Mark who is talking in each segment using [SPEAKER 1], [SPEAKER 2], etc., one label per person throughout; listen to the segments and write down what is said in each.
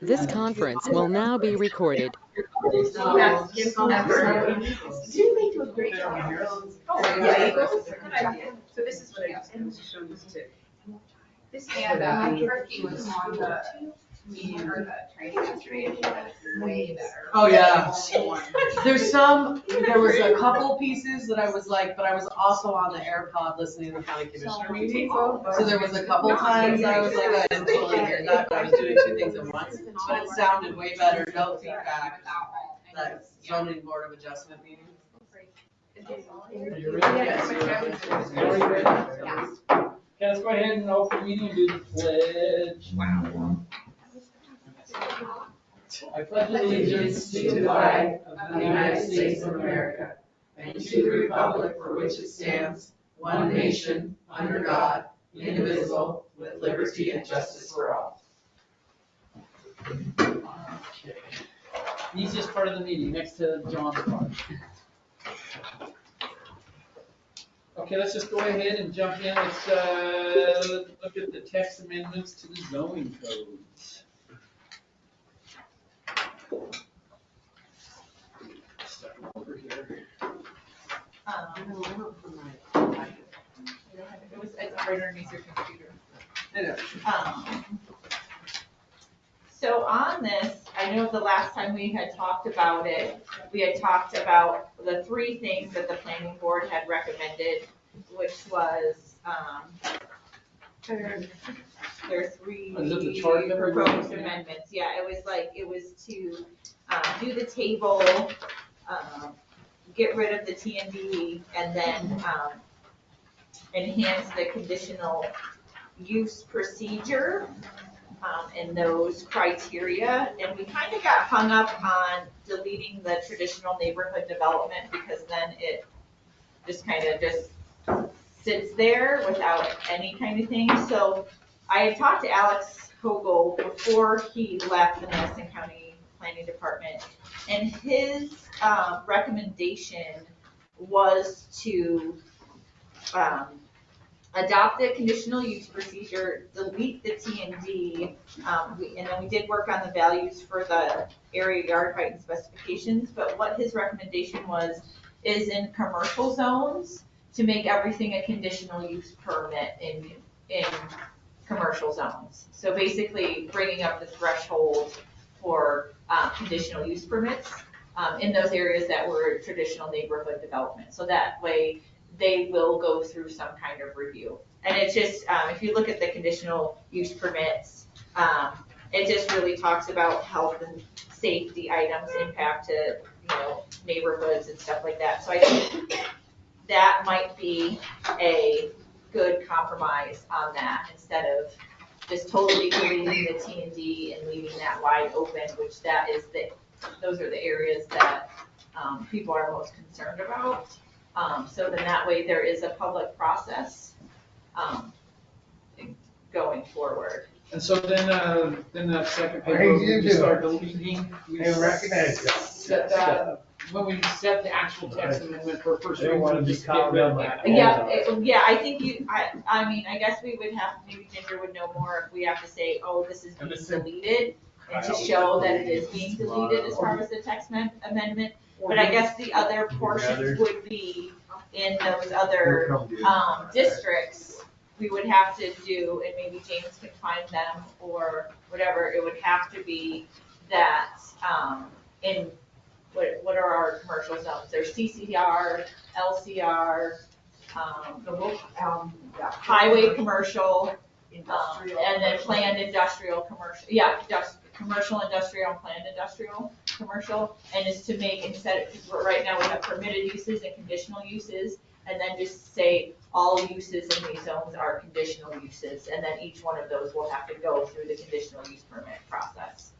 [SPEAKER 1] This conference will now be recorded.
[SPEAKER 2] So they do a great job. Oh, yeah. So this is what I was going to show you too. This and parking was on the meeting or the training yesterday, and it's way better.
[SPEAKER 3] Oh, yeah. There was a couple pieces that I was like, but I was also on the AirPod listening to the county commissioner meeting. So there was a couple times I was like, I didn't totally hear that, but I was doing two things at once. But it sounded way better, no feedback, that zoning board of adjustment meeting.
[SPEAKER 4] Are you ready?
[SPEAKER 3] Yes.
[SPEAKER 4] Are you ready?
[SPEAKER 2] Yeah.
[SPEAKER 4] Okay, let's go ahead and open the meeting and do the pledge. I pledge allegiance to the flag of the United States of America and to the republic for which it stands, one nation, under God, indivisible, with liberty and justice for all. Okay. Easiest part of the meeting, next to John's part. Okay, let's just go ahead and jump in. Let's look at the text amendments to the zoning codes. Start over here.
[SPEAKER 2] It's right underneath your computer.
[SPEAKER 3] I know.
[SPEAKER 2] So on this, I know the last time we had talked about it, we had talked about the three things that the planning board had recommended, which was, there are three
[SPEAKER 4] Is it the chart that we're
[SPEAKER 2] proposed
[SPEAKER 4] looking at?
[SPEAKER 2] amendments. Yeah, it was to do the table, get rid of the T&D, and then enhance the conditional use procedure and those criteria. And we kind of got hung up on deleting the traditional neighborhood development because then it just kind of just sits there without any kind of thing. So I had talked to Alex Hogel before he left the Madison County Planning Department, and his recommendation was to adopt the conditional use procedure, delete the T&D, and then we did work on the values for the area yard height and specifications, but what his recommendation was is in commercial zones to make everything a conditional use permit in commercial zones. So basically bringing up the threshold for conditional use permits in those areas that were traditional neighborhood development. So that way they will go through some kind of review. And it's just, if you look at the conditional use permits, it just really talks about health and safety items, impact to, neighborhoods and stuff like that. So I think that might be a good compromise on that instead of just totally deleting the T&D and leaving that wide open, which those are the areas that people are most concerned about. So then that way there is a public process going forward.
[SPEAKER 4] And so then that second paper, we just start deleting. We
[SPEAKER 5] recognize you.
[SPEAKER 4] set that, when we set the actual text amendment for first reading, we just get rid of that.
[SPEAKER 2] Yeah, I think I mean, I guess we would have, maybe Ginger would know more if we have to say, oh, this is being deleted, and to show that it is being deleted as far as the text amendment. But I guess the other portions would be in those other districts, we would have to do, and maybe James can find them or whatever, it would have to be that in, what are our commercial zones? There's CCR, LCR, highway commercial, and then planned industrial commercial, just commercial industrial and planned industrial commercial, and is to make, instead of, right now we have permitted uses and conditional uses, and then just say all uses in these zones are conditional uses, and then each one of those will have to go through the conditional use permit process.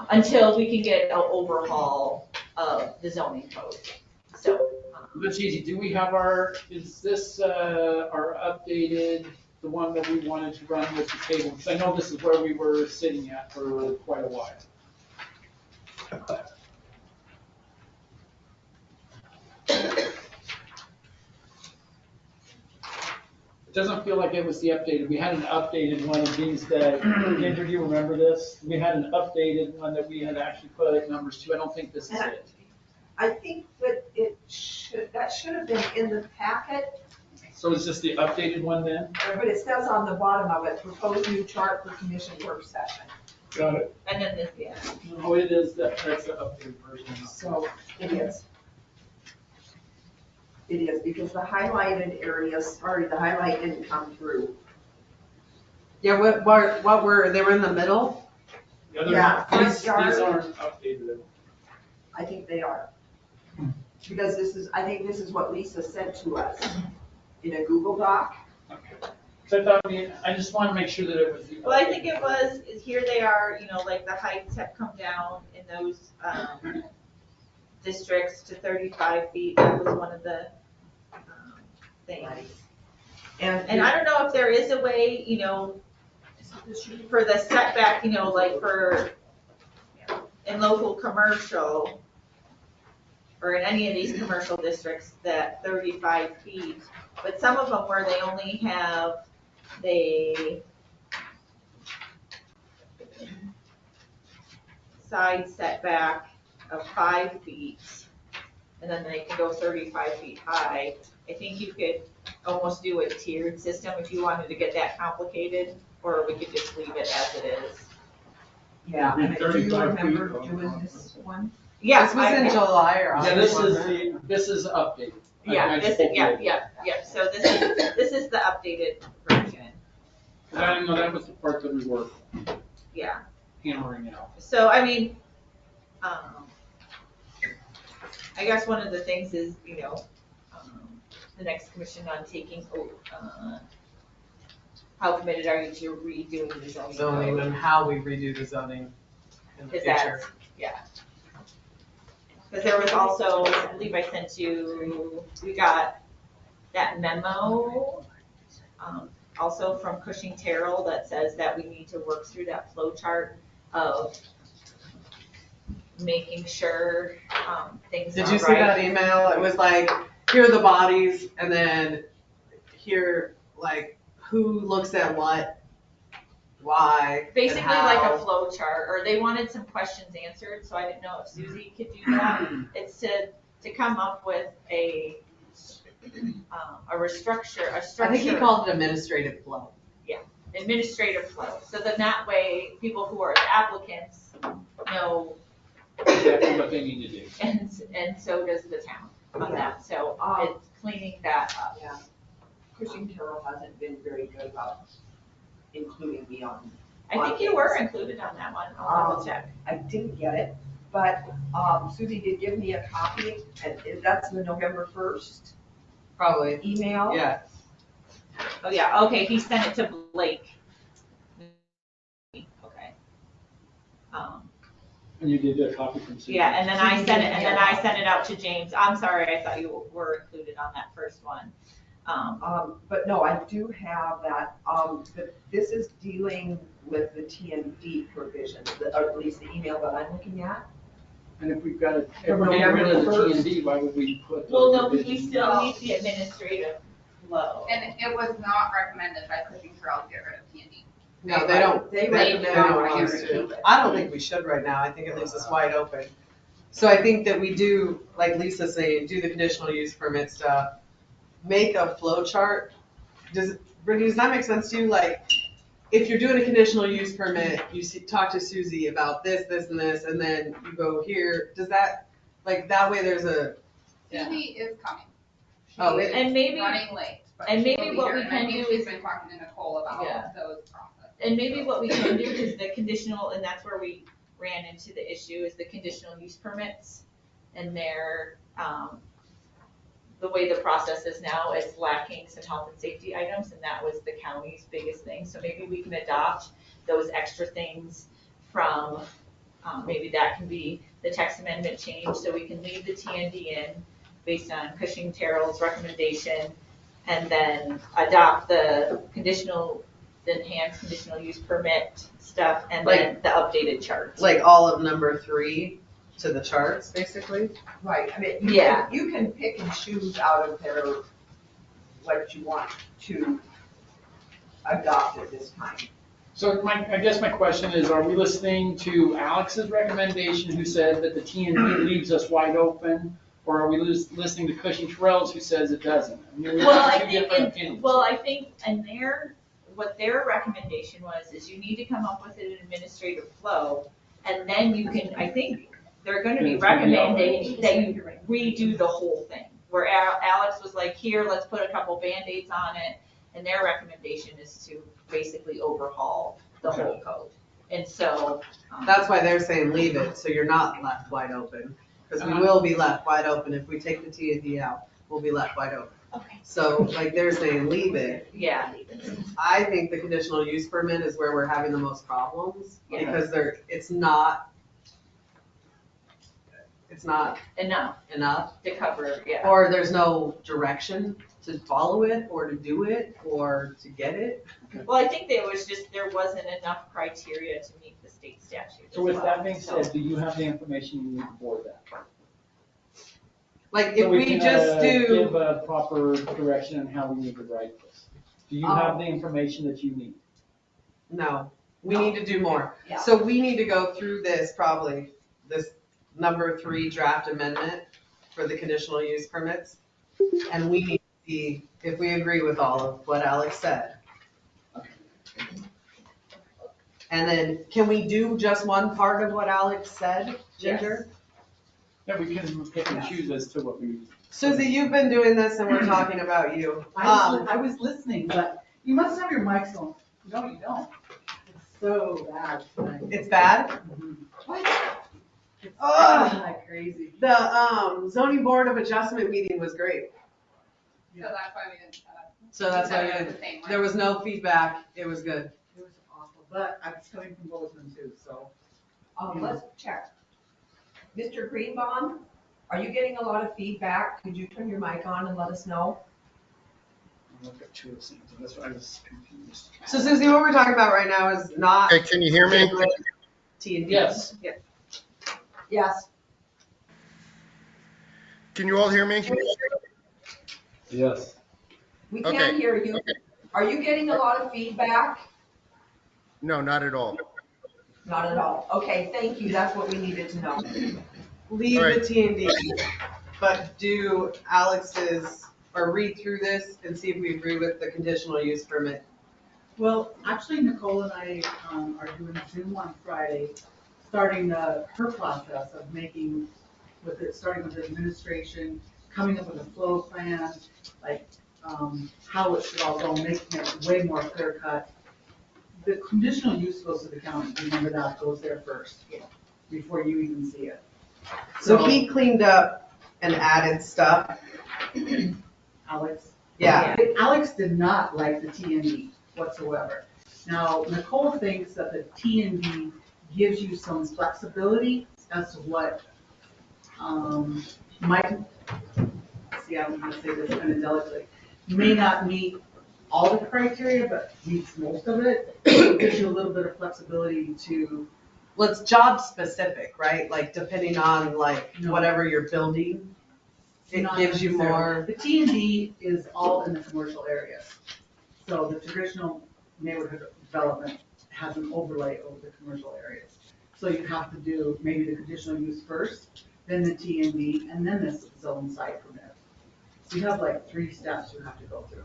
[SPEAKER 2] Until we can get an overhaul of the zoning code. So.
[SPEAKER 4] That's easy. Do we have is this our updated, the one that we wanted to run with the table? Because I know this is where we were sitting at for quite a while.
[SPEAKER 5] doesn't feel like it was the updated, we had an updated one of these that, Ginger, do you remember this? We had an updated one that we had actually put numbers to, I don't think this is it.
[SPEAKER 6] I think that that should have been in the packet,
[SPEAKER 5] So is this the updated one then?
[SPEAKER 6] but it says on the bottom of it, proposed new chart for commission work session.
[SPEAKER 5] Got it.
[SPEAKER 2] And then this, yeah.
[SPEAKER 5] Oh, it is, that's the updated version.
[SPEAKER 6] So it is. It is, because the highlighted areas, sorry, the highlight didn't come through.
[SPEAKER 3] Yeah, what were, they were in the middle?
[SPEAKER 5] The other,
[SPEAKER 6] Yeah,
[SPEAKER 5] these
[SPEAKER 6] front yard.
[SPEAKER 5] aren't updated.
[SPEAKER 6] I think they are. Because I think this is what Lisa sent to us in a Google Doc.
[SPEAKER 5] Okay. So I thought, I just want to make sure that it was.
[SPEAKER 2] Well, I think it was, here they are, like the heights have come down in those, districts to 35 feet. That was one of the, things. And I don't know if there is a way, for the setback, like for, in local commercial, or in any of these commercial districts, that 35 feet, but some of them where they only have the side setback of 5 feet, and then they can go 35 feet high. I think you could almost do a tiered system if you wanted to get that complicated, or we could just leave it as it is.
[SPEAKER 6] Yeah, and do you
[SPEAKER 5] 35
[SPEAKER 6] remember
[SPEAKER 5] feet.
[SPEAKER 6] doing this one?
[SPEAKER 2] Yeah,
[SPEAKER 3] This was in July or August.
[SPEAKER 5] Yeah, this is
[SPEAKER 3] wasn't it?
[SPEAKER 5] this is updated.
[SPEAKER 2] Yeah,
[SPEAKER 5] I spoke with it.
[SPEAKER 2] yeah, so this is the updated version.
[SPEAKER 5] 'Cause I didn't know that was the part that we were
[SPEAKER 2] Yeah,
[SPEAKER 5] hammering out.
[SPEAKER 2] so I mean, I guess one of the things is, the next commission on taking, how committed are you to redoing the zoning?
[SPEAKER 3] Zoning and how we redo the zoning in the
[SPEAKER 2] Because
[SPEAKER 3] future.
[SPEAKER 2] that's, yeah. Because there was also, I believe I sent you, we got that memo, also from Cushing Terrell that says that we need to work through that flow chart of making sure, things are right.
[SPEAKER 3] Did you see that email? It was like, here are the bodies, and then here, like, who looks at what, why, and
[SPEAKER 2] Basically
[SPEAKER 3] how.
[SPEAKER 2] like a flow chart, or they wanted some questions answered, so I didn't know if Susie could do that. It's to come up with a structure.
[SPEAKER 3] I think he called it administrative flow.
[SPEAKER 2] Administrative flow, so then that way, people who are the applicants know,
[SPEAKER 5] Exactly what they need to do.
[SPEAKER 2] and so does the town on
[SPEAKER 6] Yeah.
[SPEAKER 2] that, so it's cleaning that up.
[SPEAKER 6] Yeah. Cushing Terrell hasn't been very good about including me on.
[SPEAKER 2] I think you were included on that one, I'll double check.
[SPEAKER 6] I didn't get it, but Susie did give me a copy, and that's the November 1st
[SPEAKER 3] Probably,
[SPEAKER 6] email.
[SPEAKER 3] yeah.
[SPEAKER 2] Oh, yeah, okay, he sent it to Blake. Okay.
[SPEAKER 5] And you did a copy from Susan.
[SPEAKER 2] Yeah, and then I sent it out to James. I'm sorry, I thought you were included on that first one.
[SPEAKER 6] But no, I do have that, but this is dealing with the TND provisions, or at least the email that I'm looking at.
[SPEAKER 5] And if we've got if we're getting rid of the T&D, why would we put?
[SPEAKER 2] Well,
[SPEAKER 5] those
[SPEAKER 2] no, because we
[SPEAKER 5] provisions?
[SPEAKER 2] still need the administrative flow.
[SPEAKER 7] And it was not recommended by Cushing Terrell to get rid of T&D.
[SPEAKER 3] No, they don't,
[SPEAKER 6] They
[SPEAKER 3] they
[SPEAKER 6] recommend
[SPEAKER 3] don't
[SPEAKER 7] we
[SPEAKER 3] want
[SPEAKER 7] get
[SPEAKER 3] us
[SPEAKER 7] rid
[SPEAKER 3] to.
[SPEAKER 6] of it.
[SPEAKER 3] I don't think we should right now, I think it leaves us wide open. So I think that we do, like Lisa's saying, do the conditional use permit stuff, make a flow chart. Brittany, does that make sense to you? Like, if you're doing a conditional use permit, you talk to Susie about this, this, and this, and then you go here, does that, like, that way there's a, Yeah.
[SPEAKER 7] Susie is coming.
[SPEAKER 3] Oh,
[SPEAKER 7] She is
[SPEAKER 2] and maybe-
[SPEAKER 7] running late, but
[SPEAKER 2] and
[SPEAKER 7] she
[SPEAKER 2] maybe
[SPEAKER 7] will be
[SPEAKER 2] what
[SPEAKER 7] here,
[SPEAKER 2] we
[SPEAKER 7] and
[SPEAKER 2] can
[SPEAKER 7] I think
[SPEAKER 2] do
[SPEAKER 7] she's
[SPEAKER 2] is-
[SPEAKER 7] been talking to Nicole about
[SPEAKER 2] Yeah.
[SPEAKER 7] those processes.
[SPEAKER 2] And maybe what we can do is the conditional, and that's where we ran into the issue, is the conditional use permits. And they're, the way the process is now, it's lacking some health and safety items, and that was the county's biggest thing. So maybe we can adopt those extra things from, maybe that can be the text amendment change, so we can leave the TND in based on Cushing Terrell's recommendation, and then adopt the enhanced conditional use permit stuff, and then the updated chart.
[SPEAKER 3] like, all of number 3 to the charts, basically?
[SPEAKER 6] Right, I mean,
[SPEAKER 2] Yeah.
[SPEAKER 6] you can pick and choose out of there what you want to adopted this time.
[SPEAKER 5] So I guess my question is, are we listening to Alex's recommendation who said that the T&D leaves us wide open? Or are we listening to Cushing Terrell's who says it doesn't? I mean, we
[SPEAKER 2] Well,
[SPEAKER 5] have
[SPEAKER 2] I
[SPEAKER 5] two
[SPEAKER 2] think,
[SPEAKER 5] different opinions.
[SPEAKER 2] and what their recommendation was, is you need to come up with an administrative flow, and then you can, I think, they're gonna be recommending that you redo the whole thing. Where Alex was like, here, let's put a couple Band-Aids on it, and their recommendation is to basically overhaul the whole code. And so.
[SPEAKER 3] That's why they're saying leave it, so you're not left wide open. Because we will be left wide open. If we take the T&D out, we'll be left wide open.
[SPEAKER 2] Okay.
[SPEAKER 3] So like they're saying leave it.
[SPEAKER 2] Yeah.
[SPEAKER 3] I think the conditional use permit is where we're having the most problems.
[SPEAKER 2] Yeah.
[SPEAKER 3] Because it's not
[SPEAKER 2] Enough to cover, yeah.
[SPEAKER 3] or there's no direction to follow it, or to do it, or to get it.
[SPEAKER 2] Well, I think there wasn't enough criteria to meet the state statute as
[SPEAKER 5] So with
[SPEAKER 2] well,
[SPEAKER 5] that being
[SPEAKER 2] so.
[SPEAKER 5] said, do you have the information you need to board that?
[SPEAKER 3] Like
[SPEAKER 5] So
[SPEAKER 3] if we
[SPEAKER 5] can,
[SPEAKER 3] just do,
[SPEAKER 5] give a proper direction on how we need to write this. Do you have the information that you need?
[SPEAKER 3] no, we need to do more.
[SPEAKER 6] Yeah.
[SPEAKER 3] So we need to go through this this number 3 draft amendment for the conditional use permits. And we need to see if we agree with all of what Alex said. And then, can we do just one part of what Alex said, Ginger?
[SPEAKER 5] Yeah, we can pick and choose as to what we.
[SPEAKER 3] Susie, you've been doing this and we're talking about you.
[SPEAKER 4] I was listening, but you must have your mics on. No, you don't. It's so bad tonight.
[SPEAKER 3] It's bad?
[SPEAKER 4] What? It's
[SPEAKER 3] Ugh.
[SPEAKER 4] like crazy.
[SPEAKER 3] The zoning board of adjustment meeting was great.
[SPEAKER 7] So that's why we didn't set up.
[SPEAKER 3] So that's why
[SPEAKER 7] Set it up
[SPEAKER 3] we-
[SPEAKER 7] the same way.
[SPEAKER 3] there was no feedback. It was good.
[SPEAKER 4] It was awful, but I was coming from Bozeman too, so.
[SPEAKER 6] Let's check. Mr. Greenbaum, are you getting a lot of feedback? Could you turn your mic on and let us know?
[SPEAKER 5] Look at two of the same thing. That's why I was confused.
[SPEAKER 3] So Susie, what we're talking about right now is not.
[SPEAKER 8] Okay, can you hear me?
[SPEAKER 3] T&D.
[SPEAKER 5] Yes.
[SPEAKER 6] Yes.
[SPEAKER 8] Can you all hear me?
[SPEAKER 5] Yes.
[SPEAKER 6] We can't
[SPEAKER 8] Okay.
[SPEAKER 6] hear you. Are you getting a lot of feedback?
[SPEAKER 8] No, not at all.
[SPEAKER 6] Not at all. Okay, thank you. That's what we needed to know.
[SPEAKER 3] Leave
[SPEAKER 8] All
[SPEAKER 3] the
[SPEAKER 8] right.
[SPEAKER 3] T&D, but do Alex's, or read through this and see if we agree with the conditional use permit.
[SPEAKER 4] Well, actually Nicole and I are doing Zoom on Friday, starting her process of starting with the administration, coming up with a flow plan, like how it should all go, making it way more clear cut. The conditional use goes to the county, remember that goes there first, before you even see it.
[SPEAKER 3] So he cleaned up and added stuff.
[SPEAKER 4] Alex?
[SPEAKER 3] Yeah.
[SPEAKER 4] Alex did not like the T&D whatsoever. Now, Nicole thinks that the T&D gives you some flexibility as to what might, see, I'm gonna say this kind of delicately, may not meet all the criteria, but meets most of it. It gives you a little bit of flexibility to,
[SPEAKER 3] Well, it's job specific, right? Like depending on like
[SPEAKER 4] No.
[SPEAKER 3] whatever you're building, it
[SPEAKER 4] not
[SPEAKER 3] gives you
[SPEAKER 4] necessarily.
[SPEAKER 3] more.
[SPEAKER 4] The T&D is all in the commercial areas. So the traditional neighborhood development has an overlay over the commercial areas. So you have to do maybe the conditional use first, then the T&D, and then this zone site permit. So you have like 3 steps you have to go through.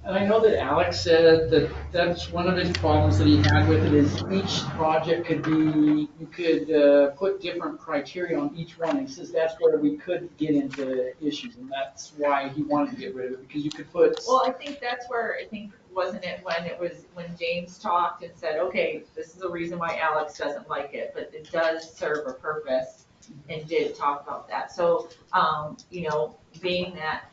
[SPEAKER 5] And I know that Alex said that that's one of his problems that he had with it is each project could be, you could put different criteria on each one. And he says that's where we could get into issues, and that's why he wanted to get rid of it, because you could put.
[SPEAKER 2] Well, I think that's where, wasn't it when James talked and said, okay, this is the reason why Alex doesn't like it, but it does serve a purpose, and did talk about that. So, being that,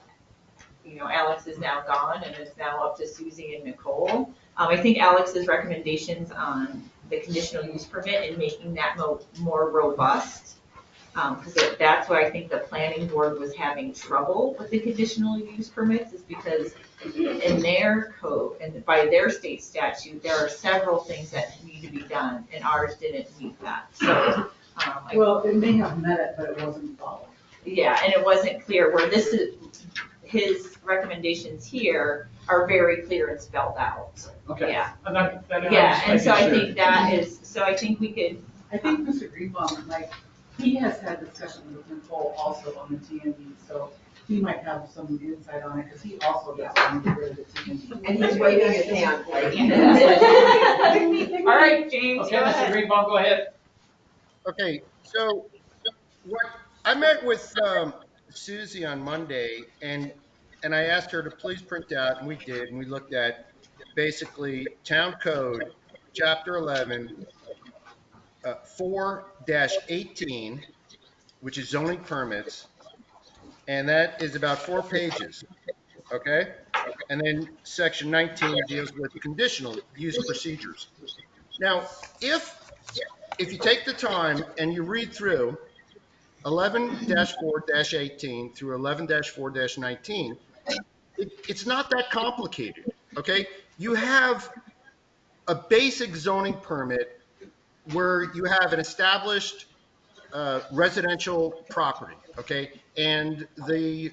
[SPEAKER 2] Alex is now gone and it's now up to Susie and Nicole. I think Alex's recommendations on the conditional use permit and making that more robust. Because that's why I think the planning board was having trouble with the conditional use permits, is because in their code and by their state statute, there are several things that need to be done, and ours didn't meet that. So,
[SPEAKER 4] Well, it may have met it, but it wasn't followed.
[SPEAKER 2] yeah, and it wasn't clear where this is, his recommendations here are very clear and spelled out.
[SPEAKER 5] Okay.
[SPEAKER 2] Yeah.
[SPEAKER 5] And that
[SPEAKER 2] Yeah,
[SPEAKER 5] helps
[SPEAKER 2] and so I
[SPEAKER 5] making sure.
[SPEAKER 2] think that is, so I think we could,
[SPEAKER 4] I think Mr. Greenbaum, like, he has had discussions with Nicole also on the TND, so he might have some insight on it, because he also does want to get rid of the TND.
[SPEAKER 6] And he's waving his hand like.
[SPEAKER 2] all right, James,
[SPEAKER 5] Okay,
[SPEAKER 2] go
[SPEAKER 5] Mr.
[SPEAKER 2] ahead.
[SPEAKER 5] Greenbaum, go ahead.
[SPEAKER 8] Okay, so what, I met with Susie on Monday and I asked her to please print out, and we did, and we looked at basically Town Code, Chapter 11, 4-18, which is zoning permits, and that is about 4 pages, okay? And then section 19 deals with conditional use procedures. Now, if you take the time and you read through 11-4-18 through 11-4-19, it's not that complicated, okay? You have a basic zoning permit where you have an established residential property, okay? And the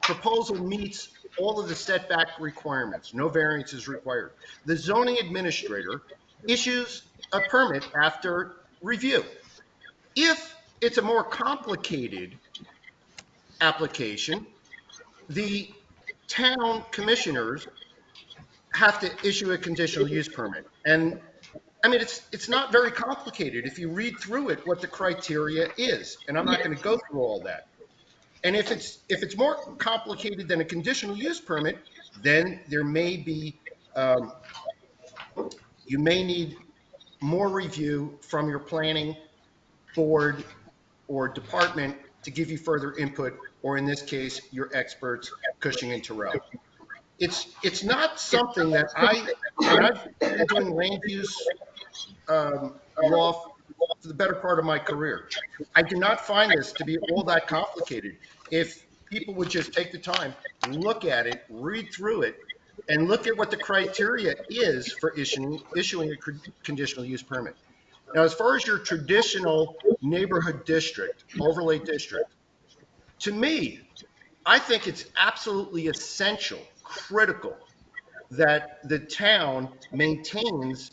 [SPEAKER 8] proposal meets all of the setback requirements. No variance is required. The zoning administrator issues a permit after review. If it's a more complicated application, the town commissioners have to issue a conditional use permit. And I mean, it's not very complicated if you read through it what the criteria is. And I'm not going to go through all that. And if it's more complicated than a conditional use permit, then there may be you may need more review from your planning board or department to give you further input, or in this case, your experts, Cushing and Terrell. It's not something that and I've been doing land use law for the better part of my career. I do not find this to be all that complicated. If people would just take the time, look at it, read through it, and look at what the criteria is for issuing a conditional use permit. Now, as far as your traditional neighborhood district, overlay district, to me, I think it's absolutely essential, critical, that the town maintains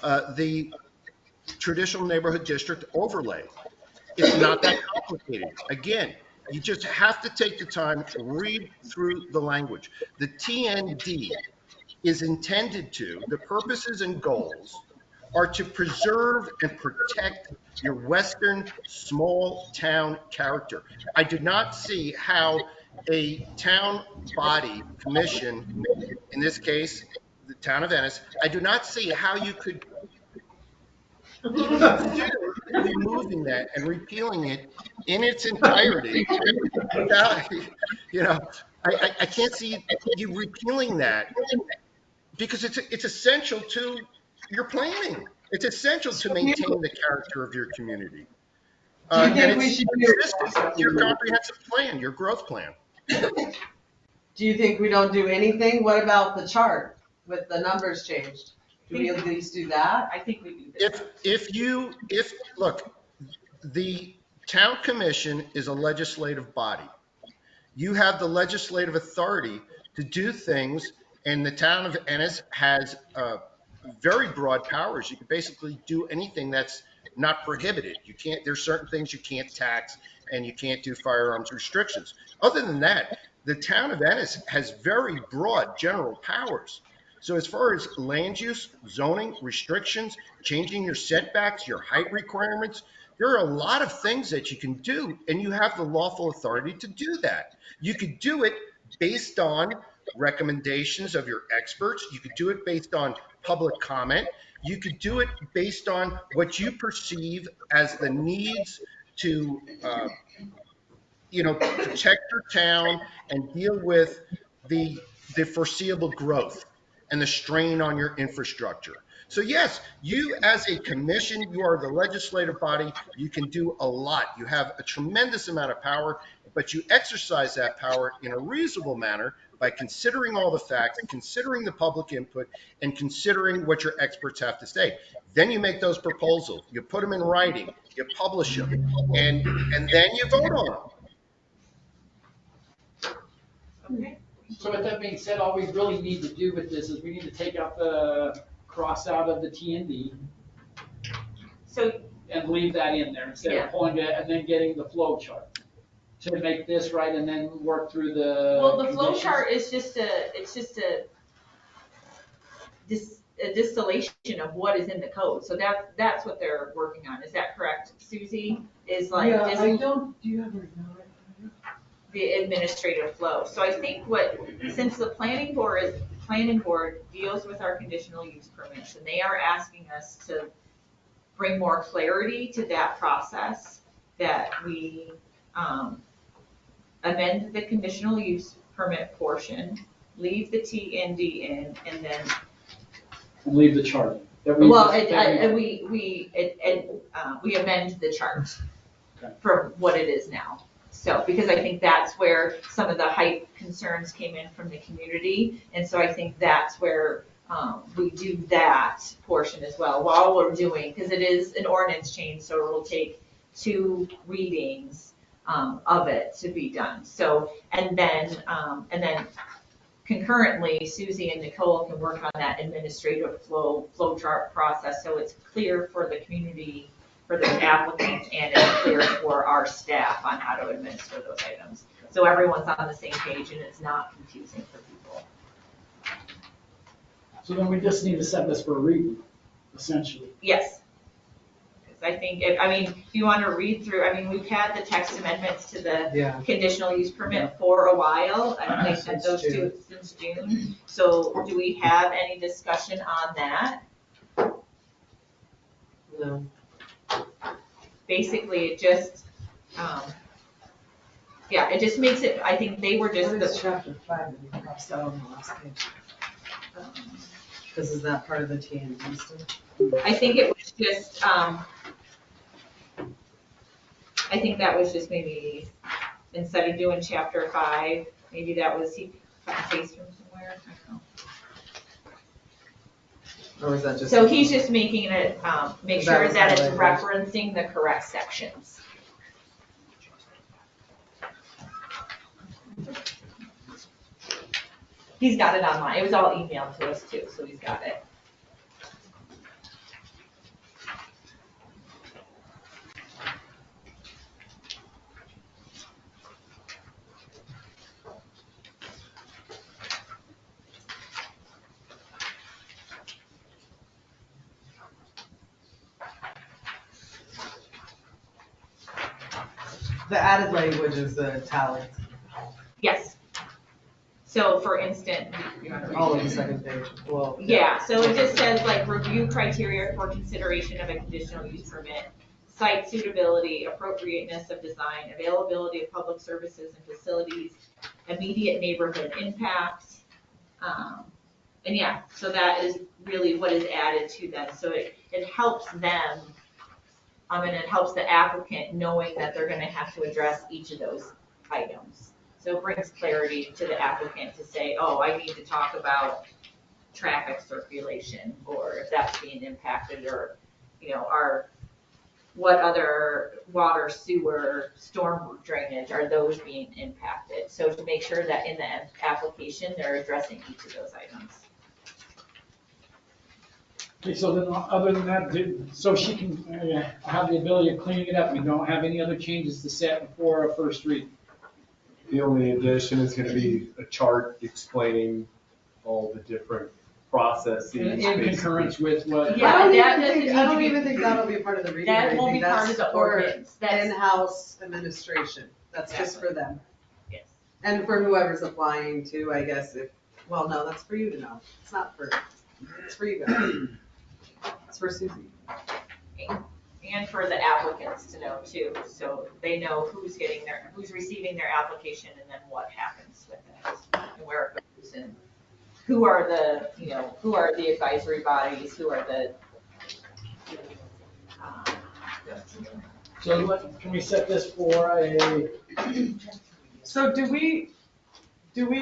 [SPEAKER 8] the traditional neighborhood district overlay. It's not that complicated. Again, you just have to take the time, read through the language. The TND is intended to, the purposes and goals are to preserve and protect your Western small town character. I do not see how a town body commission, in this case, the town of Ennis, I do not see how you could even consider removing that and repealing it in its entirety without, you know, I can't see you repealing that because it's essential to your planning. It's essential to maintain the character of your community.
[SPEAKER 3] Do you
[SPEAKER 8] And
[SPEAKER 3] think we
[SPEAKER 8] it's
[SPEAKER 3] should
[SPEAKER 8] consistent
[SPEAKER 3] do,
[SPEAKER 8] with your comprehensive plan, your growth plan.
[SPEAKER 3] do you think we don't do anything? What about the chart with the numbers changed? Do we at least do that?
[SPEAKER 2] I think we do this.
[SPEAKER 8] Look, the town commission is a legislative body. You have the legislative authority to do things, and the town of Ennis has very broad powers. You can basically do anything that's not prohibited. You can't, there's certain things you can't tax, and you can't do firearms restrictions. Other than that, the town of Ennis has very broad general powers. So as far as land use, zoning, restrictions, changing your setbacks, your height requirements, there are a lot of things that you can do, and you have the lawful authority to do that. You could do it based on recommendations of your experts. You could do it based on public comment. You could do it based on what you perceive as the needs to, protect your town and deal with the foreseeable growth and the strain on your infrastructure. So yes, you as a commission, you are the legislative body. You can do a lot. You have a tremendous amount of power, but you exercise that power in a reasonable manner by considering all the facts, considering the public input, and considering what your experts have to say. Then you make those proposals. You put them in writing. You publish them, and then you vote on them.
[SPEAKER 2] Okay.
[SPEAKER 5] So with that being said, all we really need to do with this is we need to take out the cross out of the T&D
[SPEAKER 2] So,
[SPEAKER 5] and leave that in there instead
[SPEAKER 2] Yeah.
[SPEAKER 5] of pulling it and then getting the flow chart to make this right and then work through the.
[SPEAKER 2] well, the flow
[SPEAKER 5] conditions.
[SPEAKER 2] chart is just a distillation of what is in the code. So that's what they're working on. Is that correct, Susie? Is like
[SPEAKER 3] Yeah,
[SPEAKER 2] this
[SPEAKER 3] I don't, do you have it now?
[SPEAKER 2] the administrative flow. So I think since the planning board deals with our conditional use permits, and they are asking us to bring more clarity to that process, that we amend the conditional use permit portion, leave the TND in, and then,
[SPEAKER 5] And leave the chart in.
[SPEAKER 2] we amend the chart
[SPEAKER 5] Okay.
[SPEAKER 2] from what it is now. So, because I think that's where some of the height concerns came in from the community, and so I think that's where we do that portion as well, while we're doing, because it is an ordinance change, so it will take 2 readings of it to be done. So, and then concurrently, Susie and Nicole can work on that administrative flow chart process, so it's clear for the community, for the applicants, and it's clear for our staff on how to administer those items. So everyone's on the same page and it's not confusing for people.
[SPEAKER 5] So then we just need to set this for a reading, essentially.
[SPEAKER 2] Yes. Because I think, if you want to read through, we've had the text amendments to the
[SPEAKER 3] Yeah.
[SPEAKER 2] conditional use permit for a while. I think that those two since June. So do we have any discussion on that?
[SPEAKER 3] No.
[SPEAKER 2] Basically, it just, it just makes it, I think they were just
[SPEAKER 3] What is
[SPEAKER 2] the,
[SPEAKER 3] chapter 5 that you crossed out on the last page? Because is that part of the T&D stuff?
[SPEAKER 2] I think it was just, I think that was just maybe, instead of doing chapter 5, maybe that was, he cut and paste from somewhere, I don't know.
[SPEAKER 3] Or is that just?
[SPEAKER 2] So he's just making it, make
[SPEAKER 3] That
[SPEAKER 2] sure
[SPEAKER 3] was
[SPEAKER 2] that it's
[SPEAKER 3] highlighted.
[SPEAKER 2] referencing the correct sections. He's got it online, it was all emailed to us too, so he's got it.
[SPEAKER 3] The added language is the italics,
[SPEAKER 2] Yes. So for instance, you want to read
[SPEAKER 3] all
[SPEAKER 2] it?
[SPEAKER 3] of the second page. Well,
[SPEAKER 2] Yeah, so it just says like review criteria for consideration of a conditional use permit, site suitability, appropriateness of design, availability of public services and facilities, immediate neighborhood impact. And yeah, so that is really what is added to them. So it helps them, and it helps the applicant knowing that they're gonna have to address each of those items. So it brings clarity to the applicant to say, oh, I need to talk about traffic circulation, or if that's being impacted, or, what other water, sewer, storm drainage, are those being impacted? So to make sure that in the application, they're addressing each of those items.
[SPEAKER 5] Okay, so then other than that, so she can have the ability of cleaning it up, we don't have any other changes to set before a first read.
[SPEAKER 9] The only addition is gonna be a chart explaining all the different processes.
[SPEAKER 5] In
[SPEAKER 9] basically.
[SPEAKER 5] concurrence with what.
[SPEAKER 2] Yeah,
[SPEAKER 3] I don't
[SPEAKER 2] that
[SPEAKER 3] even
[SPEAKER 2] doesn't
[SPEAKER 3] think,
[SPEAKER 2] need
[SPEAKER 3] I
[SPEAKER 2] to
[SPEAKER 3] don't
[SPEAKER 2] be-
[SPEAKER 3] even think that'll be part of the reading. or
[SPEAKER 2] That won't be
[SPEAKER 3] anything.
[SPEAKER 2] part of
[SPEAKER 3] That's
[SPEAKER 2] the
[SPEAKER 3] for
[SPEAKER 2] ordinance. That's,
[SPEAKER 3] in-house administration, that's just for them.
[SPEAKER 2] yes.
[SPEAKER 3] And for whoever's applying to, I guess, well, no, that's for you to know. It's not for, it's for you guys. It's for Susie.
[SPEAKER 2] And for the applicants to know too, so they know who's receiving their application, and then what happens with it, and where it goes, and who are the advisory bodies, who are the,
[SPEAKER 5] So can we set this for a,
[SPEAKER 3] So do we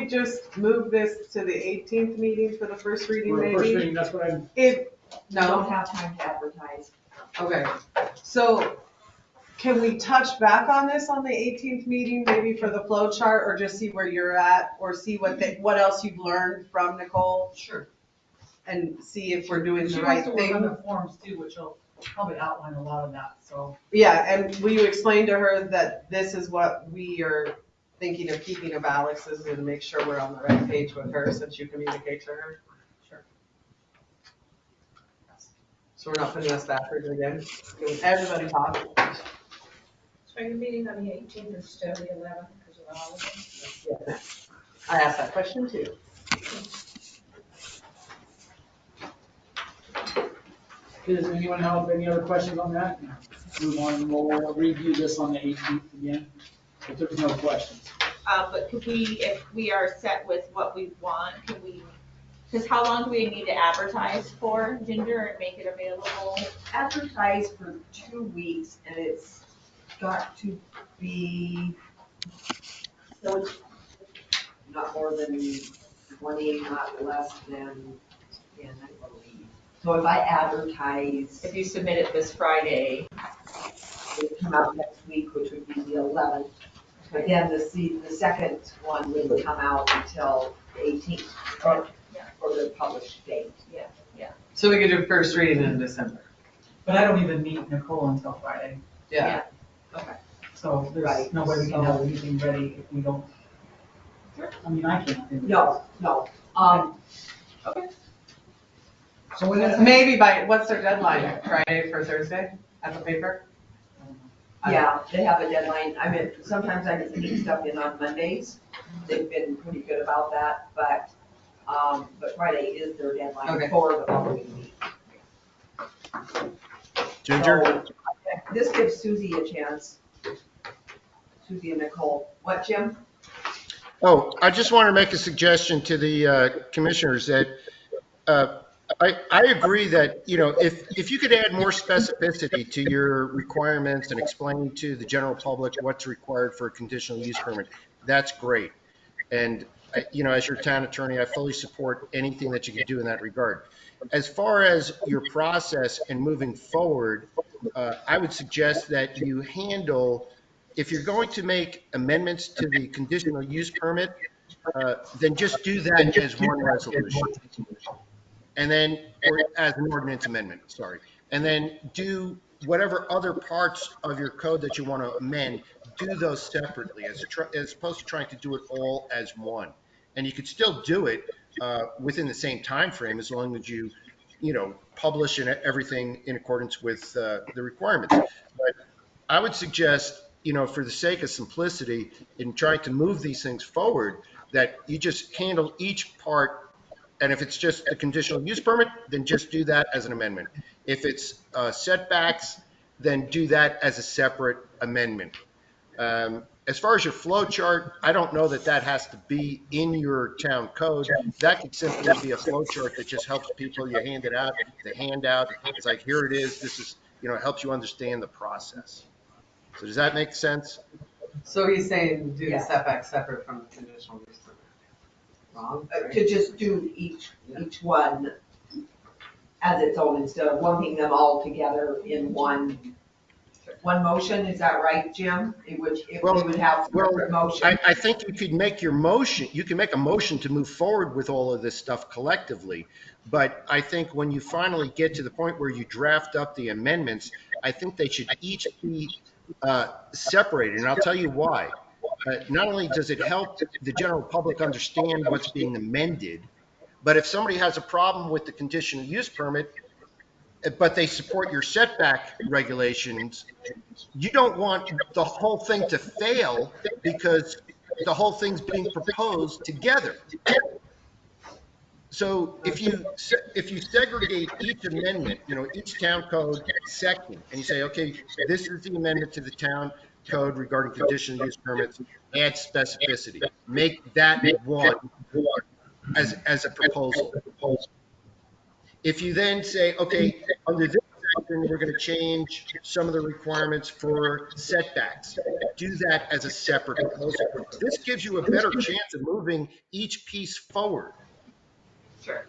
[SPEAKER 3] just move this to the 18th meeting for the first reading
[SPEAKER 5] for a first
[SPEAKER 3] maybe?
[SPEAKER 5] reading, that's what I'm,
[SPEAKER 6] We don't
[SPEAKER 3] No?
[SPEAKER 6] have time to advertise.
[SPEAKER 3] Okay, so Can we touch back on this on the 18th meeting, maybe for the flow chart, or just see where you're at, or see what else you've learned from Nicole?
[SPEAKER 4] Sure.
[SPEAKER 3] And see if we're doing
[SPEAKER 4] She
[SPEAKER 3] the
[SPEAKER 4] wants
[SPEAKER 3] right
[SPEAKER 4] to work on
[SPEAKER 3] thing.
[SPEAKER 4] the forms too, which will probably outline a lot of that, so.
[SPEAKER 3] Yeah, and will you explain to her that this is what we are thinking of keeping of Alex's and make sure we're on the right page with her since you communicate to her?
[SPEAKER 4] Sure.
[SPEAKER 3] So we're not putting us backwards again. Can everybody talk?
[SPEAKER 10] So are you meeting on the 18th instead of the 11th because of the holiday?
[SPEAKER 3] Yeah. I asked that question too.
[SPEAKER 5] Does anyone have any other questions on that? Move on, we'll review this on the 18th again, if there's no questions.
[SPEAKER 2] But could we, if we are set with what we want, can we, because how long do we need to advertise for, Ginger, and make it available?
[SPEAKER 6] Advertise for 2 weeks, and it's got to be, so it's not more than 20, not less than 10, I believe. So if I advertise,
[SPEAKER 2] If you submit it this Friday,
[SPEAKER 6] it would come out next week, which would be the 11th. But then the second one wouldn't come out until the 18th, or the published date.
[SPEAKER 3] So we could do first reading in December.
[SPEAKER 4] But I don't even meet Nicole until Friday,
[SPEAKER 3] Yeah.
[SPEAKER 4] so there's
[SPEAKER 6] Right.
[SPEAKER 4] no way we can have anything ready if we don't. I mean, I can't.
[SPEAKER 6] No.
[SPEAKER 4] So when is,
[SPEAKER 3] Maybe what's their deadline? Friday for Thursday at the paper?
[SPEAKER 6] Yeah, they have a deadline. I mean, sometimes I can sneak stuff in on Mondays. They've been pretty good about that, but Friday is their deadline
[SPEAKER 3] Okay.
[SPEAKER 6] for the following week.
[SPEAKER 8] Ginger?
[SPEAKER 6] So, this gives Susie a chance. Susie and Nicole. What, Jim?
[SPEAKER 8] Oh, I just want to make a suggestion to the commissioners that I agree that, if you could add more specificity to your requirements and explain to the general public what's required for a conditional use permit, that's great. And, as your town attorney, I fully support anything that you can do in that regard. As far as your process and moving forward, I would suggest that you handle, if you're going to make amendments to the conditional use permit, then just do that as one resolution. And then, or as an ordinance amendment, sorry. And then do whatever other parts of your code that you want to amend, do those separately as opposed to trying to do it all as one. And you could still do it within the same time frame as long as you publish and everything in accordance with the requirements. But I would suggest, for the sake of simplicity in trying to move these things forward, that you just handle each part. And if it's just the conditional use permit, then just do that as an amendment. If it's setbacks, then do that as a separate amendment. As far as your flow chart, I don't know that has to be in your town code. That could simply be a flow chart that just helps people. You hand it out, the handout. It's like, here it is. This is, helps you understand the process. So does that make sense?
[SPEAKER 3] So he's saying do the
[SPEAKER 6] Yeah.
[SPEAKER 3] setback separate from the conditional use permit. Wrong?
[SPEAKER 6] To just do each one as its own instead of lumping them all together in one motion, is that right, Jim? It would have separate motion.
[SPEAKER 8] I think you could make your motion, you can make a motion to move forward with all of this stuff collectively. But I think when you finally get to the point where you draft up the amendments, I think they should each be separated. And I'll tell you why. Not only does it help the general public understand what's being amended, but if somebody has a problem with the conditional use permit, but they support your setback regulations, you don't want the whole thing to fail because the whole thing's being proposed together. So if you segregate each amendment, each town code section, and you say, okay, this is the amendment to the town code regarding conditional use permits, add specificity, make that one as a proposal. If you then say, okay, under this section, we're going to change some of the requirements for setbacks, do that as a separate proposal. This gives you a better chance of moving each piece forward.
[SPEAKER 2] Sure.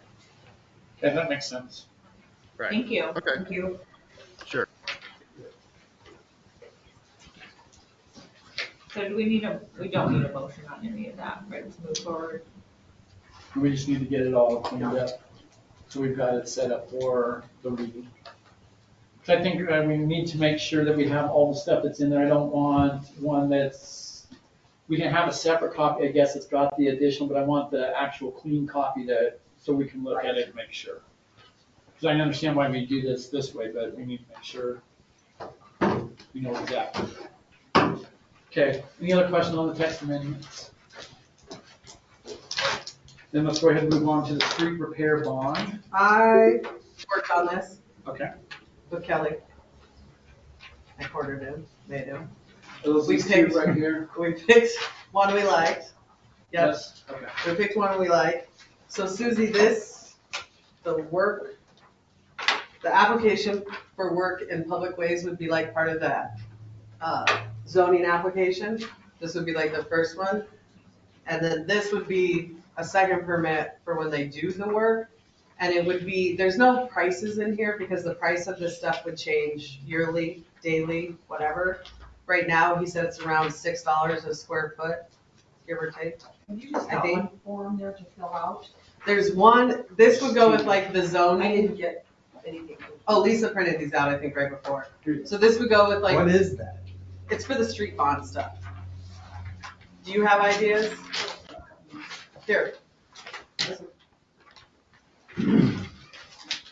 [SPEAKER 5] Okay, that makes sense.
[SPEAKER 8] Right.
[SPEAKER 2] Thank you.
[SPEAKER 8] Okay.
[SPEAKER 6] Thank you.
[SPEAKER 8] Sure.
[SPEAKER 2] So do we don't need a motion on any of that, right, to move forward?
[SPEAKER 5] We just need to get it all cleaned up, so we've got it set up for the reading. So I think we need to make sure that we have all the stuff that's in there. I don't want one that's, we can have a separate copy, I guess it's got the additional, but I want the actual clean copy so we can look at it and make sure. Because I understand why we do this way, but we need to make sure we know exactly. Okay, any other questions on the text amendments? Then let's go ahead and move on to the street repair bond.
[SPEAKER 3] I worked on this
[SPEAKER 5] Okay.
[SPEAKER 3] with Kelly. I quartered him, made him.
[SPEAKER 5] Are those
[SPEAKER 3] We
[SPEAKER 5] these two
[SPEAKER 3] picked-
[SPEAKER 5] right here?
[SPEAKER 3] We picked one we liked. Yep,
[SPEAKER 5] Yes. Okay.
[SPEAKER 3] we picked one we liked. So Susie, the application for work in public ways would be like part of that zoning application. This would be like the first one. And then this would be a second permit for when they do the work. And it would be, there's no prices in here because the price of this stuff would change yearly, daily, whatever. Right now, he said it's around $6 a square foot, give or take.
[SPEAKER 6] Have you just
[SPEAKER 3] I
[SPEAKER 6] got
[SPEAKER 3] think-
[SPEAKER 6] one form there to fill out?
[SPEAKER 3] There's one, this would go with like the
[SPEAKER 6] I
[SPEAKER 3] zoning.
[SPEAKER 6] didn't get anything.
[SPEAKER 3] Oh, Lisa printed these out, I think, right before. So this would go with like,
[SPEAKER 9] What is that?
[SPEAKER 3] it's for the street bond stuff. Do you have ideas? Here.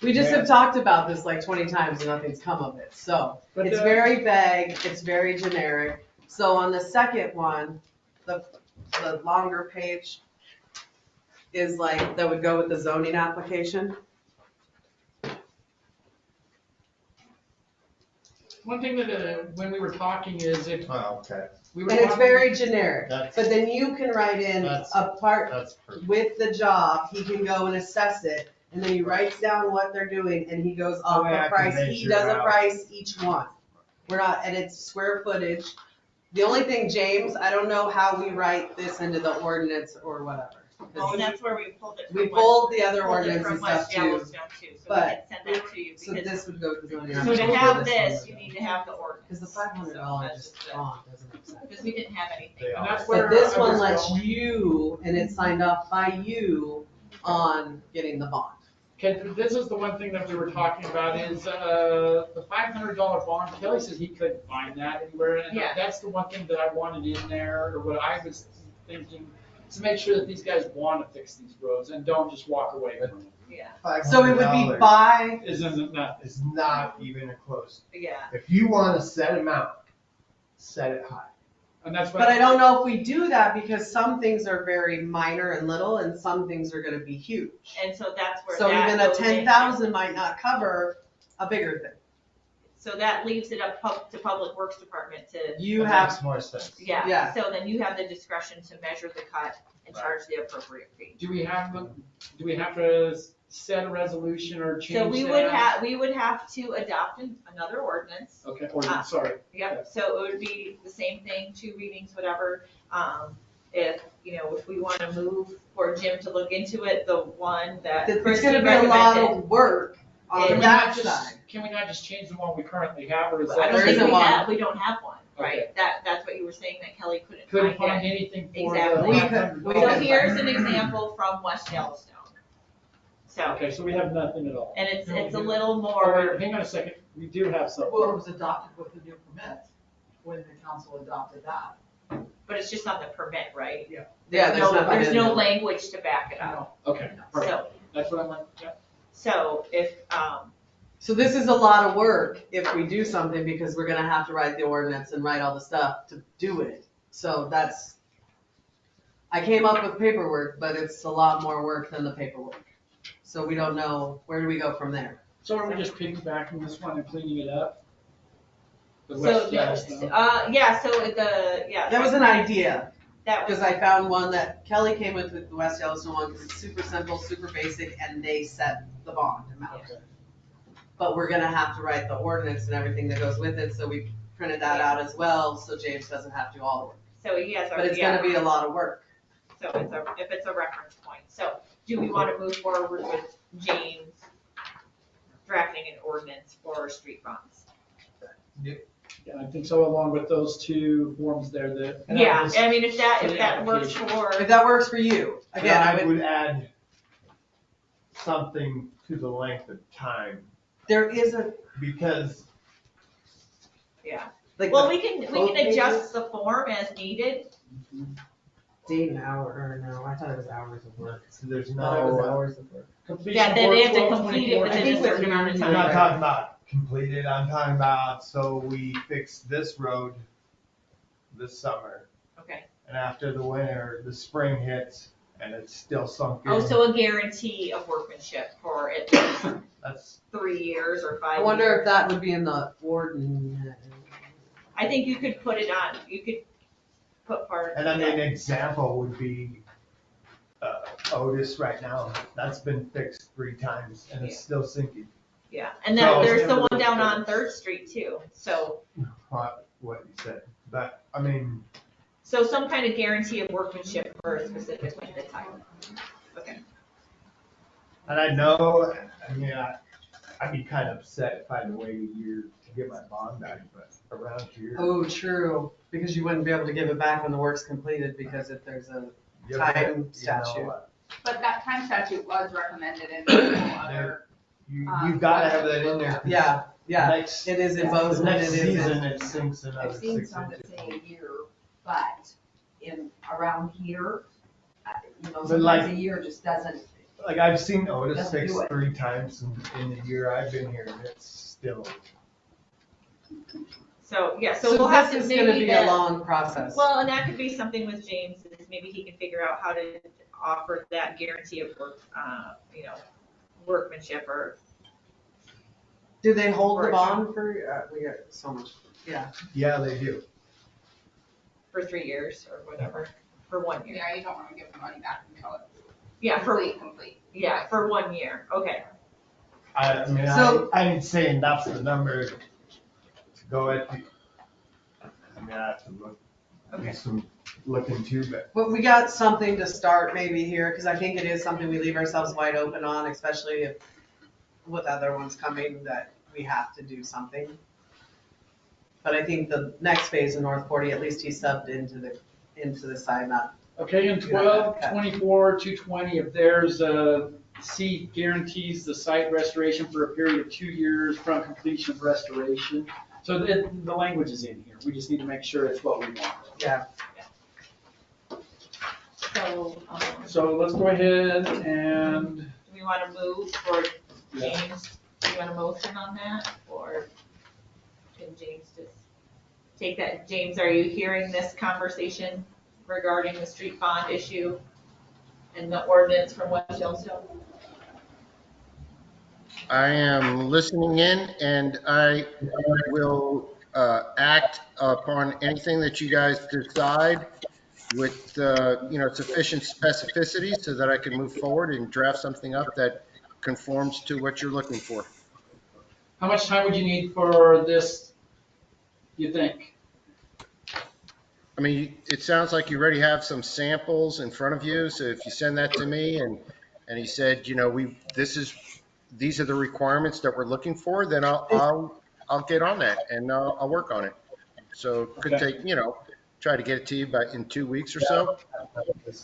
[SPEAKER 3] We just have talked about this like 20 times and nothing's come of it, so
[SPEAKER 5] But
[SPEAKER 3] it's very vague, it's very generic. So on the second one, the longer page is like, that would go with the zoning application.
[SPEAKER 5] One thing that, when we were talking is if
[SPEAKER 11] Oh, okay.
[SPEAKER 5] we were
[SPEAKER 3] And it's
[SPEAKER 5] talking-
[SPEAKER 3] very generic,
[SPEAKER 11] That's-
[SPEAKER 3] but then you can write in
[SPEAKER 11] That's-
[SPEAKER 3] a part
[SPEAKER 11] That's perfect.
[SPEAKER 3] with the job, he can go and assess it, and then he writes down what they're doing, and he goes off
[SPEAKER 11] way I
[SPEAKER 3] a
[SPEAKER 11] can
[SPEAKER 3] price, he
[SPEAKER 11] measure
[SPEAKER 3] does a
[SPEAKER 11] out.
[SPEAKER 3] price each one. We're not, and it's square footage. The only thing, James, I don't know how we write this into the ordinance or whatever.
[SPEAKER 2] Well, and that's where we pulled it from.
[SPEAKER 3] We
[SPEAKER 2] West-
[SPEAKER 3] pulled the other
[SPEAKER 2] pulled it
[SPEAKER 3] ordinance
[SPEAKER 2] from
[SPEAKER 3] and
[SPEAKER 2] West
[SPEAKER 3] stuff too,
[SPEAKER 2] Yellowstone too, so we
[SPEAKER 3] but-
[SPEAKER 2] can send that to you,
[SPEAKER 3] so
[SPEAKER 2] because,
[SPEAKER 3] this would go to the zoning.
[SPEAKER 2] so to
[SPEAKER 3] application.
[SPEAKER 2] have this, you need to have the ordinance.
[SPEAKER 3] Because the $500 just bond doesn't make sense.
[SPEAKER 2] Because we didn't have anything.
[SPEAKER 11] They
[SPEAKER 5] And
[SPEAKER 11] are.
[SPEAKER 5] that's where
[SPEAKER 3] But this
[SPEAKER 5] I
[SPEAKER 3] one
[SPEAKER 5] was
[SPEAKER 3] lets
[SPEAKER 5] going.
[SPEAKER 3] you, and it's signed off by you on getting the bond.
[SPEAKER 5] Okay, this is the one thing that we were talking about is, the $500 bond. Kelly says he couldn't find that anywhere, and
[SPEAKER 2] Yeah.
[SPEAKER 5] that's the one thing that I wanted in there, or what I was thinking, to make sure that these guys want to fix these roads and don't just walk away from them.
[SPEAKER 2] Yeah,
[SPEAKER 3] So it would be
[SPEAKER 11] $500
[SPEAKER 3] by,
[SPEAKER 5] Isn't it not?
[SPEAKER 11] Is not even a close.
[SPEAKER 2] yeah.
[SPEAKER 11] If you want to set amount, set it high.
[SPEAKER 5] And that's what.
[SPEAKER 3] but I don't know if we do that because some things are very minor and little and some things are gonna be huge.
[SPEAKER 2] And so that's where
[SPEAKER 3] So
[SPEAKER 2] that
[SPEAKER 3] even a
[SPEAKER 2] goes in.
[SPEAKER 3] 10,000 might not cover a bigger thing.
[SPEAKER 2] So that leaves it up to Public Works Department to,
[SPEAKER 3] You
[SPEAKER 11] That
[SPEAKER 3] have,
[SPEAKER 11] makes more sense.
[SPEAKER 2] yeah,
[SPEAKER 3] Yeah.
[SPEAKER 2] so then you have the discretion to measure the cut and charge the appropriate fee.
[SPEAKER 5] Do we have to set a resolution or change
[SPEAKER 2] So
[SPEAKER 5] that?
[SPEAKER 2] we would have to adopt another ordinance.
[SPEAKER 5] Okay, ordinance, sorry.
[SPEAKER 2] Yep, so it would be the same thing, 2 readings, whatever. If we want to move for Jim to look into it, the one that
[SPEAKER 3] it's
[SPEAKER 2] Christie
[SPEAKER 3] gonna be a lot
[SPEAKER 2] recommended.
[SPEAKER 3] of work
[SPEAKER 2] Can
[SPEAKER 3] on
[SPEAKER 5] Can we
[SPEAKER 3] that
[SPEAKER 5] not
[SPEAKER 3] side.
[SPEAKER 5] just, can we not just change the one we currently have, or is
[SPEAKER 2] I
[SPEAKER 5] that?
[SPEAKER 2] don't
[SPEAKER 3] There
[SPEAKER 2] think
[SPEAKER 3] isn't one.
[SPEAKER 2] we don't have one, right? That's what you were saying, that Kelly
[SPEAKER 5] Couldn't
[SPEAKER 2] find
[SPEAKER 5] find
[SPEAKER 2] it.
[SPEAKER 5] anything for
[SPEAKER 2] Exactly.
[SPEAKER 5] the
[SPEAKER 3] We
[SPEAKER 5] $500.
[SPEAKER 3] could-
[SPEAKER 2] So here's an example from West Yellowstone. So,
[SPEAKER 5] Okay, so we have nothing at all.
[SPEAKER 2] and it's a little
[SPEAKER 5] Oh,
[SPEAKER 2] more,
[SPEAKER 5] wait, hang on a second, we do have something.
[SPEAKER 4] Well, it was adopted with the new permit, when the council adopted that.
[SPEAKER 2] but it's just not the permit, right?
[SPEAKER 3] Yeah, there's nothing
[SPEAKER 2] There's
[SPEAKER 3] in
[SPEAKER 2] no
[SPEAKER 3] there.
[SPEAKER 2] language to back it up.
[SPEAKER 5] Okay, perfect,
[SPEAKER 2] So,
[SPEAKER 5] that's what I want, yeah.
[SPEAKER 2] so if,
[SPEAKER 3] So this is a lot of work if we do something because we're gonna have to write the ordinance and write all the stuff to do it. So I came up with paperwork, but it's a lot more work than the paperwork. So we don't know, where do we go from there?
[SPEAKER 5] So are we just piggybacking this one and cleaning it up? The
[SPEAKER 2] so,
[SPEAKER 5] West Yellowstone?
[SPEAKER 3] That was an idea,
[SPEAKER 2] That was,
[SPEAKER 3] because I found one that Kelly came with the West Yellowstone one, because it's super simple, super basic, and they set the bond amount.
[SPEAKER 5] Okay.
[SPEAKER 3] But we're gonna have to write the ordinance and everything that goes with it, so we printed that out as well, so James doesn't have to do all the work.
[SPEAKER 2] so he has our,
[SPEAKER 3] But it's gonna be a lot of work.
[SPEAKER 2] So if it's a reference point. So do we want to move forward with James drafting an ordinance for street bonds?
[SPEAKER 5] Yeah, I think so, along with those two forms there that.
[SPEAKER 2] Yeah, I mean, if that works for,
[SPEAKER 3] If that works for you, again, I would,
[SPEAKER 11] add something to the length of time,
[SPEAKER 3] there is a,
[SPEAKER 11] because
[SPEAKER 2] yeah.
[SPEAKER 3] like,
[SPEAKER 2] Well,
[SPEAKER 3] the
[SPEAKER 2] we can
[SPEAKER 3] both
[SPEAKER 2] adjust the form as needed.
[SPEAKER 6] Day an hour, or no, I thought it was hours of work.
[SPEAKER 11] so there's
[SPEAKER 6] I thought it was
[SPEAKER 11] no,
[SPEAKER 6] hours of work.
[SPEAKER 5] Completion
[SPEAKER 2] Yeah, then
[SPEAKER 5] work,
[SPEAKER 2] they have to
[SPEAKER 5] 12,
[SPEAKER 2] complete it
[SPEAKER 5] 24.
[SPEAKER 2] within a certain amount of
[SPEAKER 11] I'm not
[SPEAKER 2] time.
[SPEAKER 11] talking about completed, I'm talking about, so we fixed this road this summer,
[SPEAKER 2] Okay.
[SPEAKER 11] and after the winter, the spring hits, and it's still sunk in.
[SPEAKER 2] Oh, so a guarantee of workmanship for at least
[SPEAKER 11] That's,
[SPEAKER 2] 3 years or 5
[SPEAKER 3] I
[SPEAKER 2] years.
[SPEAKER 3] wonder if that would be in the ordinance.
[SPEAKER 2] I think you could put it on, you could put part.
[SPEAKER 11] and I mean, an example would be, Otis right now, that's been fixed 3 times, and it's still sinking.
[SPEAKER 2] Yeah, and
[SPEAKER 11] So-
[SPEAKER 2] there's the one down on Third Street too, so
[SPEAKER 11] What you said, but, I mean,
[SPEAKER 2] some kind of guarantee of workmanship for a specific length of time. Okay.
[SPEAKER 11] and I know, I mean, I'd be kind of upset if I had to wait a year to get my bond back, but around here.
[SPEAKER 3] Oh, true, because you wouldn't be able to give it back when the work's completed, because if there's a
[SPEAKER 11] you
[SPEAKER 3] time
[SPEAKER 11] know,
[SPEAKER 3] statute.
[SPEAKER 7] But that time statute was recommended in multiple other.
[SPEAKER 11] You gotta have that in there.
[SPEAKER 3] Yeah, yeah,
[SPEAKER 11] Next,
[SPEAKER 3] it is in
[SPEAKER 11] the
[SPEAKER 3] both, and it
[SPEAKER 11] next
[SPEAKER 3] is in.
[SPEAKER 11] season, it sinks another
[SPEAKER 6] I've seen
[SPEAKER 11] 6
[SPEAKER 6] some that
[SPEAKER 11] inches.
[SPEAKER 6] say a year, but around here,
[SPEAKER 11] But
[SPEAKER 6] sometimes
[SPEAKER 11] like-
[SPEAKER 6] a year just doesn't,
[SPEAKER 11] Like, I've seen Otis
[SPEAKER 6] Doesn't
[SPEAKER 11] fixed
[SPEAKER 6] do it.
[SPEAKER 11] 3 times in the year I've been here, and it's still.
[SPEAKER 2] So, yeah, so
[SPEAKER 3] So
[SPEAKER 2] we'll have to
[SPEAKER 3] this is gonna
[SPEAKER 2] maybe
[SPEAKER 3] be a long process.
[SPEAKER 2] well, and that could be something with James, is maybe he can figure out how to offer that guarantee of work, workmanship or,
[SPEAKER 3] Do they hold the
[SPEAKER 2] Right.
[SPEAKER 3] bond for, we got so much, yeah.
[SPEAKER 11] Yeah, they do.
[SPEAKER 2] for 3 years or whatever, for 1 year.
[SPEAKER 7] Yeah, you don't wanna give the money back until it's
[SPEAKER 2] Yeah, for,
[SPEAKER 7] complete.
[SPEAKER 2] yeah, for 1 year, okay.
[SPEAKER 11] I mean,
[SPEAKER 3] So-
[SPEAKER 11] I'm saying that's the number to go at the, I mean, I have to look, do some looking too, but
[SPEAKER 3] But we got something to start maybe here, because I think it is something we leave ourselves wide open on, especially if with other ones coming, that we have to do something. But I think the next phase of North 40, at least he subbed into the side, not,
[SPEAKER 5] Okay, and 12, 24, 220, if there's C guarantees the site restoration for a period of 2 years from completion of restoration. So the language is in here. We just need to make sure it's what we want.
[SPEAKER 3] yeah.
[SPEAKER 2] So,
[SPEAKER 5] So let's go ahead and,
[SPEAKER 2] do we want to move for
[SPEAKER 5] Yeah.
[SPEAKER 2] James? Do you want a motion on that, or can James just take that? James, are you hearing this conversation regarding the street bond issue and the ordinance from West Yellowstone?
[SPEAKER 8] I am listening in, and I will act upon anything that you guys decide with, sufficient specificity so that I can move forward and draft something up that conforms to what you're looking for.
[SPEAKER 5] how much time would you need for this, you think?
[SPEAKER 8] I mean, it sounds like you already have some samples in front of you, so if you send that to me and he said, these are the requirements that we're looking for, then I'll get on that and I'll work on it. So it could
[SPEAKER 5] Okay.
[SPEAKER 8] take, try to get it to you in 2 weeks or so.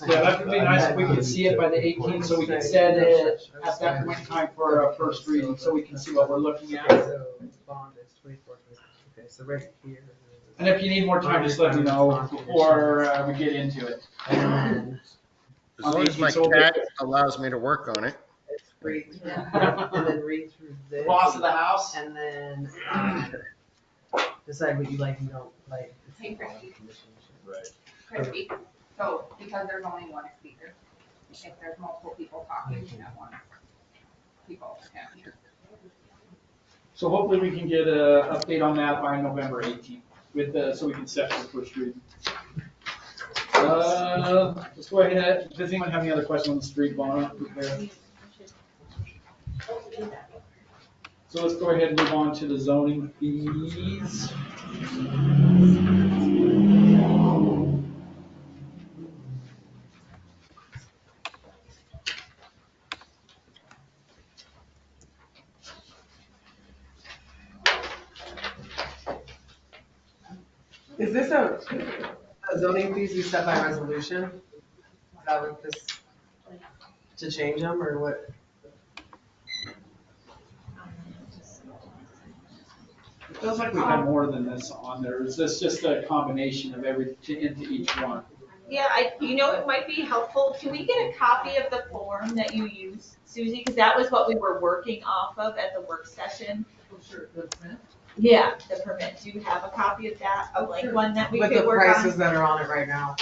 [SPEAKER 5] Yeah, that would be nice if we could see it by the 18th, so we can set it at that point in time for a first reading, so we can see what we're looking at.
[SPEAKER 6] bond is 24, okay, so right here.
[SPEAKER 5] And if you need more time, just let me know before we get into it.
[SPEAKER 6] And
[SPEAKER 8] As long as my cat allows me to work on it.
[SPEAKER 6] read through, and then read through this.
[SPEAKER 5] Boss of the house.
[SPEAKER 6] And then, decide what you like and don't like.
[SPEAKER 7] Hey, Christie.
[SPEAKER 11] Right.
[SPEAKER 7] Christie, so because there's only one speaker, if there's multiple people talking at once, people can't hear.
[SPEAKER 5] So hopefully we can get an update on that by November 18th, so we can set for the first reading. Let's go ahead, does anyone have any other questions on the street bond? So let's go ahead and move on to the zoning fees.
[SPEAKER 3] Is this a zoning fees we set by resolution? Is that what this, to change them or what?
[SPEAKER 5] It feels like we had more than this on there. Is this just a combination of into each one?
[SPEAKER 2] Yeah, it might be helpful. Can we get a copy of the form that you used, Susie? Because that was what we were working off of at the work session. Yeah, the permit. Do you have a copy of that, a blank one that we
[SPEAKER 3] With
[SPEAKER 2] could
[SPEAKER 3] the
[SPEAKER 2] work on?
[SPEAKER 3] prices that are on it right now.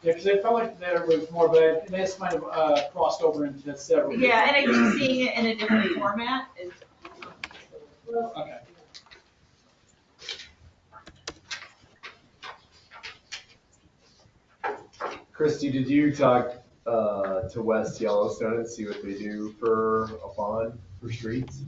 [SPEAKER 5] Yeah, because it felt like there was more, but this might have crossed over into several.
[SPEAKER 2] Yeah, and I keep seeing it in a different format.
[SPEAKER 5] Okay.
[SPEAKER 9] Christy, did you talk to West Yellowstone and see what they do for a bond for streets?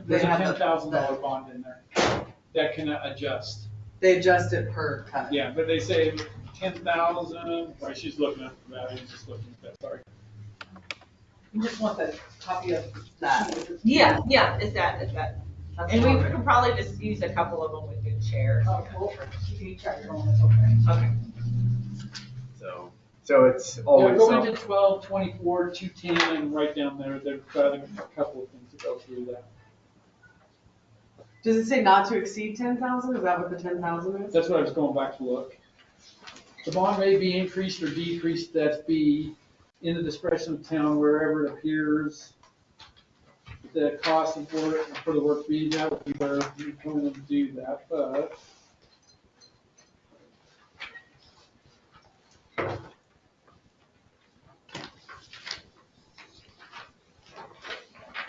[SPEAKER 5] There's a $10,000 bond in there that can adjust.
[SPEAKER 3] They adjust it per cut.
[SPEAKER 5] Yeah, but they say 10,000. Sorry, she's looking at the value. Just looking at that. Sorry.
[SPEAKER 3] You just want the copy of that.
[SPEAKER 2] Yeah, is that. And we could probably just use a couple of them with new chairs.
[SPEAKER 10] Oh, cool. You can check your own, it's okay.
[SPEAKER 2] Okay.
[SPEAKER 9] So it's always
[SPEAKER 5] Go
[SPEAKER 9] some-
[SPEAKER 5] into 12, 24, 210, and right down there, there's a couple of things to go through that.
[SPEAKER 3] Does it say not to exceed 10,000? Is that what the 10,000 is?
[SPEAKER 5] That's what I was going back to look. The bond may be increased or decreased, that's be in the discretion of town wherever it appears. The cost of work for the work be, that would be where you're going to do that, but.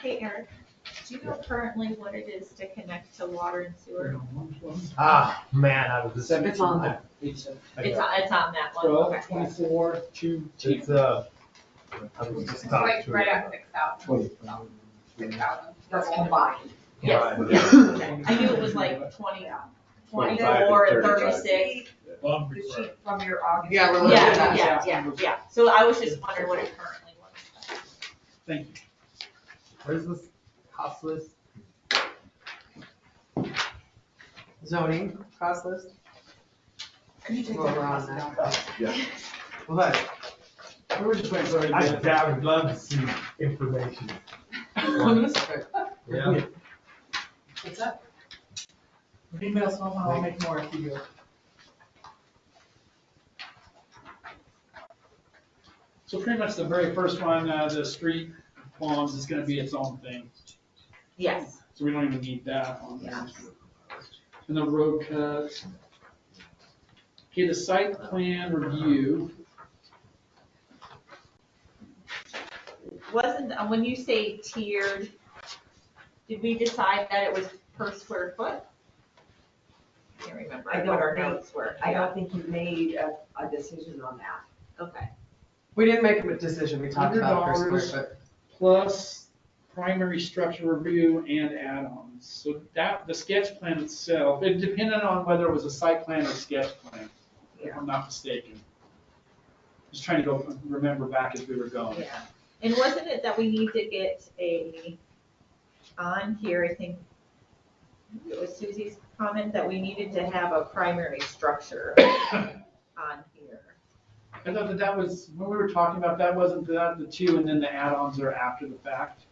[SPEAKER 2] Hey, Eric, do you know currently what it is to connect to water and sewer?
[SPEAKER 11] Man, I was just.
[SPEAKER 3] It's on there.
[SPEAKER 2] It's on that one,
[SPEAKER 5] 12,
[SPEAKER 2] okay.
[SPEAKER 5] 24, 210.
[SPEAKER 11] It's, I was just talking
[SPEAKER 7] Right,
[SPEAKER 11] to
[SPEAKER 7] right
[SPEAKER 11] her.
[SPEAKER 7] at 6,000. 6,000.
[SPEAKER 6] That's combined.
[SPEAKER 2] Yes,
[SPEAKER 11] Right.
[SPEAKER 2] yes, okay. I knew it was like 24 and 36.
[SPEAKER 6] The sheet from your August.
[SPEAKER 3] Yeah, we're looking at that.
[SPEAKER 2] Yeah. So I was just wondering what it currently was.
[SPEAKER 5] Thank you.
[SPEAKER 11] Where's this cost list?
[SPEAKER 3] Zoning cost list?
[SPEAKER 10] Can you take
[SPEAKER 3] Well,
[SPEAKER 10] that?
[SPEAKER 3] we're on that.
[SPEAKER 9] Yeah.
[SPEAKER 3] What?
[SPEAKER 5] We were just waiting for it.
[SPEAKER 11] I would love to see information. Yeah.
[SPEAKER 3] What's that?
[SPEAKER 10] Email someone, I'll make more if you do.
[SPEAKER 5] So pretty much the very first one, the street ponds is gonna be its own thing.
[SPEAKER 2] Yes.
[SPEAKER 5] So we don't even need that on there.
[SPEAKER 2] Yeah.
[SPEAKER 5] And the road cuts. Okay, the site plan review.
[SPEAKER 2] When you say tiered, did we decide that it was per square foot? I can't remember
[SPEAKER 6] I
[SPEAKER 2] what
[SPEAKER 6] don't
[SPEAKER 2] our
[SPEAKER 6] think-
[SPEAKER 2] notes were.
[SPEAKER 6] I don't think you made a decision on that.
[SPEAKER 2] Okay.
[SPEAKER 3] We didn't make a decision. We talked about per square
[SPEAKER 5] $100
[SPEAKER 3] foot.
[SPEAKER 5] plus primary structure review and add-ons. So that, the sketch plan itself, it depended on whether it was a site plan or sketch plan, if I'm not mistaken. Just trying to go, remember back as we were going.
[SPEAKER 2] Yeah. And wasn't it that we need to get on here, I think, it was Susie's comment that we needed to have a primary structure on here.
[SPEAKER 5] I thought that was, when we were talking about, that wasn't the two, and then the add-ons are after the fact.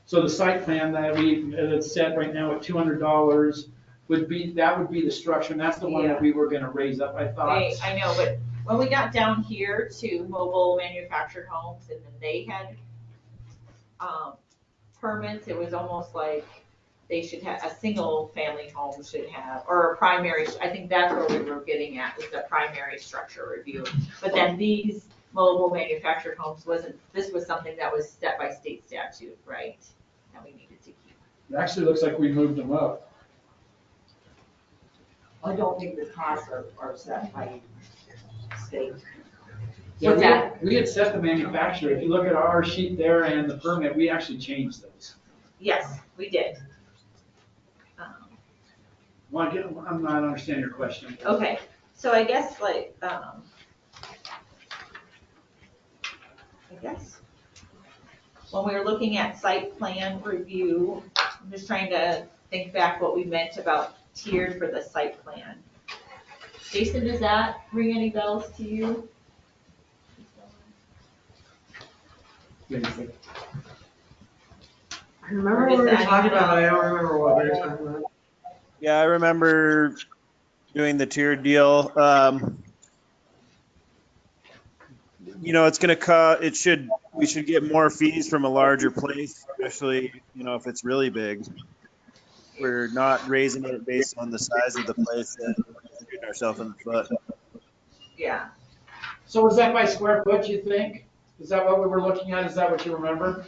[SPEAKER 5] So the site plan that it's set right now at $200 would be the structure, and that's the one that we were gonna raise up, I thought.
[SPEAKER 2] I know, but when we got down here to mobile manufactured homes and then they had permits, it was almost like they should have, a single family home should have, or a primary, I think that's where we were getting at, was the primary structure review. But then these mobile manufactured homes this was something that was set by state statute, right? That we needed to keep.
[SPEAKER 5] It actually looks like we moved them up.
[SPEAKER 6] I don't think the costs are set by state.
[SPEAKER 5] Yeah,
[SPEAKER 2] What's that?
[SPEAKER 5] we had set the manufacturer. If you look at our sheet there and the permit, we actually changed those.
[SPEAKER 2] Yes, we did.
[SPEAKER 5] Well, I'm not understanding your question.
[SPEAKER 2] Okay, so I guess when we were looking at site plan review, I'm just trying to think back what we meant about tiered for the site plan. Jason, does that ring any bells to you?
[SPEAKER 3] I remember what we were talking about, but I don't remember what we were talking about.
[SPEAKER 12] Yeah, I remember doing the tiered deal. It's gonna we should get more fees from a larger place, especially, if it's really big. We're not raising it based on the size of the place, and we're shooting ourselves in the foot.
[SPEAKER 2] Yeah.
[SPEAKER 5] So was that by square foot, you think? Is that what we were looking at? Is that what you remember?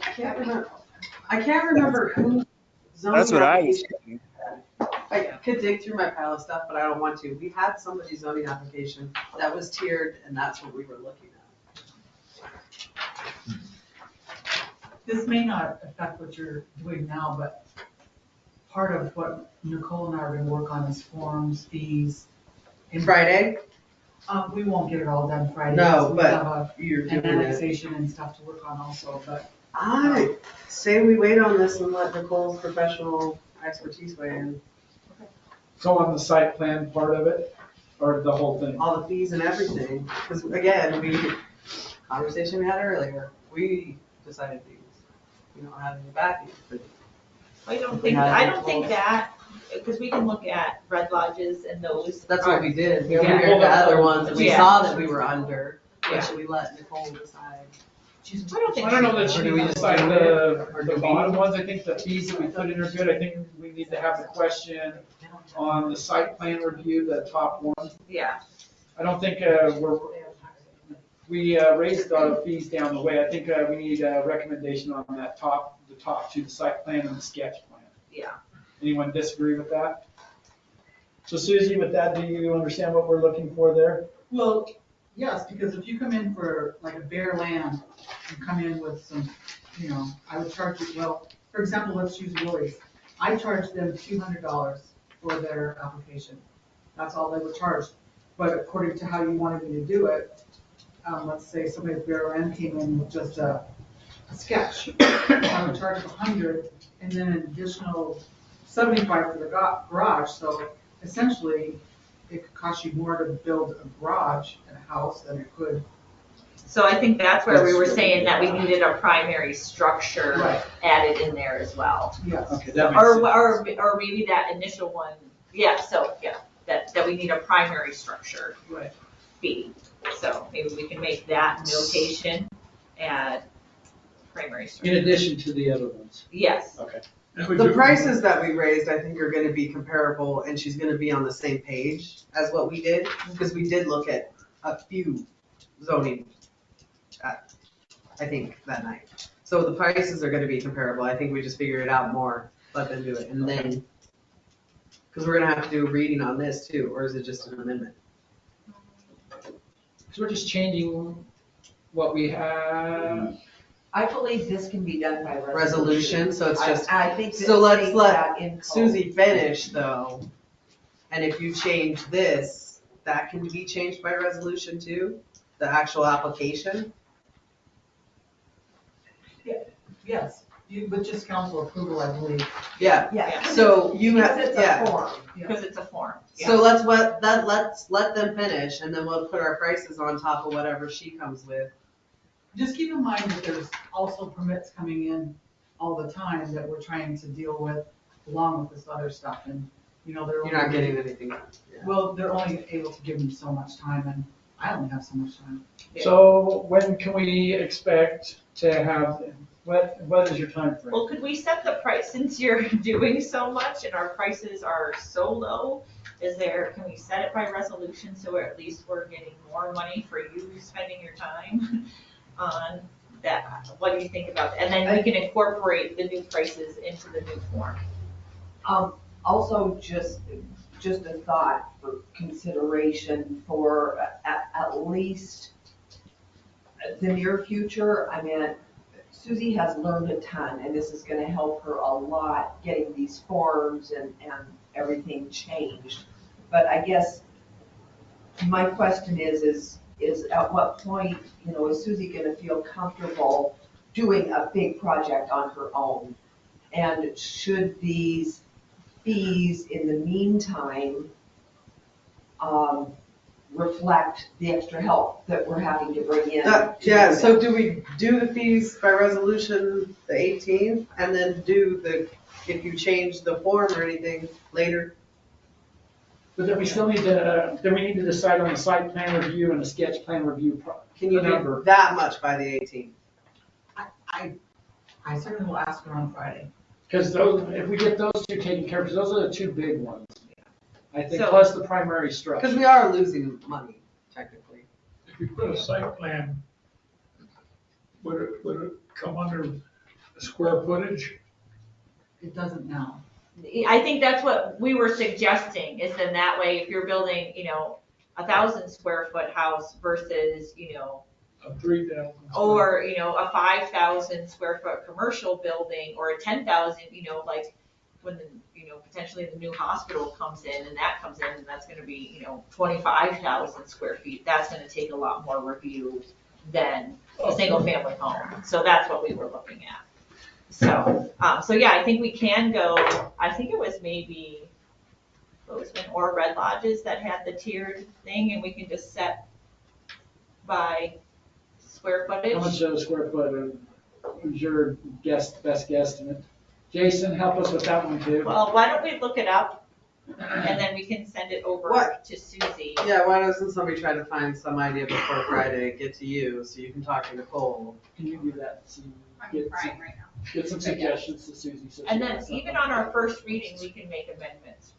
[SPEAKER 3] I can't remember who zoning.
[SPEAKER 12] That's what I was thinking.
[SPEAKER 3] I could dig through my pile of stuff, but I don't want to. We had somebody's zoning application that was tiered, and that's what we were looking at.
[SPEAKER 13] This may not affect what you're doing now, but part of what Nicole and I are gonna work on is forms, fees.
[SPEAKER 3] Friday?
[SPEAKER 13] We won't get it all done Friday.
[SPEAKER 3] No,
[SPEAKER 13] We
[SPEAKER 3] but
[SPEAKER 13] have
[SPEAKER 3] you're
[SPEAKER 13] an
[SPEAKER 3] doing it.
[SPEAKER 13] annexation and stuff to work on also, but
[SPEAKER 3] I say we wait on this and let Nicole's professional expertise weigh in.
[SPEAKER 5] So on the site plan part of it, or the whole thing?
[SPEAKER 3] All the fees and everything, because again, conversation we had earlier, we decided these. We don't have any backing for these.
[SPEAKER 2] I don't think that, because we can look at red lodges and those.
[SPEAKER 3] That's what we did. We
[SPEAKER 2] Yeah.
[SPEAKER 3] compared the other ones, and we
[SPEAKER 2] Yeah.
[SPEAKER 3] saw that we were under,
[SPEAKER 2] Yeah.
[SPEAKER 3] but should we let Nicole decide?
[SPEAKER 5] I don't know that she
[SPEAKER 3] Or do we
[SPEAKER 5] needs
[SPEAKER 3] just
[SPEAKER 5] like
[SPEAKER 3] do
[SPEAKER 5] the bottom ones. I think the fees that we put in are good. I think we need to have the question on the site plan review, the top one.
[SPEAKER 2] Yeah.
[SPEAKER 5] I don't think we raised the fees down the way. I think we need a recommendation on that the top two, the site plan and the sketch plan.
[SPEAKER 2] Yeah.
[SPEAKER 5] Anyone disagree with that? So Susie, with that, do you understand what we're looking for there?
[SPEAKER 13] well, yes, because if you come in for like a bare land, you come in with some, I would charge you, well, for example, let's use Willie's. I charge them $200 for their application. That's all they would charge. But according to how you wanted me to do it, let's say somebody at bare land came in with just a sketch. I would charge them 100 and then an additional 75 for the garage. So essentially, it could cost you more to build a garage and a house than it could.
[SPEAKER 2] So I think that's where we were saying that we needed a primary structure
[SPEAKER 13] Right.
[SPEAKER 2] added in there as well.
[SPEAKER 13] Yes.
[SPEAKER 5] Okay, that makes sense.
[SPEAKER 2] Or maybe that initial one, that we need a primary structure
[SPEAKER 13] Right.
[SPEAKER 2] fee. So maybe we can make that notation, add primary structure.
[SPEAKER 5] In addition to the other ones.
[SPEAKER 2] Yes.
[SPEAKER 5] Okay.
[SPEAKER 3] The prices that we raised, I think, are gonna be comparable, and she's gonna be on the same page as what we did, because we did look at a few zoning, I think, that night. So the prices are gonna be comparable. I think we just figure it out more, let them do it, and then, because we're gonna have to do a reading on this too, or is it just an amendment?
[SPEAKER 5] So we're just changing what we have.
[SPEAKER 6] I believe this can be done by resolution.
[SPEAKER 3] Resolution, so it's just,
[SPEAKER 6] I think this
[SPEAKER 3] so let's
[SPEAKER 6] states
[SPEAKER 3] let
[SPEAKER 6] that in code.
[SPEAKER 3] Susie finish though. And if you change this, that can be changed by resolution too, the actual application?
[SPEAKER 13] Yes, with just council approval, I believe.
[SPEAKER 3] Yeah,
[SPEAKER 6] Yeah.
[SPEAKER 3] so you have,
[SPEAKER 6] Because it's a
[SPEAKER 3] yeah.
[SPEAKER 6] form.
[SPEAKER 2] Because it's a form.
[SPEAKER 3] So let's let them finish, and then we'll put our prices on top of whatever she comes with.
[SPEAKER 13] Just keep in mind that there's also permits coming in all the time that we're trying to deal with along with this other stuff, and, they're
[SPEAKER 3] You're
[SPEAKER 13] only.
[SPEAKER 3] not getting anything.
[SPEAKER 13] Well, they're only able to give me so much time, and I only have so much time.
[SPEAKER 5] So when can we expect to have, what is your time frame?
[SPEAKER 2] Well, could we set the price, since you're doing so much and our prices are so low, can we set it by resolution so at least we're getting more money for you spending your time on that? What do you think about that? And then we can incorporate the new prices into the new form.
[SPEAKER 6] Also, just a thought for consideration for at least the near future. I mean, Susie has learned a ton, and this is gonna help her a lot getting these forms and everything changed. But I guess my question is at what point, is Susie gonna feel comfortable doing a big project on her own? And should these fees in the meantime, reflect the extra help that we're having to bring in.
[SPEAKER 3] Yeah, so do we do the fees by resolution the 18th and then do the, if you change the form or anything later?
[SPEAKER 5] But then we still need to, then we need to decide on the site plan review and the sketch plan review.
[SPEAKER 3] Can you
[SPEAKER 5] number.
[SPEAKER 3] do that much by the 18th?
[SPEAKER 13] I certainly will ask her on Friday.
[SPEAKER 5] Because those, if we get those two taken care of, because those are the two big ones. I think,
[SPEAKER 2] So-
[SPEAKER 5] plus the primary structure.
[SPEAKER 3] Because we are losing money, technically.
[SPEAKER 4] If you put a site plan, would it come under square footage?
[SPEAKER 13] It doesn't now.
[SPEAKER 2] I think that's what we were suggesting, is then that way, if you're building, 1,000 square foot house versus,
[SPEAKER 4] A 3,000.
[SPEAKER 2] or, a 5,000 square foot commercial building, or a 10,000, like, when the, potentially the new hospital comes in, and that comes in, and that's gonna be, 25,000 square feet, that's gonna take a lot more review than a single family home, so that's what we were looking at. So, yeah, I think we can go, I think it was maybe Bozeman or Red Lodges that had the tiered thing, and we can just set by square footage.
[SPEAKER 5] How much of a square foot is your best guesstimate? Jason, help us with that one too.
[SPEAKER 2] Well, why don't we look it up, and then we can send it over
[SPEAKER 3] What?
[SPEAKER 2] to Susie.
[SPEAKER 3] Yeah, why doesn't somebody try to find some idea before Friday, get to you, so you can talk to Nicole?
[SPEAKER 5] Can you do that? So you
[SPEAKER 7] I'm
[SPEAKER 5] get
[SPEAKER 7] trying
[SPEAKER 5] some,
[SPEAKER 7] right now.
[SPEAKER 5] get some suggestions to Susie. So she
[SPEAKER 2] And then
[SPEAKER 5] has
[SPEAKER 2] even
[SPEAKER 5] something.
[SPEAKER 2] on our first reading, we can make amendments,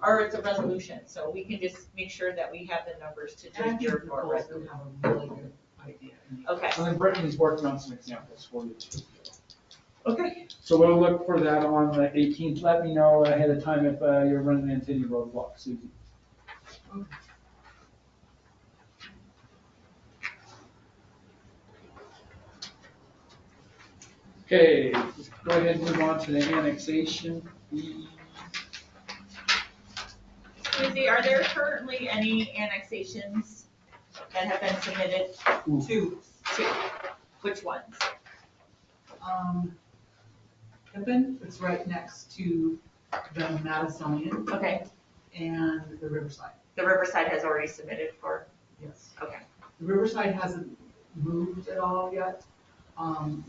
[SPEAKER 2] or it's a resolution, so we can just make sure that we have the numbers to
[SPEAKER 13] And I
[SPEAKER 2] do
[SPEAKER 13] think
[SPEAKER 2] your
[SPEAKER 13] Nicole
[SPEAKER 2] resolution.
[SPEAKER 13] would have a really good idea.
[SPEAKER 2] Okay,
[SPEAKER 5] And then Brittany's working on some examples for you too.
[SPEAKER 2] okay.
[SPEAKER 5] So we'll look for that on the 18th. Let me know ahead of time if you're running into any roadblocks, Susie. Okay, let's go ahead and move on to the annexation fee.
[SPEAKER 2] Susie, are there currently any annexations that have been submitted?
[SPEAKER 13] Two.
[SPEAKER 2] Two. Which ones?
[SPEAKER 13] Pippin, it's right next to the Madisonian
[SPEAKER 2] Okay,
[SPEAKER 13] and the Riverside.
[SPEAKER 2] the Riverside has already submitted for,
[SPEAKER 13] Yes.
[SPEAKER 2] okay.
[SPEAKER 13] The Riverside hasn't moved at all yet,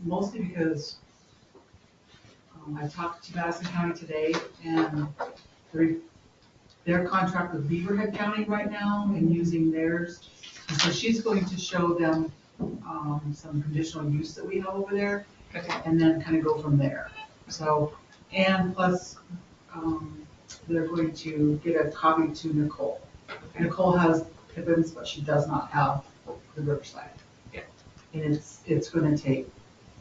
[SPEAKER 13] mostly because I talked to Madison County today, and their contract with Beaverhead County right now and using theirs. And so she's going to show them some conditional use that we have over there,
[SPEAKER 2] Okay.
[SPEAKER 13] and then kind of go from there. So, and plus, they're going to get a copy to Nicole. Nicole has Pippins, but she does not have the Riverside.
[SPEAKER 2] Yeah.
[SPEAKER 13] And it's gonna take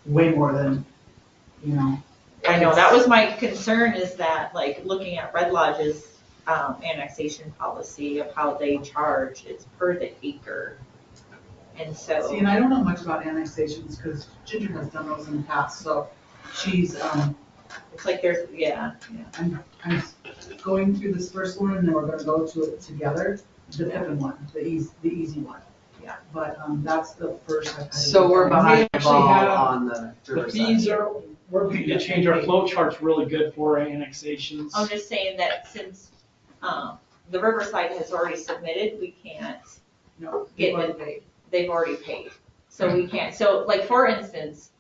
[SPEAKER 13] way more than,
[SPEAKER 2] I know, that was my concern, is that, like, looking at Red Lodge's annexation policy of how they charge, it's per the acre. And so.
[SPEAKER 13] See, and I don't know much about annexations, because Ginger has done those in the past, so she's,
[SPEAKER 2] It's like there's, yeah.
[SPEAKER 13] I'm going through this first one, and then we're gonna go to it together, the Pippin one, the easy one.
[SPEAKER 2] Yeah.
[SPEAKER 13] But, that's the first I've had.
[SPEAKER 3] So we're behind the
[SPEAKER 5] actually
[SPEAKER 3] ball
[SPEAKER 5] have
[SPEAKER 3] on the
[SPEAKER 5] The
[SPEAKER 3] Riverside.
[SPEAKER 5] fees are, we're going to change our flow charts really good for annexations.
[SPEAKER 2] I'm just saying that since the Riverside has already submitted, we can't,
[SPEAKER 13] No,
[SPEAKER 2] Get
[SPEAKER 13] they've
[SPEAKER 2] it.
[SPEAKER 13] already paid.
[SPEAKER 2] they've already paid. So we can't, so like, for instance,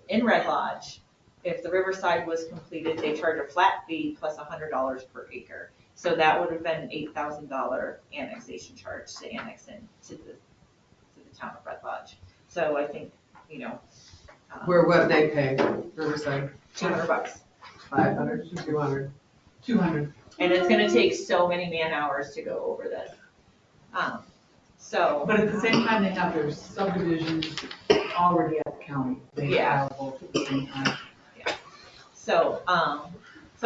[SPEAKER 2] in Red Lodge, if the Riverside was completed, they charge a flat fee plus $100 per acre. So that would have been an $8,000 annexation charge to annex in to the town of Red Lodge. So I think,
[SPEAKER 3] Where what they pay, Riverside,
[SPEAKER 2] $200.
[SPEAKER 3] 500, 200.
[SPEAKER 13] 200.
[SPEAKER 2] And it's gonna take so many man hours to go over this. So,
[SPEAKER 13] But at the same time, they have their subdivisions already at the county. They
[SPEAKER 2] Yeah.
[SPEAKER 13] file both at the same time.
[SPEAKER 2] so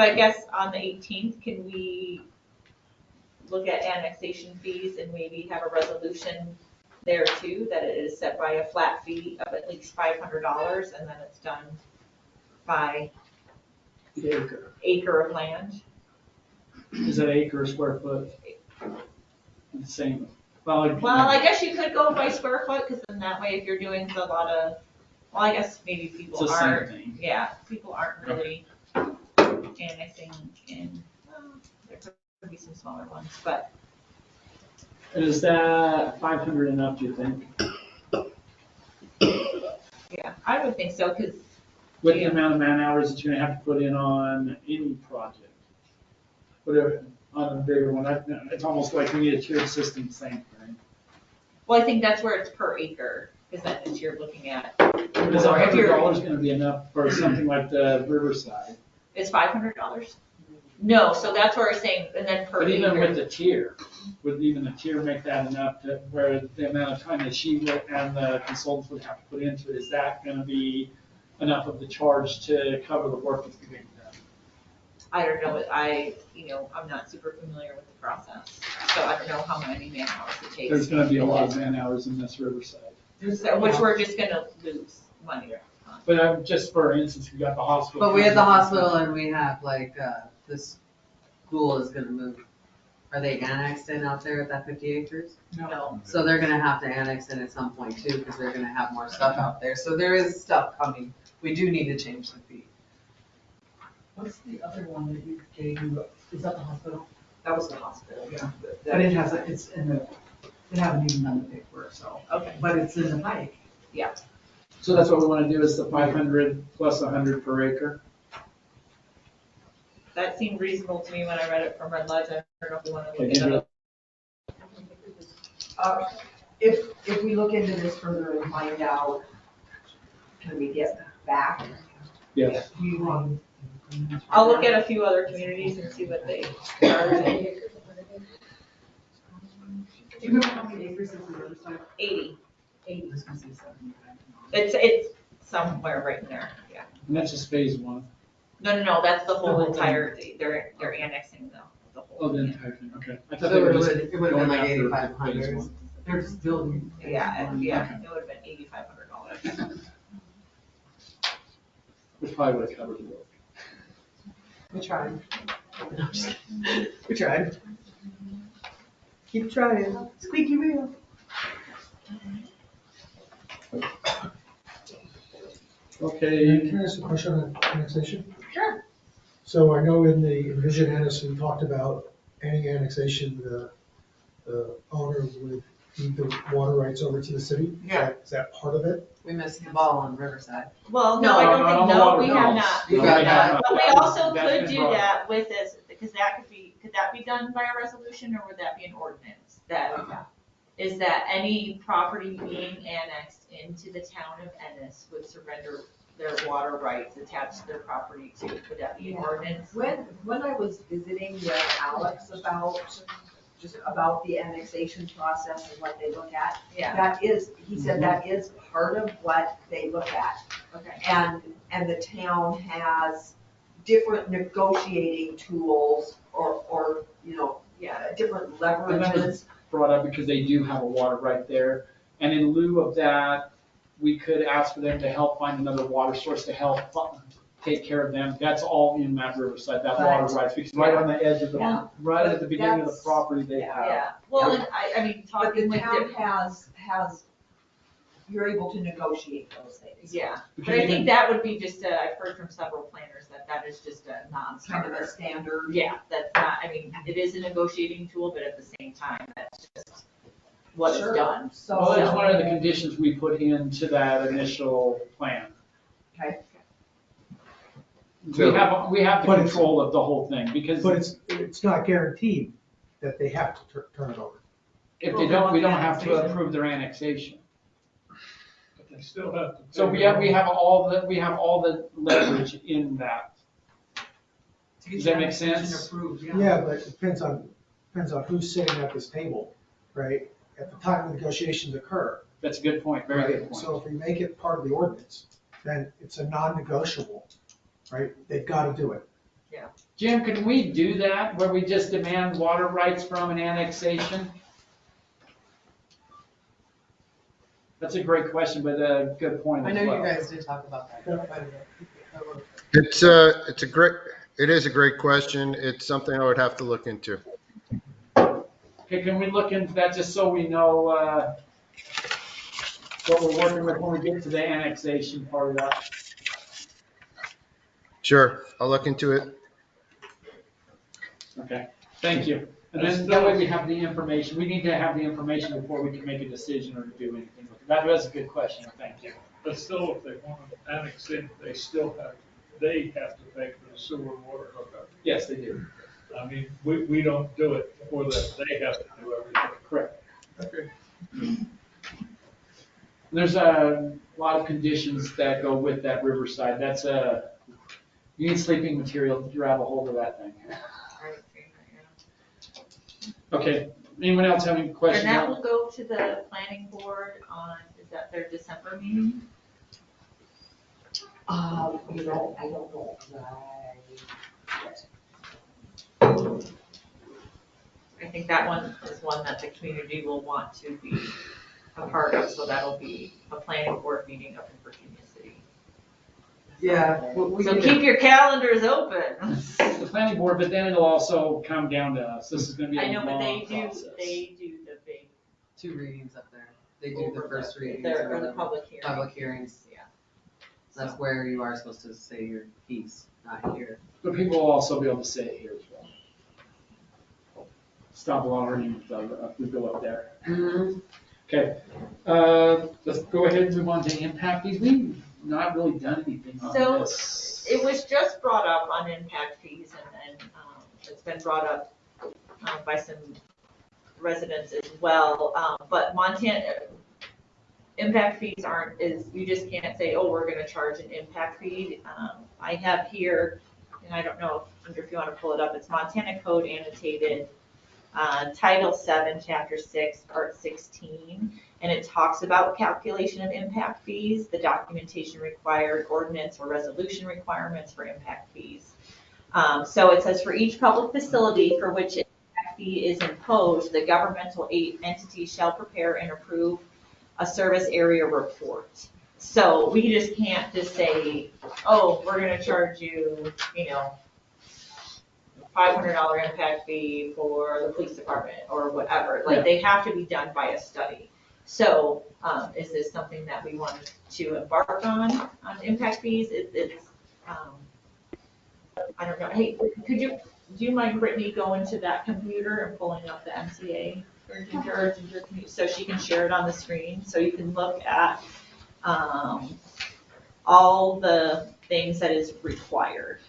[SPEAKER 2] I guess on the 18th, can we look at annexation fees and maybe have a resolution there too, that it is set by a flat fee of at least $500, and then it's done by
[SPEAKER 5] The acre.
[SPEAKER 2] acre of land?
[SPEAKER 5] Is that acre or square foot? The same. Well,
[SPEAKER 2] I guess you could go by square foot, because then that way, if you're doing a lot of, I guess maybe
[SPEAKER 5] it's
[SPEAKER 2] people
[SPEAKER 5] the same
[SPEAKER 2] aren't,
[SPEAKER 5] thing.
[SPEAKER 2] yeah, people aren't really annexing in, well, there could be some smaller ones, but
[SPEAKER 5] Is that 500 enough, do you think?
[SPEAKER 2] Yeah, I would think so, because
[SPEAKER 5] With the amount of man hours that you're gonna have to put in on any project? Whatever, on a bigger one, it's almost like we need a tiered system, same thing.
[SPEAKER 2] well, I think that's where it's per acre, because that's what you're looking at.
[SPEAKER 5] Is $100 gonna be enough for something like the Riverside?
[SPEAKER 2] Is $500? No, so that's where I'm saying, and then per
[SPEAKER 5] But even with
[SPEAKER 2] acre.
[SPEAKER 5] the tier, would even the tier make that enough to, where the amount of time that she would, and the consultants would have to put into it, is that gonna be enough of the charge to cover the work that's being done?
[SPEAKER 2] I don't know, I'm not super familiar with the process, so I don't know how many man hours it takes.
[SPEAKER 5] There's gonna be a lot of man hours in this Riverside.
[SPEAKER 2] So, which we're just gonna lose money on.
[SPEAKER 5] But just for instance, we got the hospital.
[SPEAKER 3] But we have the hospital and we have like, this school is gonna move. Are they annexed in out there at that 50 acres?
[SPEAKER 2] No.
[SPEAKER 3] So they're gonna have to annex in at some point too, because they're gonna have more stuff out there. So there is stuff coming. We do need to change the fee.
[SPEAKER 13] What's the other one that you gave me? Is that the hospital?
[SPEAKER 6] That was the hospital.
[SPEAKER 13] Yeah. But it has, it's in the, they haven't even done the paperwork, so.
[SPEAKER 2] Okay.
[SPEAKER 13] But it's in the pike.
[SPEAKER 5] So that's what we wanna do, is the 500 plus 100 per acre?
[SPEAKER 2] That seemed reasonable to me when I read it from Red Ledge. I don't know if we want to look
[SPEAKER 5] Okay,
[SPEAKER 2] at it.
[SPEAKER 6] If we look into this further and find out, can we get back?
[SPEAKER 5] Yes.
[SPEAKER 13] Do you want?
[SPEAKER 2] I'll look at a few other communities and see what they charge.
[SPEAKER 13] Do you remember how many acres is the Riverside?
[SPEAKER 2] 80.
[SPEAKER 13] 80. I was gonna say 70.
[SPEAKER 2] It's somewhere right in there, yeah.
[SPEAKER 5] And that's just phase one.
[SPEAKER 2] No, that's the whole
[SPEAKER 13] The whole
[SPEAKER 2] entire, they're annexing the whole.
[SPEAKER 5] Oh, the entire thing, okay. I thought
[SPEAKER 3] So
[SPEAKER 5] they were
[SPEAKER 3] it
[SPEAKER 5] just
[SPEAKER 3] would have been
[SPEAKER 5] going
[SPEAKER 3] like
[SPEAKER 5] after
[SPEAKER 3] 8,500.
[SPEAKER 5] phase one.
[SPEAKER 13] They're just building.
[SPEAKER 2] Yeah, it would have been $8,500.
[SPEAKER 5] Which probably would have covered the work.
[SPEAKER 3] We tried. No, I'm just kidding. We tried. Keep trying. Squeaky wheel.
[SPEAKER 5] Okay,
[SPEAKER 14] Can I ask a question on annexation?
[SPEAKER 2] Sure.
[SPEAKER 14] So I know in the Envision Ennis, we talked about any annexation, the owner would deed the water rights over to the city? Is that part of it?
[SPEAKER 3] We missed the ball on Riverside.
[SPEAKER 2] Well, no, I don't think, no, we have not.
[SPEAKER 3] You got that?
[SPEAKER 2] But we also
[SPEAKER 5] That's
[SPEAKER 2] could
[SPEAKER 5] been
[SPEAKER 2] do
[SPEAKER 5] brought up.
[SPEAKER 2] that with this, because could that be done by a resolution, or would that be an ordinance? Is that any property being annexed into the town of Ennis would surrender their water rights attached to their property to, would that be an ordinance?
[SPEAKER 6] When I was visiting with Alex about the annexation process and what they look at,
[SPEAKER 2] Yeah,
[SPEAKER 6] he said that is part of what they look at.
[SPEAKER 2] okay.
[SPEAKER 6] And the town has different negotiating tools or, different leverages.
[SPEAKER 5] brought up because they do have a water right there. And in lieu of that, we could ask for them to help find another water source to help take care of them. That's all in that Riverside, that water rights, because right on the edge of the,
[SPEAKER 6] Yeah.
[SPEAKER 5] right at the beginning of the property they have.
[SPEAKER 2] Yeah, well, and I mean,
[SPEAKER 6] But
[SPEAKER 2] talking
[SPEAKER 6] the
[SPEAKER 2] with
[SPEAKER 6] town
[SPEAKER 2] the,
[SPEAKER 6] has, you're able to negotiate those things.
[SPEAKER 2] yeah, but
[SPEAKER 5] Because
[SPEAKER 2] I
[SPEAKER 5] even-
[SPEAKER 2] think that would be just I've heard from several planners that is just a
[SPEAKER 6] Kind of
[SPEAKER 2] non-starter.
[SPEAKER 6] a standard.
[SPEAKER 2] Yeah, that's not, I mean, it is a negotiating tool, but at the same time, that's just what is
[SPEAKER 6] Sure.
[SPEAKER 2] done.
[SPEAKER 5] Well, it's
[SPEAKER 6] So,
[SPEAKER 5] one of the conditions we put into that initial plan.
[SPEAKER 6] okay,
[SPEAKER 5] We have the
[SPEAKER 14] But it's-
[SPEAKER 5] control of the whole thing, because
[SPEAKER 14] But it's not guaranteed that they have to turn it over.
[SPEAKER 5] if they don't, we don't have to approve their annexation.
[SPEAKER 11] But they still have to.
[SPEAKER 5] So we have all the leverage in that.
[SPEAKER 13] To get
[SPEAKER 5] Does that
[SPEAKER 13] your
[SPEAKER 5] make
[SPEAKER 13] annexation
[SPEAKER 5] sense?
[SPEAKER 13] Approved,
[SPEAKER 14] Yeah, but it depends on who's sitting at this table, right? At the time the negotiations occur.
[SPEAKER 5] That's a good point, very good
[SPEAKER 14] right?
[SPEAKER 5] point.
[SPEAKER 14] So if we make it part of the ordinance, then it's a non-negotiable, right? They've got to do it.
[SPEAKER 5] Jim, can we do that, where we just demand water rights from an annexation? That's a great question, but a good point
[SPEAKER 3] I
[SPEAKER 5] as
[SPEAKER 3] know
[SPEAKER 5] well.
[SPEAKER 3] you guys did talk about that quite a bit.
[SPEAKER 8] It is a great question. It's something I would have to look into.
[SPEAKER 5] Okay, can we look into that, just so we know, what we're working with when we get to the annexation part of that?
[SPEAKER 8] Sure, I'll look into it.
[SPEAKER 5] Okay, thank you. And then that way we have the information. We need to have the information before we can make a decision or do anything with it. That was a good question, thank you.
[SPEAKER 15] But still, if they want to annex in, they have to pay for the sewer and water hookup.
[SPEAKER 5] Yes, they do.
[SPEAKER 15] I mean, we don't do it for them, they have to do everything.
[SPEAKER 5] Correct.
[SPEAKER 15] Okay.
[SPEAKER 5] There's a lot of conditions that go with that Riverside. That's you need sleeping material to grab a hold of that thing. Okay, anyone else have any questions?
[SPEAKER 2] And that will go to the planning board on, is that their December meeting?
[SPEAKER 6] I don't know.
[SPEAKER 2] I think that one is one that the community will want to be a part of, so that'll be a planning board meeting up in Virginia City.
[SPEAKER 3] Yeah.
[SPEAKER 2] So keep your calendars open.
[SPEAKER 5] The planning board, but then it'll also come down to us. This is gonna be a
[SPEAKER 2] I know, but
[SPEAKER 5] long process.
[SPEAKER 2] they do the big.
[SPEAKER 3] 2 readings up there. They do the first readings.
[SPEAKER 2] Or the public hearing.
[SPEAKER 3] Public hearings.
[SPEAKER 2] Yeah.
[SPEAKER 3] That's where you are supposed to say your piece, not here.
[SPEAKER 5] But people will also be able to say it here as well. Stop lowering if we go up there. Okay, let's go ahead and move on to impact fees. We've not really done anything on
[SPEAKER 2] So
[SPEAKER 5] this.
[SPEAKER 2] it was just brought up on impact fees and it's been brought up by some residents as well. But Montana, impact fees you just can't say, oh, we're gonna charge an impact fee. I have here, and I don't know if you wanna pull it up, it's Montana Code annotated, Title 7, Chapter 6, Part 16, and it talks about calculation of impact fees, the documentation required, ordinance or resolution requirements for impact fees. So it says for each public facility for which an impact fee is imposed, the governmental entity shall prepare and approve a service area report. So we just can't just say, oh, we're gonna charge you, $500 impact fee for the police department or whatever. Like, they have to be done by a study. So, is this something that we want to embark on impact fees? It's I don't know. Hey, do you mind, Brittany, going to that computer and pulling up the MCA for Ginger, so she can share it on the screen, so you can look at all the things that is required.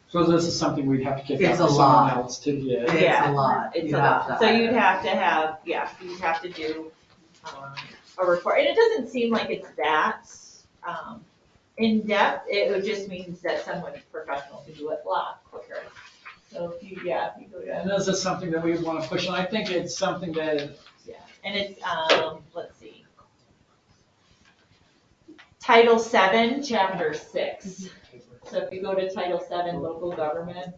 [SPEAKER 5] So this is something we'd have to kick out
[SPEAKER 3] It's
[SPEAKER 5] to
[SPEAKER 3] a
[SPEAKER 5] someone
[SPEAKER 3] lot.
[SPEAKER 5] else to get.
[SPEAKER 3] It's a lot.
[SPEAKER 2] It's
[SPEAKER 3] You
[SPEAKER 2] a
[SPEAKER 3] have
[SPEAKER 2] lot.
[SPEAKER 3] to
[SPEAKER 2] So you'd
[SPEAKER 3] hire.
[SPEAKER 2] you'd have to do a report. And it doesn't seem like it's that in depth. It just means that someone professional can do it a lot quicker. So if you go
[SPEAKER 5] And
[SPEAKER 2] to,
[SPEAKER 5] this is something that we want to push on. I think it's something that,
[SPEAKER 2] and it's, let's see. Title 7, Chapter 6. So if you go to Title 7, Local Government,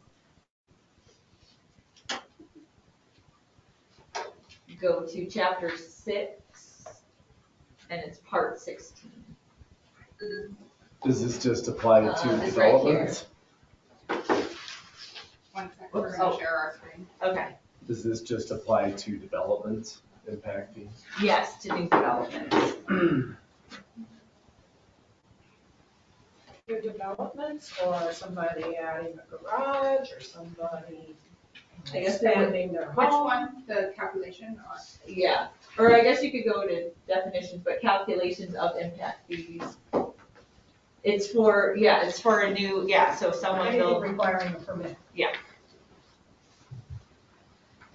[SPEAKER 2] go to Chapter 6, and it's Part 16.
[SPEAKER 9] Does this just apply to
[SPEAKER 2] It's right here.
[SPEAKER 9] developments?
[SPEAKER 7] One second, we're gonna share our screen.
[SPEAKER 2] Okay,
[SPEAKER 9] Does this just apply to developments, impact fees?
[SPEAKER 2] yes, to new developments.
[SPEAKER 10] New developments, or somebody adding a garage, or somebody
[SPEAKER 2] I guess they would,
[SPEAKER 10] expanding their
[SPEAKER 7] Which
[SPEAKER 10] home.
[SPEAKER 7] one, the calculation or?
[SPEAKER 2] yeah, or I guess you could go to definitions, but calculations of impact fees. It's for a new, so someone
[SPEAKER 10] Anything
[SPEAKER 2] will,
[SPEAKER 10] requiring a permit.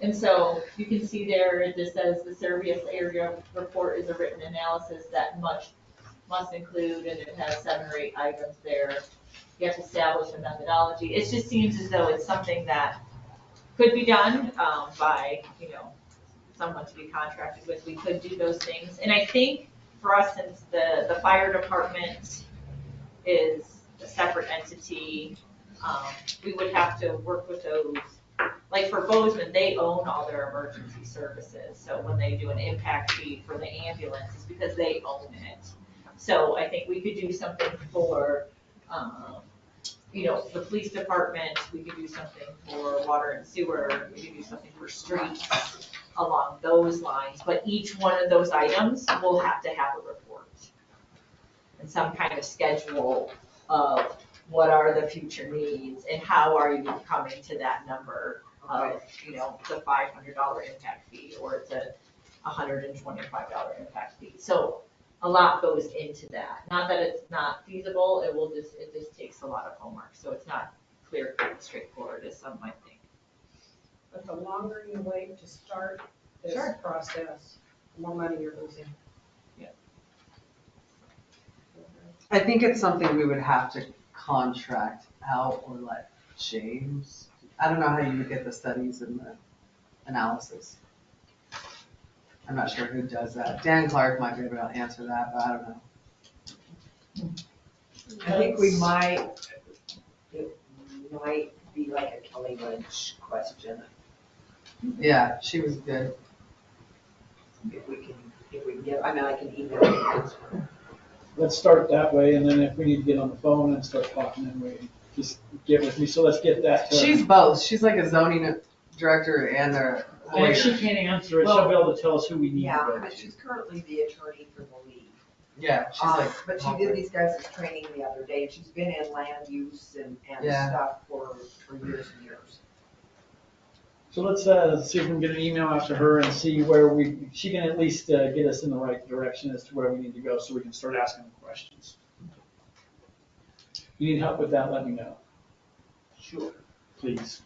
[SPEAKER 2] and so you can see there, it just says the service area report is a written analysis that must include, and it has 7 or 8 items there. You have to establish a methodology. It just seems as though it's something that could be done by, someone to be contracted with. We could do those things. And I think for us, since the fire department is a separate entity, we would have to work with those. Like for Bozeman, they own all their emergency services. So when they do an impact fee for the ambulance, it's because they own it. So I think we could do something for, the police department, we could do something for water and sewer, we could do something for streets along those lines. But each one of those items will have to have a report and some kind of schedule of what are the future needs and how are you coming to that number of, you know, the $500 impact fee, or it's a $125 impact fee. So a lot goes into that. Not that it's not feasible, it just takes a lot of homework, so it's not clear cut, straightforward as some might think.
[SPEAKER 10] But the longer you wait to start this
[SPEAKER 2] Sure.
[SPEAKER 10] process, the more money you're losing.
[SPEAKER 3] I think it's something we would have to contract out or let James. I don't know how you would get the studies and the analysis. I'm not sure who does that. Dan Clark might be able to answer that, but I don't know.
[SPEAKER 6] I think we might, it might be like a Kelly Lynch question,
[SPEAKER 3] Yeah, she was good.
[SPEAKER 6] if we can get, I mean, I can email it.
[SPEAKER 5] Let's start that way, and then if we need to get on the phone and start talking, then we just get with me. So let's get that.
[SPEAKER 3] She's both. She's like a zoning director and a
[SPEAKER 5] And
[SPEAKER 3] lawyer.
[SPEAKER 5] if she can't answer it, she'll be able to tell us who we need to
[SPEAKER 6] Yeah,
[SPEAKER 5] go
[SPEAKER 6] but
[SPEAKER 5] to.
[SPEAKER 6] she's currently the attorney for the league.
[SPEAKER 3] Yeah, she's like.
[SPEAKER 6] But she did these guys' training the other day, and she's been in land use and
[SPEAKER 3] Yeah.
[SPEAKER 6] stuff for years and years.
[SPEAKER 5] So let's see if we can get an email out to her and see where she can at least get us in the right direction as to where we need to go so we can start asking them questions. You need help with that, let me know.
[SPEAKER 6] Sure.
[SPEAKER 5] Please.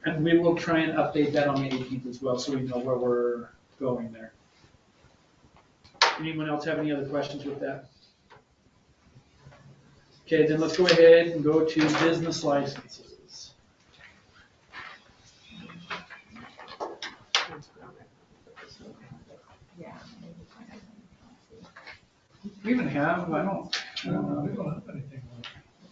[SPEAKER 5] And we will try and update that on the 18th as well, so we know where we're going there. Anyone else have any other questions with that? Okay, then let's go ahead and go to business licenses.
[SPEAKER 2] Yeah.
[SPEAKER 5] We even have, I don't know.
[SPEAKER 15] We don't have anything.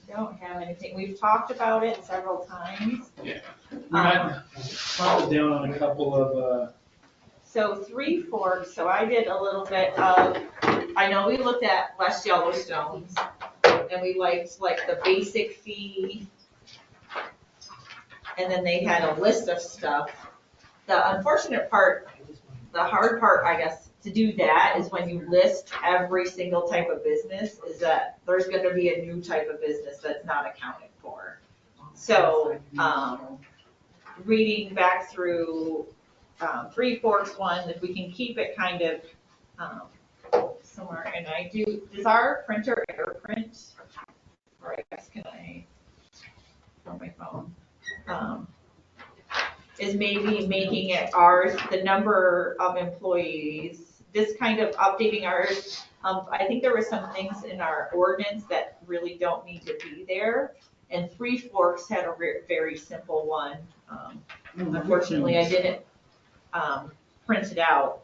[SPEAKER 2] Don't have anything. We've talked about it several times.
[SPEAKER 5] Yeah. We might pop it down on a couple of,
[SPEAKER 2] So Three Forks, so I did a little bit of, I know we looked at West Yellowstone's, and we liked like the basic fee. And then they had a list of stuff. The unfortunate part, the hard part, I guess, to do that is when you list every single type of business, is that there's gonna be a new type of business that's not accounted for. So, reading back through Three Forks one, if we can keep it kind of somewhere, and does our printer AirPrint? Or I guess can I, on my phone, is maybe making it ours, the number of employees, this kind of updating ours. I think there were some things in our ordinance that really don't need to be there. And Three Forks had a very simple one. Unfortunately, I didn't print it out.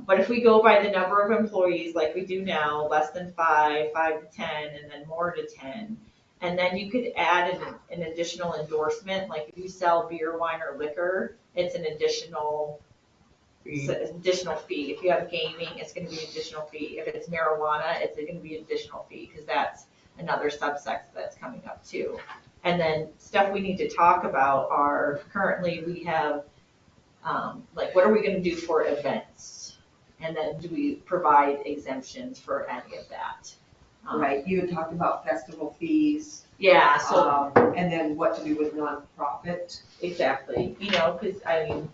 [SPEAKER 2] But if we go by the number of employees like we do now, less than 5, 5 to 10, and then more to 10, and then you could add an additional endorsement, like if you sell beer, wine, or liquor, it's an additional fee. If you have gaming, it's gonna be an additional fee. If it's marijuana, it's gonna be an additional fee, because that's another subsect that's coming up too. And then stuff we need to talk about are, currently we have, like, what are we gonna do for events? And then do we provide exemptions for any of that?
[SPEAKER 6] Right, you had talked about festival fees.
[SPEAKER 2] Yeah, so.
[SPEAKER 6] And then what to do with nonprofit.
[SPEAKER 2] Exactly, you know, because I mean,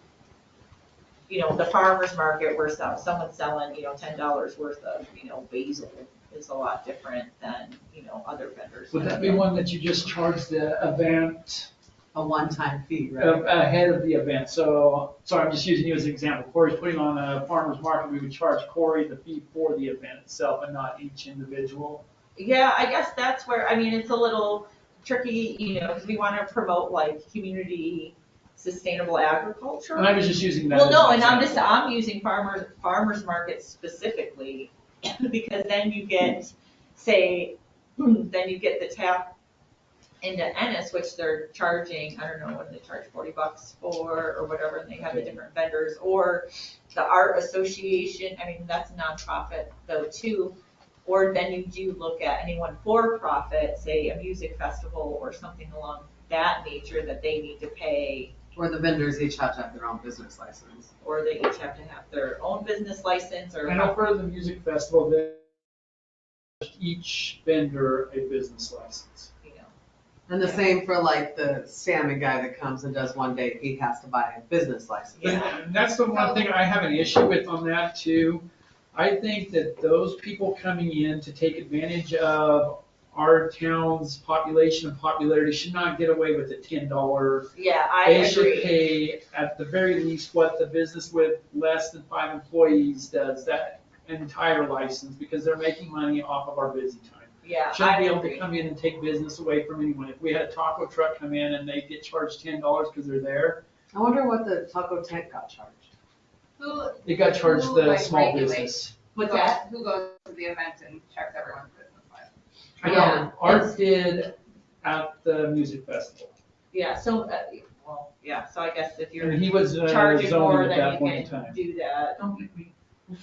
[SPEAKER 2] you know, the farmer's market where someone's selling, you know, $10 worth of, you know, basil is a lot different than, you know, other vendors.
[SPEAKER 5] would that be one that you just charge the event?
[SPEAKER 3] A one-time fee, right?
[SPEAKER 5] Ahead of the event. So, sorry, I'm just using you as an example. Corey's putting on a farmer's market, we would charge Corey the fee for the event itself and not each individual.
[SPEAKER 2] Yeah, I guess that's where, I mean, it's a little tricky, you know, because we want to promote like community sustainable agriculture.
[SPEAKER 5] And I was just using that.
[SPEAKER 2] Well,
[SPEAKER 5] as
[SPEAKER 2] no,
[SPEAKER 5] an
[SPEAKER 2] and
[SPEAKER 5] example.
[SPEAKER 2] I'm using farmers markets specifically, because then you get, say, then you get the tap into Ennis, which they're charging, I don't know, what do they charge, $40 for, or whatever, and they have the different vendors, or the art association, I mean, that's a nonprofit though too. Or then you do look at anyone for profit, say a music festival or something along that nature that they need to pay.
[SPEAKER 3] Or the vendors each have to have their own business license.
[SPEAKER 2] Or they each have to have their own business license, or.
[SPEAKER 5] I know for the music festival, they each vendor a business license.
[SPEAKER 2] You know,
[SPEAKER 3] And the same for like the salmon guy that comes and does one day, he has to buy a business license.
[SPEAKER 5] And that's the one thing I have an issue with on that too. I think that those people coming in to take advantage of our town's population and popularity should not get away with a $10.
[SPEAKER 2] Yeah, I
[SPEAKER 5] They should
[SPEAKER 2] agree.
[SPEAKER 5] pay at the very least what the business with less than 5 employees does, that entire license, because they're making money off of our busy time.
[SPEAKER 2] Yeah,
[SPEAKER 5] Shouldn't
[SPEAKER 2] I
[SPEAKER 5] be able
[SPEAKER 2] agree.
[SPEAKER 5] to come in and take business away from anyone. If we had a taco truck come in and they get charged $10 because they're there,
[SPEAKER 3] I wonder what the taco tent got charged.
[SPEAKER 7] Who,
[SPEAKER 5] it got charged
[SPEAKER 7] Who,
[SPEAKER 5] the
[SPEAKER 7] like,
[SPEAKER 5] small
[SPEAKER 7] regulates?
[SPEAKER 5] business.
[SPEAKER 2] What's that?
[SPEAKER 7] who goes to the event and checks everyone's business license?
[SPEAKER 5] I
[SPEAKER 2] Yeah,
[SPEAKER 5] know, Art did at the music festival.
[SPEAKER 2] Yeah, so, well, yeah, so I guess if you're
[SPEAKER 5] And he was
[SPEAKER 2] charging more,
[SPEAKER 5] zoning at
[SPEAKER 2] then
[SPEAKER 5] that
[SPEAKER 2] you
[SPEAKER 5] point in
[SPEAKER 2] can
[SPEAKER 5] time.
[SPEAKER 2] do that.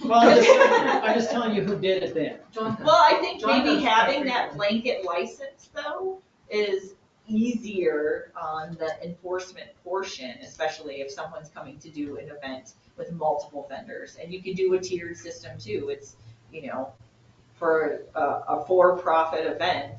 [SPEAKER 5] Well, I'm just telling you who did it then.
[SPEAKER 2] Well, I think
[SPEAKER 13] John
[SPEAKER 2] maybe
[SPEAKER 13] does
[SPEAKER 2] having
[SPEAKER 13] everything.
[SPEAKER 2] that blanket license though is easier on the enforcement portion, especially if someone's coming to do an event with multiple vendors. And you can do a tiered system too. It's, you know, for a for-profit event,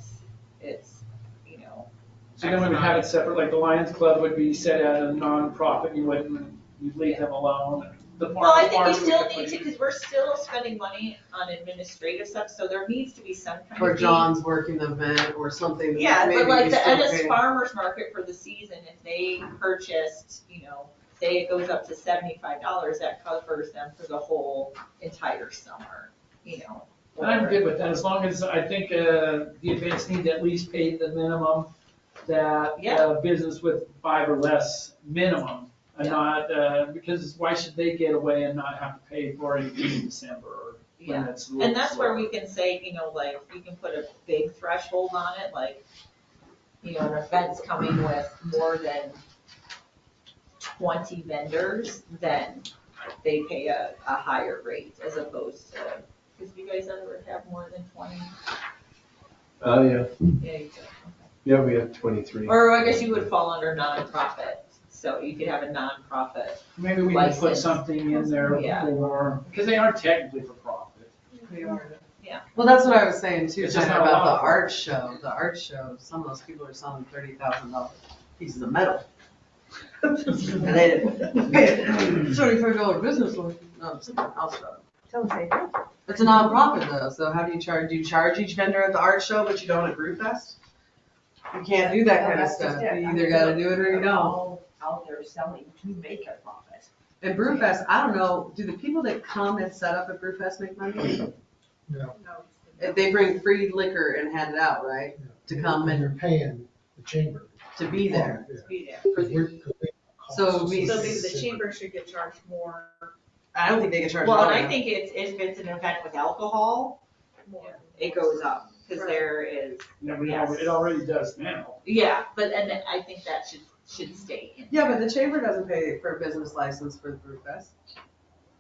[SPEAKER 2] it's, you know.
[SPEAKER 5] So then we would have it separate, like the Lions Club would be set at a non-profit, you'd leave them alone. The
[SPEAKER 2] Well, I think you
[SPEAKER 5] farmers
[SPEAKER 2] still
[SPEAKER 5] would
[SPEAKER 2] need
[SPEAKER 5] put
[SPEAKER 2] to,
[SPEAKER 5] in-
[SPEAKER 2] because we're still spending money on administrative stuff, so there needs to be some kind of.
[SPEAKER 3] Or
[SPEAKER 2] fee.
[SPEAKER 3] John's working the event or something. that
[SPEAKER 2] Yeah,
[SPEAKER 3] maybe
[SPEAKER 2] but like
[SPEAKER 3] you
[SPEAKER 2] the
[SPEAKER 3] still
[SPEAKER 2] Ennis
[SPEAKER 3] pay.
[SPEAKER 2] Farmers Market for the season, if they purchased, you know, say it goes up to $75, that covers them for the whole entire summer, you know.
[SPEAKER 5] And I'm
[SPEAKER 2] or-
[SPEAKER 5] good with that, as long as I think the events need to at least pay the minimum that business with 5 or less minimum. And
[SPEAKER 2] Yeah.
[SPEAKER 5] not, because why should they get away and not have to pay for it in December or when
[SPEAKER 2] Yeah,
[SPEAKER 5] it's.
[SPEAKER 2] and that's where we can say, you know, like, you can put a big threshold on it, like, you know, an event's coming with more than 20 vendors, then they pay a higher rate as opposed to, because you guys ever have more than 20?
[SPEAKER 9] Oh, yeah.
[SPEAKER 2] Yeah, you do.
[SPEAKER 9] Yeah, we have 23.
[SPEAKER 2] Or I guess you would fall under nonprofit, so you could have a nonprofit.
[SPEAKER 5] Maybe we can put
[SPEAKER 2] license.
[SPEAKER 5] something in there
[SPEAKER 2] Yeah.
[SPEAKER 5] for, because they are technically for profit.
[SPEAKER 2] Yeah.
[SPEAKER 3] Well, that's what I was saying too,
[SPEAKER 5] It's just
[SPEAKER 3] Tanner,
[SPEAKER 5] not
[SPEAKER 3] about the
[SPEAKER 5] allowed.
[SPEAKER 3] art show. The art show, some of those people are selling $30,000 pieces of metal. And they didn't pay a $35 business license. No, it's an art show. It's a nonprofit though, so how do you charge? Do you charge each vendor at the art show, but you don't at Brewfest? You can't do that kind of stuff. You either gotta do it or you don't.
[SPEAKER 6] Out there selling to make a profit.
[SPEAKER 3] At Brewfest, I don't know, do the people that come and set up at Brewfest make money?
[SPEAKER 14] No.
[SPEAKER 3] If they bring free liquor and hand it out, right? To come and
[SPEAKER 14] You're paying the chamber.
[SPEAKER 3] to be there.
[SPEAKER 14] Yeah.
[SPEAKER 2] Be there.
[SPEAKER 14] 'Cause we-
[SPEAKER 3] So we-
[SPEAKER 10] So maybe the chamber should get charged more.
[SPEAKER 3] I don't think they get charged.
[SPEAKER 2] Well, and
[SPEAKER 3] more.
[SPEAKER 2] I think it's, if it's an event with alcohol, it goes up, because there is,
[SPEAKER 5] It already does now.
[SPEAKER 2] yeah, but, and then I think that should stay in.
[SPEAKER 3] Yeah, but the chamber doesn't pay for a business license for the Brewfest.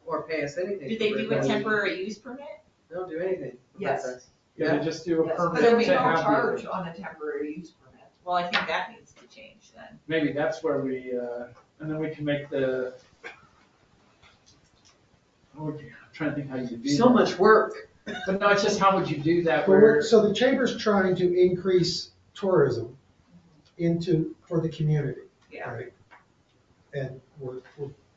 [SPEAKER 3] Or pay us anything.
[SPEAKER 2] Do
[SPEAKER 3] for
[SPEAKER 2] they do a
[SPEAKER 3] Brewfest.
[SPEAKER 2] temporary use permit?
[SPEAKER 3] They don't do anything. for
[SPEAKER 6] Yes.
[SPEAKER 3] Brewfest.
[SPEAKER 5] Yeah, they just do a
[SPEAKER 6] Yes,
[SPEAKER 5] permit
[SPEAKER 6] but we
[SPEAKER 5] to
[SPEAKER 6] don't
[SPEAKER 5] have the
[SPEAKER 6] charge
[SPEAKER 5] event.
[SPEAKER 6] on a temporary use permit.
[SPEAKER 2] Well, I think that needs to change then.
[SPEAKER 5] Maybe that's where we, and then we can make the. I'm trying to think how you would do that.
[SPEAKER 3] So much work.
[SPEAKER 5] But no, it's just how would you do that
[SPEAKER 14] But
[SPEAKER 5] where,
[SPEAKER 14] so the chamber's trying to increase tourism for the community.
[SPEAKER 2] Yeah.
[SPEAKER 14] Right? And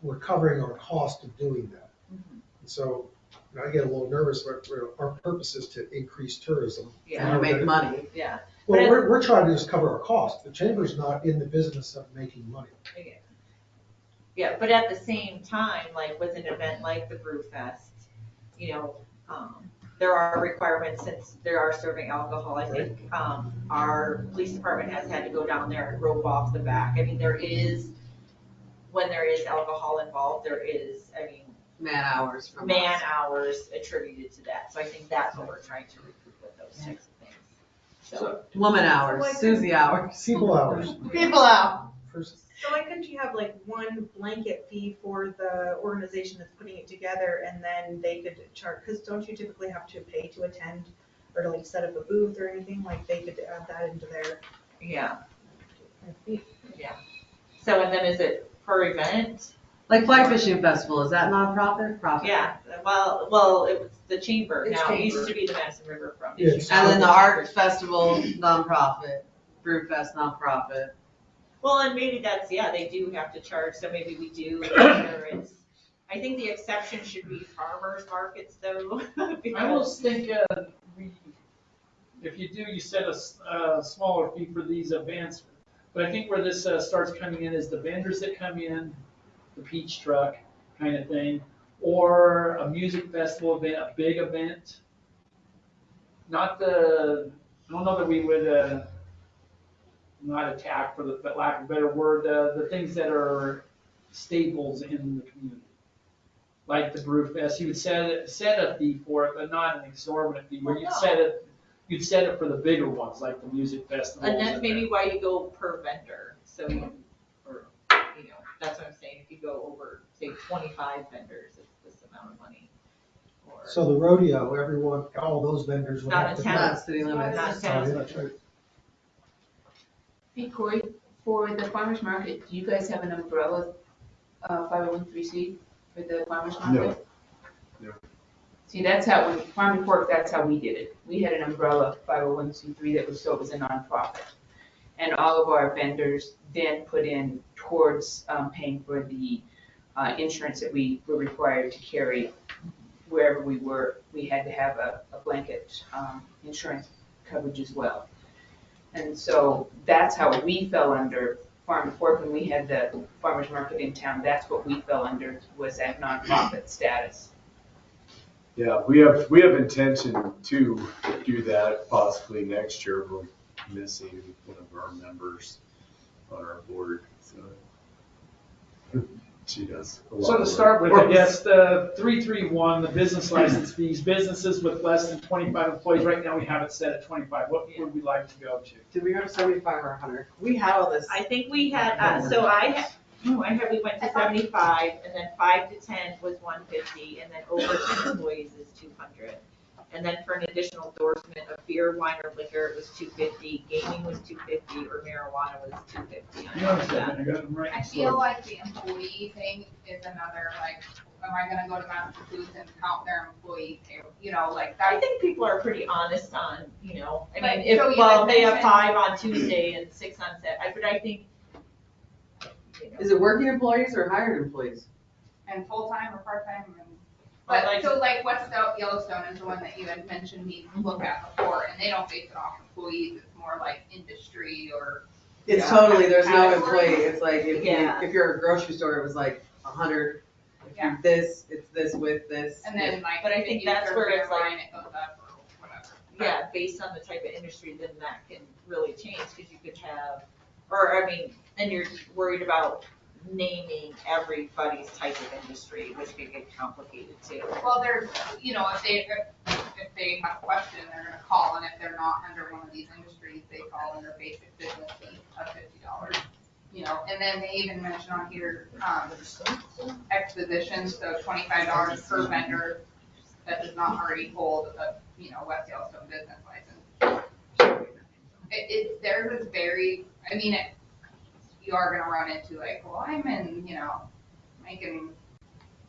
[SPEAKER 14] we're covering our cost of doing that.
[SPEAKER 2] Mhm.
[SPEAKER 14] So, you know, I get a little nervous, but our purpose is to increase tourism.
[SPEAKER 2] Yeah.
[SPEAKER 3] And make money.
[SPEAKER 2] Yeah.
[SPEAKER 14] Well, we're trying to just cover our cost. The chamber's not in the business of making money.
[SPEAKER 2] Yeah, but at the same time, like with an event like the Brewfest, you know, there are requirements since they are serving alcohol. I think, our police department has had to go down there and rope off the back. I mean, there is, when there is alcohol involved, there is, I mean,
[SPEAKER 3] Man hours from
[SPEAKER 2] man
[SPEAKER 3] us.
[SPEAKER 2] hours attributed to that. So I think that's what we're trying to recoup with those types of things. So,
[SPEAKER 3] Woman hours, Susie hours.
[SPEAKER 14] People hours.
[SPEAKER 2] people out.
[SPEAKER 10] So why couldn't you have like one blanket fee for the organization that's putting it together, and then they could charge, because don't you typically have to pay to attend or to like set up a booth or anything, like they could add that into their
[SPEAKER 2] Yeah. Yeah. So, and then is it per event?
[SPEAKER 3] Like Fly Fishing Festival, is that nonprofit? Profit?
[SPEAKER 2] Yeah, well, it was the chamber,
[SPEAKER 6] It's
[SPEAKER 2] now, it used
[SPEAKER 6] chamber.
[SPEAKER 2] to be the Madison Riverfront.
[SPEAKER 14] Yes.
[SPEAKER 3] And then the art festival, nonprofit. Brew Fest nonprofit.
[SPEAKER 2] Well, and maybe that's, yeah, they do have to charge, so maybe we do insurance. I think the exception should be farmers markets though.
[SPEAKER 5] I
[SPEAKER 2] because-
[SPEAKER 5] almost think, if you do, you set a smaller fee for these events. But I think where this starts coming in is the vendors that come in, the peach truck kind of thing, or a music festival event, a big event. Not I don't know that we would, not attack for the lack of a better word, the things that are staples in the community. Like the Brew Fest, you would set a fee for it, but not an exorbitant fee, where you'd set it for the bigger ones, like the music festivals.
[SPEAKER 2] And that's maybe why you go per vendor, so that's what I'm saying, if you go over, say, 25 vendors, it's this amount of money. Or
[SPEAKER 14] So the rodeo, everyone, all those vendors would
[SPEAKER 2] Not
[SPEAKER 14] have
[SPEAKER 2] in
[SPEAKER 14] to.
[SPEAKER 2] town.
[SPEAKER 3] Not city limits.
[SPEAKER 2] Not
[SPEAKER 14] Oh,
[SPEAKER 2] town.
[SPEAKER 14] yeah, that's right.
[SPEAKER 16] Hey Corey, for the farmer's market, do you guys have an umbrella 501(c)(3) for the farmer's market?
[SPEAKER 9] No.
[SPEAKER 16] See, that's how, when Farm to Fork, that's how we did it. We had an umbrella 501(c)(3) that was, so it was a nonprofit. And all of our vendors then put in towards paying for the insurance that we were required to carry wherever we were. We had to have a blanket insurance coverage as well. And so that's how we fell under Farm to Fork when we had the farmer's market in town. That's what we fell under, was that nonprofit status.
[SPEAKER 9] Yeah, we have intention to do that possibly next year. We're missing one of our members on our board, so she does a lot
[SPEAKER 5] So to
[SPEAKER 9] of
[SPEAKER 5] start
[SPEAKER 9] work.
[SPEAKER 5] with, I guess, the 331, the business license fees, businesses with less than 25 employees, right now we have it set at 25. What would we like to go to?
[SPEAKER 3] Did we go to 75 or 100? We had all this.
[SPEAKER 2] I think we had, we went to 75, and then 5 to 10 was 150, and then over 10 employees is 200. And then for an additional endorsement of beer, wine, or liquor, it was 250, gaming was 250, or marijuana was 250. on top of that.
[SPEAKER 5] I got them right.
[SPEAKER 7] I feel like the employee thing is another, like, am I gonna go to Master Foods and count their employee pay, like
[SPEAKER 2] I
[SPEAKER 7] that?
[SPEAKER 2] think people are pretty honest on, I mean,
[SPEAKER 7] But,
[SPEAKER 2] if,
[SPEAKER 7] so you
[SPEAKER 2] well,
[SPEAKER 7] had
[SPEAKER 2] they have
[SPEAKER 7] mentioned-
[SPEAKER 2] 5 on Tuesday and 6 on Saturday, but I think,
[SPEAKER 3] Is it working employees or hired employees?
[SPEAKER 7] And full-time or part-time and,
[SPEAKER 2] Well,
[SPEAKER 7] but,
[SPEAKER 2] like-
[SPEAKER 7] so like West Yellowstone is the one that you had mentioned me look at before, and they don't base it off employees, it's more like industry or.
[SPEAKER 3] It's
[SPEAKER 7] Yeah.
[SPEAKER 3] totally, there's no
[SPEAKER 7] Category.
[SPEAKER 3] employee. It's like,
[SPEAKER 2] Yeah.
[SPEAKER 3] if you're a grocery store, it was like 100. If
[SPEAKER 7] Yeah.
[SPEAKER 3] you're this, it's this with this.
[SPEAKER 7] And then like.
[SPEAKER 2] But I
[SPEAKER 7] if
[SPEAKER 2] think
[SPEAKER 7] you
[SPEAKER 2] that's
[SPEAKER 7] serve
[SPEAKER 2] where
[SPEAKER 7] beer
[SPEAKER 2] it's like-
[SPEAKER 7] wine, it goes up or whatever.
[SPEAKER 2] yeah, based on the type of industry, then that can really change, because you could have, or, and you're worried about naming everybody's type of industry, which could get complicated too.
[SPEAKER 7] Well, there's, if they have a question, they're gonna call, and if they're not under one of these industries, they call under basic business fee of $50. And then they even mention on here, expositions, so $25 per vendor that does not already hold a, West Yellowstone business license. Theirs is very, you are gonna run into like, well, I'm in, making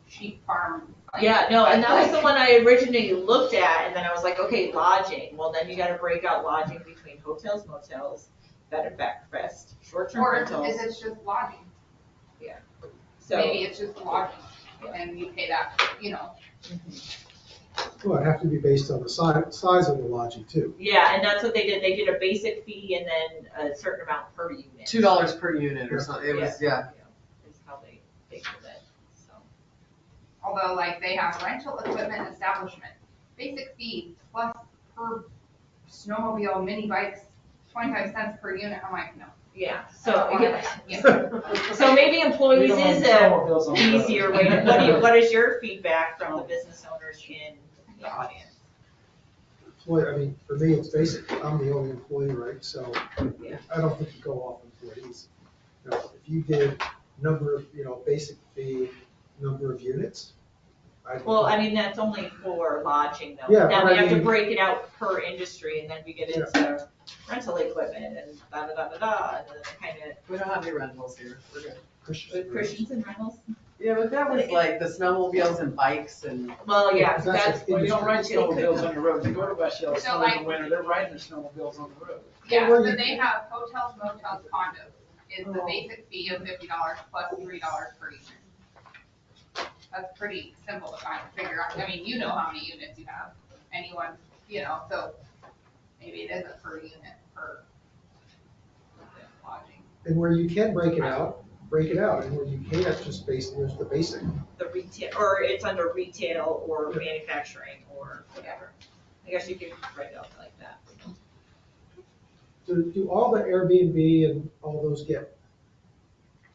[SPEAKER 7] sheep farm.
[SPEAKER 2] Yeah, no, and that was the one I originally looked at, and then I was like, okay, lodging, well, then you gotta break out lodging between hotels, motels, bed and breakfast, short-term
[SPEAKER 7] Or
[SPEAKER 2] rentals.
[SPEAKER 7] is it just lodging?
[SPEAKER 2] So,
[SPEAKER 7] Maybe it's just lodging, and you pay that,
[SPEAKER 14] Well, it'd have to be based on the size of the lodging too.
[SPEAKER 2] yeah, and that's what they did a basic fee and then a certain amount per unit.
[SPEAKER 3] $2 per unit or something. It was, yeah.
[SPEAKER 2] Is how they did it, so.
[SPEAKER 7] although like they have rental equipment establishment, basic fee plus per snowmobile, mini bikes, 25 cents per unit, I'm like, no.
[SPEAKER 2] Yeah, so, so maybe employees
[SPEAKER 5] We don't
[SPEAKER 2] is
[SPEAKER 5] have
[SPEAKER 2] a
[SPEAKER 5] snowmobiles on the road.
[SPEAKER 2] easier way to, what is your feedback from the business owners in the audience?
[SPEAKER 14] Employee, for me, it's basic. I'm the only employee, right? So
[SPEAKER 2] Yeah.
[SPEAKER 14] I don't think you go off employees. If you did number of, basic fee, number of units.
[SPEAKER 2] Well, that's only for lodging though.
[SPEAKER 14] Yeah,
[SPEAKER 2] Now
[SPEAKER 14] but
[SPEAKER 2] we
[SPEAKER 14] I
[SPEAKER 2] have to
[SPEAKER 14] mean-
[SPEAKER 2] break it out per industry, and then we get into rental equipment and da-da-da-da-da, and then kind of,
[SPEAKER 3] We don't have any rentals here. We're good.
[SPEAKER 2] with Christians and rentals.
[SPEAKER 3] Yeah, but that was like the snowmobiles and bikes and.
[SPEAKER 2] Well, yeah,
[SPEAKER 14] Because that's
[SPEAKER 2] that's,
[SPEAKER 14] what
[SPEAKER 5] Well, you don't ride
[SPEAKER 2] They could
[SPEAKER 5] snowmobiles
[SPEAKER 2] not.
[SPEAKER 5] on the road. You go to West Yellow
[SPEAKER 7] So,
[SPEAKER 5] Snow in
[SPEAKER 7] like-
[SPEAKER 5] the winter, they're riding their snowmobiles on the road.
[SPEAKER 7] Yeah,
[SPEAKER 14] where
[SPEAKER 7] so
[SPEAKER 14] you-
[SPEAKER 7] they have hotels, motels, condos, is the basic fee of $50 plus $3 per unit. That's pretty simple to kind of figure out, I mean, you know how many units you have, anyone, so maybe it is a per unit per lodging.
[SPEAKER 14] And where you can break it out, and where you can't, just there's the basic.
[SPEAKER 2] The retail, or it's under retail or manufacturing or whatever. I guess you could write it out like that.
[SPEAKER 14] Do all the Airbnb and all those get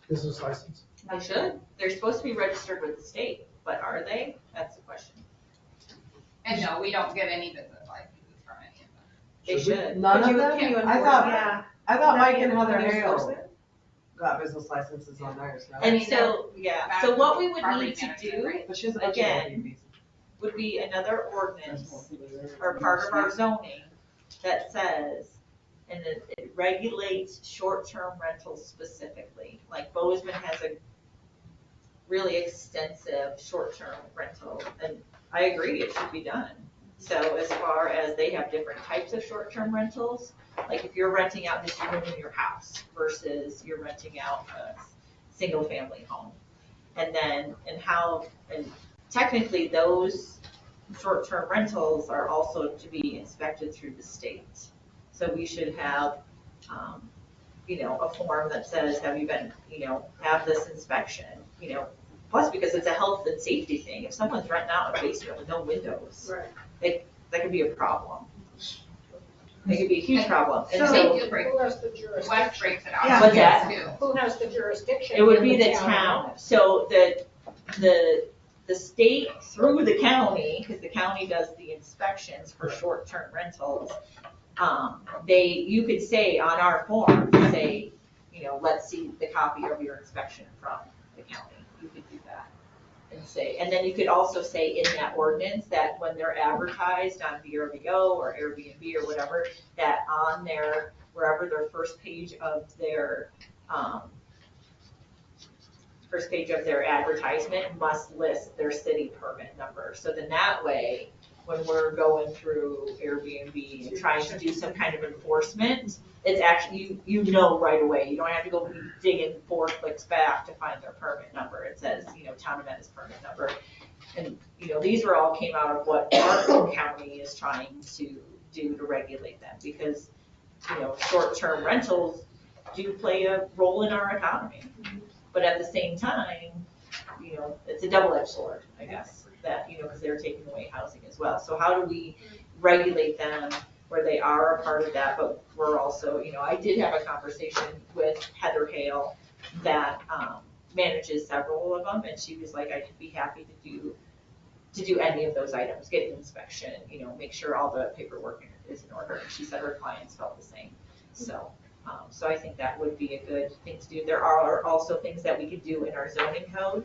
[SPEAKER 14] business license?
[SPEAKER 2] They should. They're supposed to be registered with the state, but are they? That's the question.
[SPEAKER 7] And no, we don't get any business licenses from any of them.
[SPEAKER 2] They should.
[SPEAKER 3] None
[SPEAKER 10] Could
[SPEAKER 3] of
[SPEAKER 10] you-
[SPEAKER 3] them?
[SPEAKER 10] can you
[SPEAKER 3] I
[SPEAKER 10] enforce
[SPEAKER 3] thought,
[SPEAKER 10] that?
[SPEAKER 3] I thought
[SPEAKER 10] Can
[SPEAKER 3] Mike
[SPEAKER 10] you
[SPEAKER 3] and Heather
[SPEAKER 10] enforce
[SPEAKER 3] Hale
[SPEAKER 10] it?
[SPEAKER 3] got business licenses on theirs, no?
[SPEAKER 2] And so, yeah, so what we would
[SPEAKER 7] Property
[SPEAKER 2] need to
[SPEAKER 7] management,
[SPEAKER 2] do
[SPEAKER 7] right?
[SPEAKER 3] But she has a bunch of
[SPEAKER 2] again,
[SPEAKER 3] Airbnbs.
[SPEAKER 2] would be another
[SPEAKER 5] That's
[SPEAKER 2] ordinance
[SPEAKER 5] more people there.
[SPEAKER 2] or part of our zoning that says, and it regulates short-term rentals specifically. Like Bozeman has a really extensive short-term rental, and I agree, it should be done. So as far as they have different types of short-term rentals, like if you're renting out just a room in your house versus you're renting out a single-family home. And then, and technically those short-term rentals are also to be inspected through the state. So we should have, a form that says, have you been, have this inspection, plus because it's a health and safety thing. If someone's renting out a basement with no windows, that could be a problem. It could be a huge problem. And
[SPEAKER 7] So
[SPEAKER 2] so,
[SPEAKER 7] they do break,
[SPEAKER 6] Who has the
[SPEAKER 7] West
[SPEAKER 6] jurisdiction?
[SPEAKER 7] breaks it out.
[SPEAKER 3] Yeah.
[SPEAKER 2] What's that?
[SPEAKER 7] Too.
[SPEAKER 6] Who has the jurisdiction?
[SPEAKER 2] it would
[SPEAKER 6] in
[SPEAKER 2] be the town. So the state through the county, because the county does the inspections for short-term rentals, you could say on our form, say, let's see the copy of your inspection from the county. You could do that. And say, and then you could also say in that ordinance that when they're advertised on VRBO or Airbnb or whatever, that on their, wherever their first page of their advertisement must list their city permit number. So then that way, when we're going through Airbnb and trying to do some kind of enforcement, it's actually, you know right away. You don't have to go be digging 4 clicks back to find their permit number. It says, Town of Ennis permit number. And, these all came out of what our county is trying to do to regulate them because, short-term rentals do play a role in our economy. But at the same time, it's a double-edged sword, I guess, that, because they're taking away housing as well. So how do we regulate them where they are a part of that, but we're also, I did have a conversation with Heather Hale that manages several of them, and she was like, I'd be happy to do any of those items, get an inspection, make sure all the paperwork is in order. And she said her clients felt the same. So I think that would be a good thing to do. There are also things that we could do in our zoning code,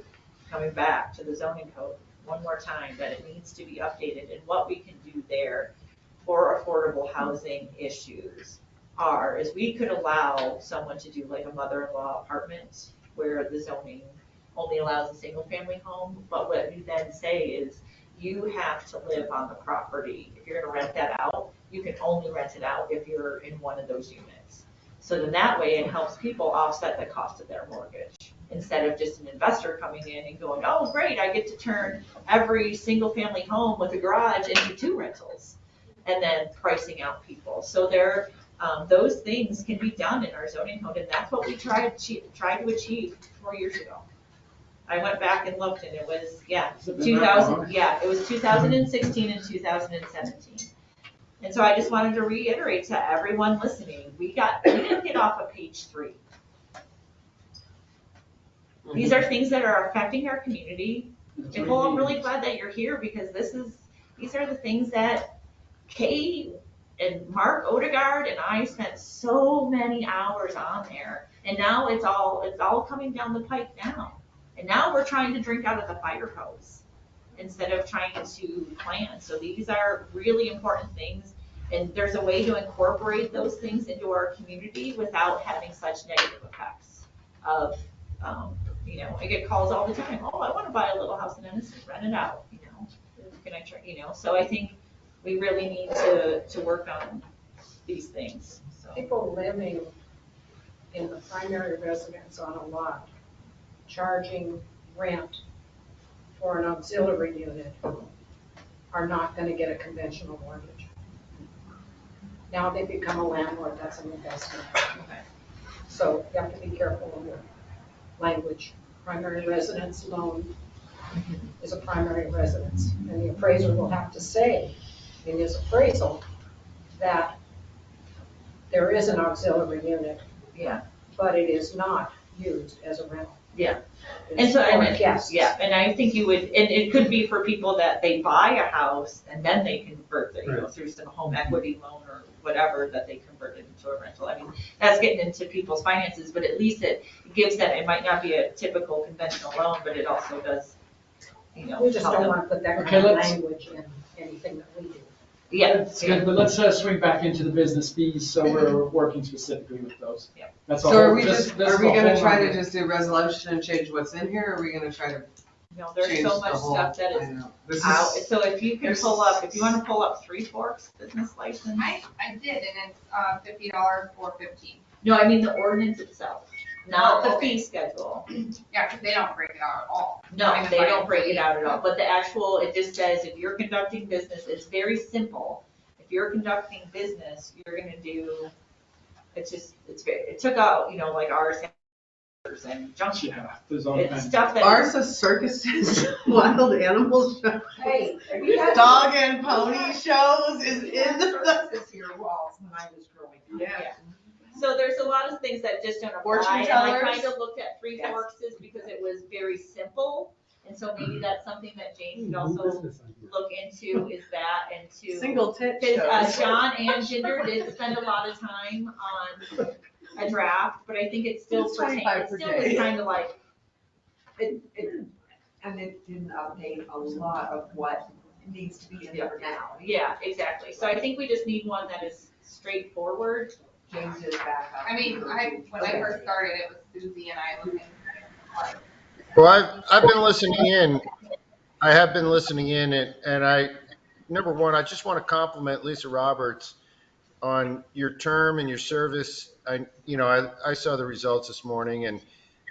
[SPEAKER 2] coming back to the zoning code one more time, that it needs to be updated, and what we can do there for affordable housing issues is we could allow someone to do like a mother-in-law apartment where the zoning only allows a single-family home, but what you then say is you have to live on the property. If you're gonna rent that out, you can only rent it out if you're in one of those units. So then that way it helps people offset the cost of their mortgage, instead of just an investor coming in and going, oh, great, I get to turn every single-family home with a garage into 2 rentals, and then pricing out people. So those things can be done in our zoning code, and that's what we tried to achieve 4 years ago. I went back and looked, and it was, 2000, it was 2016 and 2017. And so I just wanted to reiterate to everyone listening, we didn't get off of page 3. These are things that are affecting our community. Nicole, I'm really glad that you're here because these are the things that Kay and Mark Odegaard and I spent so many hours on there. And now it's all coming down the pipe now. And now we're trying to drink out of the fire hose instead of trying to plan. So these are really important things. And there's a way to incorporate those things into our community without having such negative effects of you know, I get calls all the time, oh, I wanna buy a little house in Ennis and rent it out, you know? Can I try, you know, so I think we really need to work on these things, so.
[SPEAKER 6] People living in the primary residence on a lot, charging rent for an auxiliary unit are not gonna get a conventional mortgage. Now they become a landlord, that's an investment.
[SPEAKER 2] Okay.
[SPEAKER 6] So you have to be careful of your language. Primary residence loan is a primary residence, and the appraiser will have to say in his appraisal that there is an auxiliary unit,
[SPEAKER 2] Yeah,
[SPEAKER 6] but it is not used as a rental.
[SPEAKER 2] yeah.
[SPEAKER 6] It
[SPEAKER 2] And
[SPEAKER 6] is
[SPEAKER 2] so,
[SPEAKER 6] for
[SPEAKER 2] and,
[SPEAKER 6] guests.
[SPEAKER 2] yeah, and I think you would, and it could be for people that they buy a house and then they convert it, you know, through some home equity loan or whatever, that they convert it into a rental. I mean, that's getting into people's finances, but at least it gives them, it might not be a typical conventional loan, but it also does, you know,
[SPEAKER 6] We just
[SPEAKER 2] help
[SPEAKER 6] don't
[SPEAKER 2] them.
[SPEAKER 6] want to put that
[SPEAKER 5] Okay,
[SPEAKER 6] kind of
[SPEAKER 5] let's-
[SPEAKER 6] language in anything that we do.
[SPEAKER 2] Yeah.
[SPEAKER 5] That's good, but let's swing back into the business fees, so we're working specifically with those.
[SPEAKER 2] Yeah.
[SPEAKER 5] That's all.
[SPEAKER 3] So are we
[SPEAKER 5] this
[SPEAKER 3] just,
[SPEAKER 5] is
[SPEAKER 3] are we
[SPEAKER 5] the
[SPEAKER 3] gonna
[SPEAKER 5] whole
[SPEAKER 3] try to
[SPEAKER 5] number.
[SPEAKER 3] just do resolution and change what's in here, or are we gonna try to
[SPEAKER 2] You know, there's
[SPEAKER 3] change
[SPEAKER 2] so
[SPEAKER 3] the
[SPEAKER 2] much
[SPEAKER 3] whole?
[SPEAKER 2] stuff that
[SPEAKER 3] I
[SPEAKER 2] is
[SPEAKER 3] know. This is-
[SPEAKER 2] out, so if you can
[SPEAKER 3] there's-
[SPEAKER 2] pull up, if you wanna pull up Three Forks business license.
[SPEAKER 7] I did, and it's, $50 for 15.
[SPEAKER 2] No, I mean the ordinance itself, not the
[SPEAKER 7] Oh, okay.
[SPEAKER 2] fee schedule.
[SPEAKER 7] Yeah, because they don't break it out at all.
[SPEAKER 2] No,
[SPEAKER 7] Not even
[SPEAKER 2] they
[SPEAKER 7] by
[SPEAKER 2] don't break it
[SPEAKER 7] employee.
[SPEAKER 2] out at all, but the actual, it just says if you're conducting business, it's very simple. If you're conducting business, you're gonna do, it's just, it took out, you know, like ours and junk.
[SPEAKER 5] Yeah, there's all
[SPEAKER 2] It's
[SPEAKER 5] kinds.
[SPEAKER 2] stuff that.
[SPEAKER 3] Ours is circuses, wild animal show,
[SPEAKER 6] Hey, we had
[SPEAKER 3] dog and pony shows is in the.
[SPEAKER 6] services here walls when I was growing up.
[SPEAKER 2] Yeah. So there's a lot of things that just don't
[SPEAKER 3] Fortune
[SPEAKER 2] apply, and I
[SPEAKER 3] tellers?
[SPEAKER 2] kind of looked at Three Forks because it was very simple. And so maybe that's something that Jane could also look into, is that, and to.
[SPEAKER 3] Single tit
[SPEAKER 2] Because
[SPEAKER 3] shows.
[SPEAKER 2] John and Ginger did spend a lot of time on a draft, but I think it's still
[SPEAKER 3] It's
[SPEAKER 2] pertain,
[SPEAKER 3] 25
[SPEAKER 2] it
[SPEAKER 3] per
[SPEAKER 2] still was
[SPEAKER 3] day.
[SPEAKER 2] kind of like,
[SPEAKER 6] And it didn't update a lot of what needs to be in there now.
[SPEAKER 2] yeah, exactly. So I think we just need one that is straightforward.
[SPEAKER 6] James is back up.
[SPEAKER 7] I mean, when I first started, it was Susie and I looking at it.
[SPEAKER 8] Well, I've been listening in. I have been listening in, and I, number one, I just want to compliment Lisa Roberts on your term and your service. I saw the results this morning,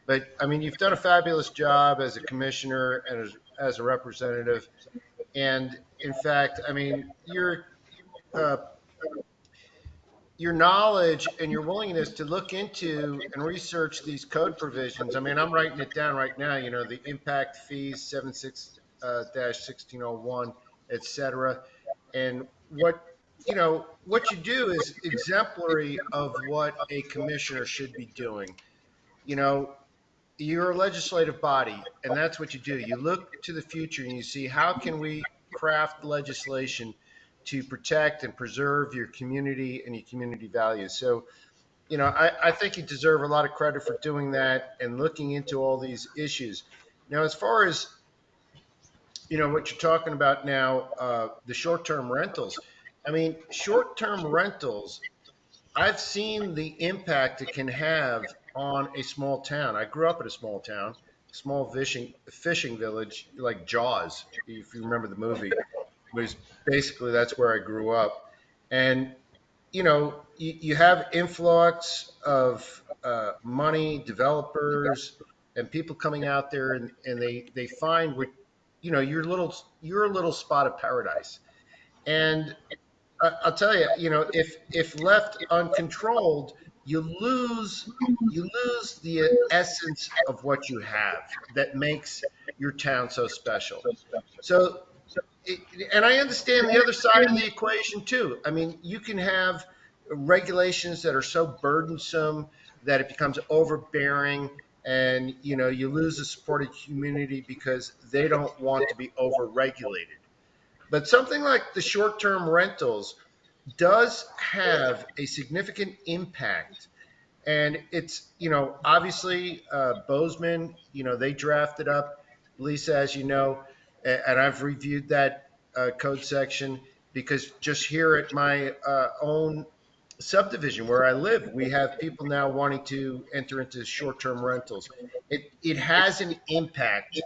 [SPEAKER 8] but I mean, you've done a fabulous job as a commissioner and as a representative. And in fact, I mean, uh, your knowledge and your willingness to look into and research these code provisions. I mean, I'm writing it down right now, you know, the impact fees, 76-1601, et cetera. And what you do is exemplary of what a commissioner should be doing. You know, you're a legislative body, and that's what you do. You look to the future and you see, how can we craft legislation to protect and preserve your community and your community values? So, I think you deserve a lot of credit for doing that and looking into all these issues. Now, as far as, what you're talking about now, the short-term rentals. I mean, short-term rentals, I've seen the impact it can have on a small town. I grew up in a small town, small fishing village, like Jaws, if you remember the movie. It was basically, that's where I grew up. And, you have influx of money, developers, and people coming out there, and they find what, you're a little spot of paradise. And I'll tell you, if left uncontrolled, you lose the essence of what you have that makes your town so special. So, and I understand the other side of the equation too. I mean, you can have regulations that are so burdensome that it becomes overbearing, and you lose the supported community because they don't want to be overregulated. But something like the short-term rentals does have a significant impact. And it's, obviously, Bozeman, they drafted up, Lisa, as you know, and I've reviewed that code section, because just here at my own subdivision where I live, we have people now wanting to enter into short-term rentals. It has an impact.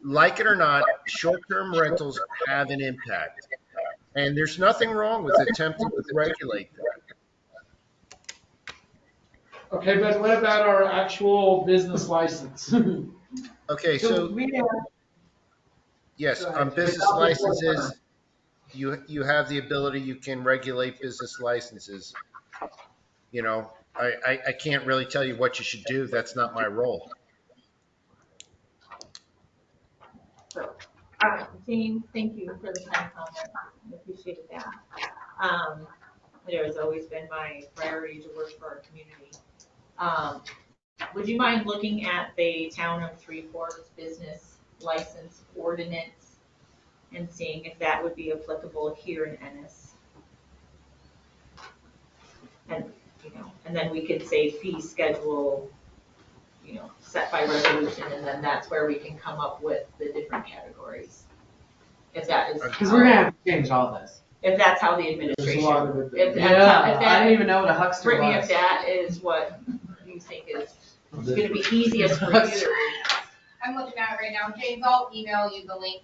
[SPEAKER 8] Like it or not, short-term rentals have an impact. And there's nothing wrong with attempting to regulate that.
[SPEAKER 5] Okay, but what about our actual business license?
[SPEAKER 8] Okay, so yes, on business licenses, you have the ability, you can regulate business licenses. You know, I can't really tell you what you should do. That's not my role.
[SPEAKER 2] Jane, thank you for the kind comment. I appreciated that. It has always been my priority to work for our community. Would you mind looking at the town of Three Forks business license ordinance and seeing if that would be applicable here in Ennis? And, and then we could say fee schedule, set by resolution, and then that's where we can come up with the different categories. If that is.
[SPEAKER 3] Because we're gonna have to change all this.
[SPEAKER 2] If that's how the administration.
[SPEAKER 3] I didn't even know what a huckster was.
[SPEAKER 2] Brittany, if that is what you think is gonna be easiest for you.
[SPEAKER 7] I'm looking at it right now. James, I'll email you the link,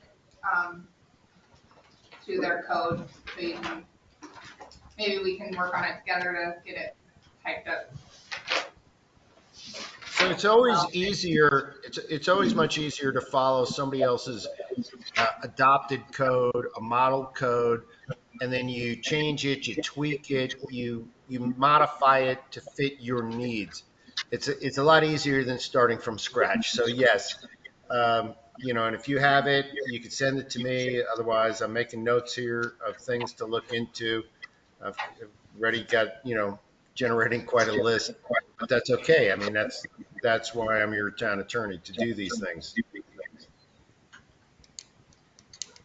[SPEAKER 7] to their code, so you can, maybe we can work on it together to get it typed up.
[SPEAKER 8] So it's always easier, it's always much easier to follow somebody else's adopted code, a model code, and then you change it, you tweak it, you modify it to fit your needs. It's a lot easier than starting from scratch. So yes, and if you have it, you can send it to me. Otherwise, I'm making notes here of things to look into. I've already got, generating quite a list, but that's okay. I mean, that's why I'm your town attorney, to do these things.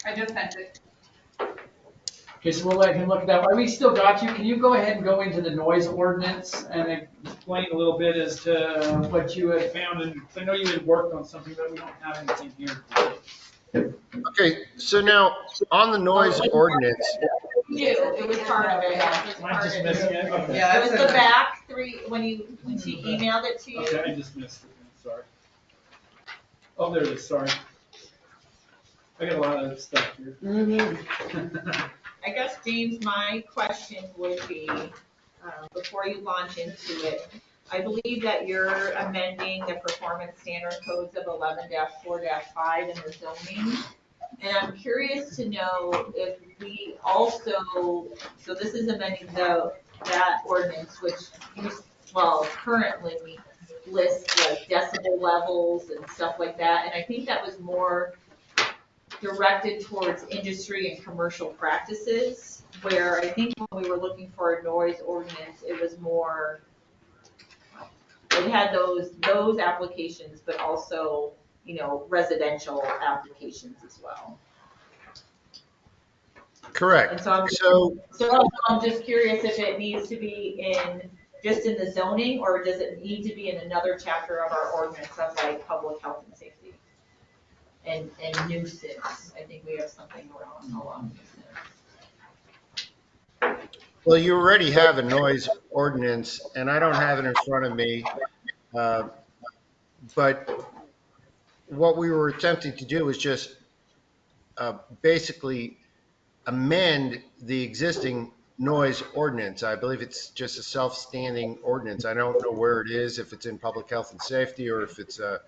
[SPEAKER 7] I just sent it.
[SPEAKER 5] Okay, so we'll let him look at that. While we still got you, can you go ahead and go into the noise ordinance and explain a little bit as to what you had found? And I know you had worked on something, but we don't have anything here.
[SPEAKER 8] Okay, so now on the noise ordinance.
[SPEAKER 2] It was part of it.
[SPEAKER 5] I just missed it. Okay.
[SPEAKER 2] Yeah, it was the back three, when she emailed it to you.
[SPEAKER 5] Okay, I just missed it. Sorry. Oh, there it is. Sorry. I got a lot of stuff here.
[SPEAKER 2] I guess, James, my question would be, before you launch into it, I believe that you're amending the performance standard codes of 11-4-5 in the zoning. And I'm curious to know if we also, so this is amending that ordinance, which currently lists like decibel levels and stuff like that. And I think that was more directed towards industry and commercial practices, where I think when we were looking for a noise ordinance, it was more, it had those applications, but also, residential applications as well.
[SPEAKER 8] Correct.
[SPEAKER 2] And so I'm just curious if it needs to be just in the zoning, or does it need to be in another chapter of our ordinance of like public health and safety? And nuisance, I think we have something along nuisance.
[SPEAKER 8] Well, you already have a noise ordinance, and I don't have it in front of me. But what we were attempting to do was just basically amend the existing noise ordinance. I believe it's just a self-standing ordinance. I don't know where it is, if it's in public health and safety or if it's
[SPEAKER 2] So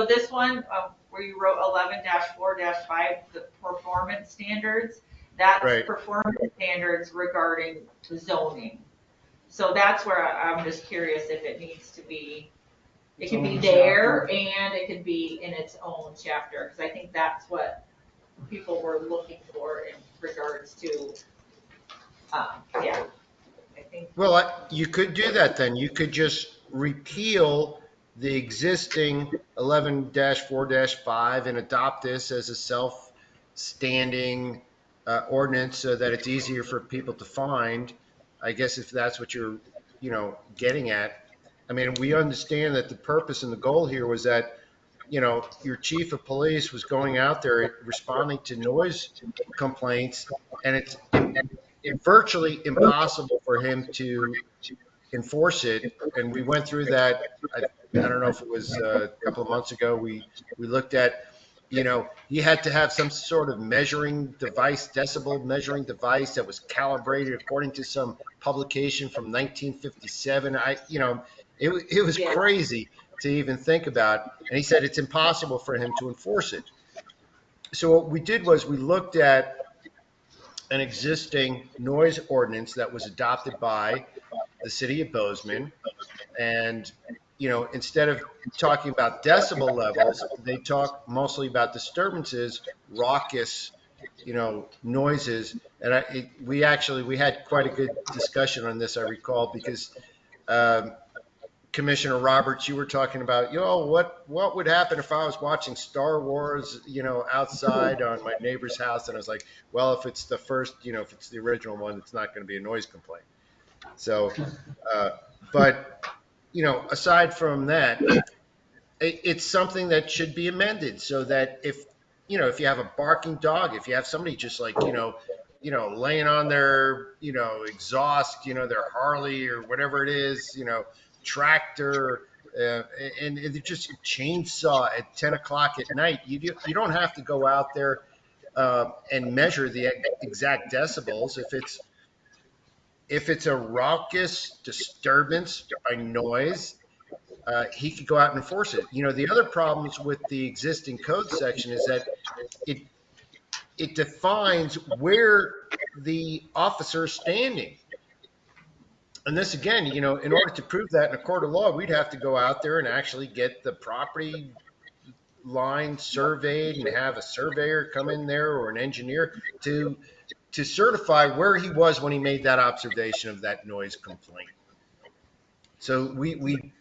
[SPEAKER 2] this one, where you wrote 11-4-5, the performance standards, that's right. Performance standards regarding zoning. So that's where I'm just curious if it needs to be, it could be there and it could be in its own chapter, because I think that's what people were looking for in regards to, I think.
[SPEAKER 8] Well, you could do that then. You could just repeal the existing 11-4-5 and adopt this as a self-standing ordinance so that it's easier for people to find. I guess if that's what you're, getting at. I mean, we understand that the purpose and the goal here was that, your chief of police was going out there responding to noise complaints, and virtually impossible for him to enforce it. And we went through that. I don't know if it was a couple of months ago. We looked at, he had to have some sort of measuring device, decibel measuring device that was calibrated according to some publication from 1957. It was crazy to even think about. And he said it's impossible for him to enforce it. So what we did was we looked at an existing noise ordinance that was adopted by the city of Bozeman. And, instead of talking about decibel levels, they talk mostly about disturbances, raucous, noises. And we had quite a good discussion on this, I recall, because Commissioner Roberts, you were talking about, what would happen if I was watching Star Wars, outside on my neighbor's house? And I was like, well, if it's the first, if it's the original one, it's not going to be a noise complaint. So, but, aside from that, it's something that should be amended so that if you have a barking dog, if you have somebody just like, laying on their, exhaust, their Harley or whatever it is, tractor, and it's just chainsaw at 10 o'clock at night, you don't have to go out there and measure the exact decibels. If it's a raucous disturbance by noise, he could go out and enforce it. The other problems with the existing code section is that it defines where the officer is standing. And this again, in order to prove that in a court of law, we'd have to go out there and actually get the property line surveyed and have a surveyor come in there or an engineer to certify where he was when he made that observation of that noise complaint. So we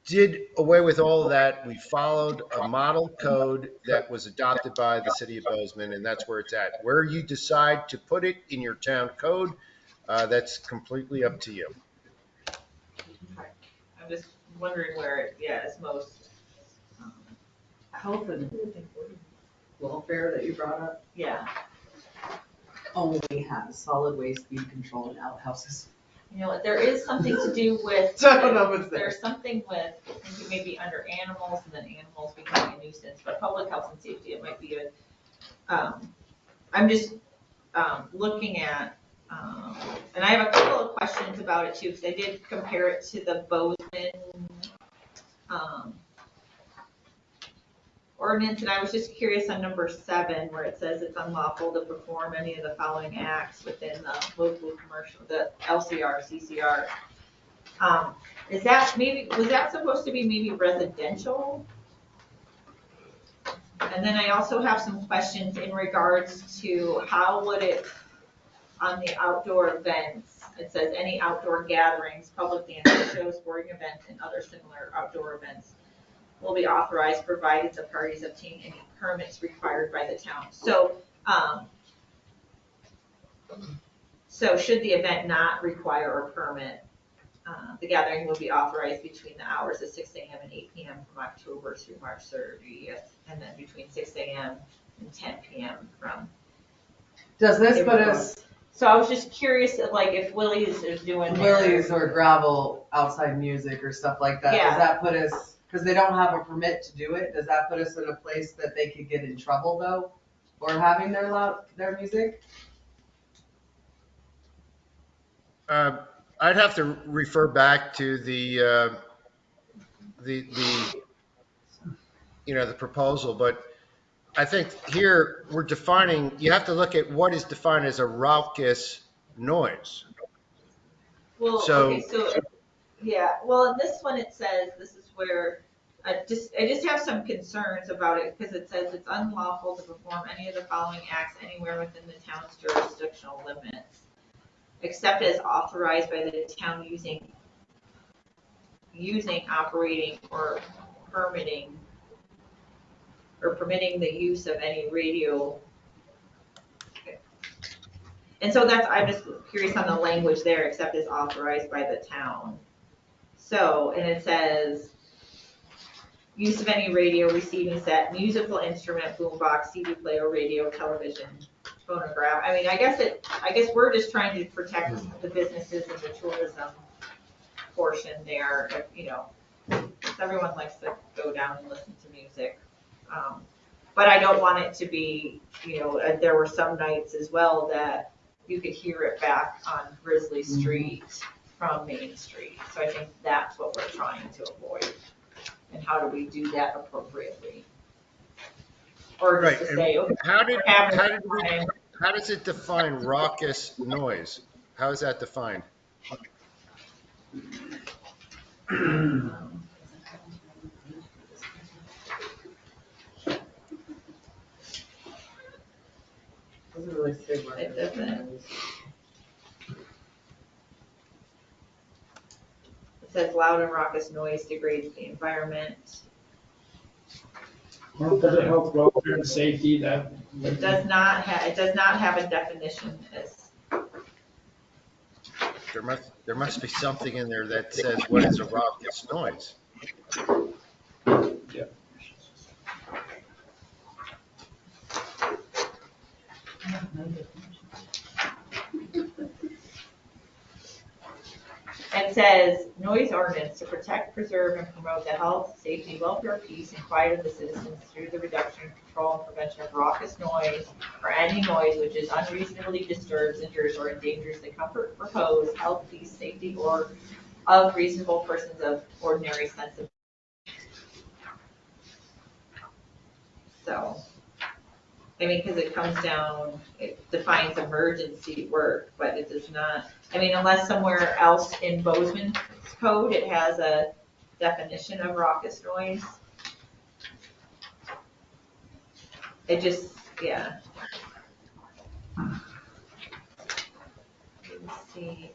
[SPEAKER 8] did away with all of that. We followed a model code that was adopted by the city of Bozeman, and that's where it's at. Where you decide to put it in your town code, that's completely up to you.
[SPEAKER 2] I'm just wondering where it is most.
[SPEAKER 3] Health and welfare that you brought up
[SPEAKER 2] Yeah.
[SPEAKER 3] only has solid waste being controlled in outhouses.
[SPEAKER 2] There is something to do with.
[SPEAKER 3] I don't know what's there.
[SPEAKER 2] There's something with, I think it may be under animals and then animals becoming a nuisance, but public health and safety, it might be I'm just looking at, and I have a couple of questions about it too, because I did compare it to the Bozeman ordinance, and I was just curious on number 7, where it says it's unlawful to perform any of the following acts within the local commercial, the LCR, CCR. Was that supposed to be maybe residential? And then I also have some questions in regards to how would it, on the outdoor events, it says any outdoor gatherings, public dances, shows, sporting events, and other similar outdoor events will be authorized provided the parties obtain any permits required by the town. So should the event not require a permit, the gathering will be authorized between the hours of 6 a.m. and 8 p.m. from October through March 30th, and then between 6 a.m. and 10 p.m. from.
[SPEAKER 3] Does this put us?
[SPEAKER 2] So I was just curious, if Willie's is doing
[SPEAKER 3] Willie's or gravel outside music or stuff like that,
[SPEAKER 2] Yeah.
[SPEAKER 3] Does that put us, because they don't have a permit to do it, does that put us in a place that they could get in trouble though? Or having their music?
[SPEAKER 8] I'd have to refer back to the proposal, but I think here we're defining, you have to look at what is defined as a raucous noise.
[SPEAKER 2] Well, in this one it says, this is where I just have some concerns about it, because it says it's unlawful to perform any of the following acts anywhere within the town's jurisdictional limits, except as authorized by the town using, operating, or permitting the use of any radio. And so I'm just curious on the language there, except as authorized by the town. So, and it says, use of any radio receiving set, musical instrument, boombox, CD player, radio, television, phonograph. I mean, I guess we're just trying to protect the businesses and the tourism portion there, you know. Everyone likes to go down and listen to music. But I don't want it to be, you know, there were some nights as well that you could hear it back on Grizzly Street from Main Street. So I think that's what we're trying to avoid. And how do we do that appropriately? Or just to say, okay,
[SPEAKER 8] how does it define raucous noise? How is that defined?
[SPEAKER 3] Doesn't really say where.
[SPEAKER 2] It doesn't. It says loud and raucous noise degrades the environment.
[SPEAKER 5] Or for the health, welfare, and safety, that.
[SPEAKER 2] It does not have a definition as.
[SPEAKER 8] There must be something in there that says what is a raucous noise.
[SPEAKER 5] Yeah.
[SPEAKER 2] It says noise ordinance to protect, preserve, and promote the health, safety, welfare, peace, and quiet of the citizens through the reduction, control, and prevention of raucous noise or any noise which is unreasonably disturbs, injures, or endangers the comfort, repose, health, peace, safety, or of reasonable persons of ordinary sense of. So, I mean, because it comes down, it defines emergency work, but it does not, I mean, unless somewhere else in Bozeman's code, it has a definition of raucous noise. It just, yeah. Let's see.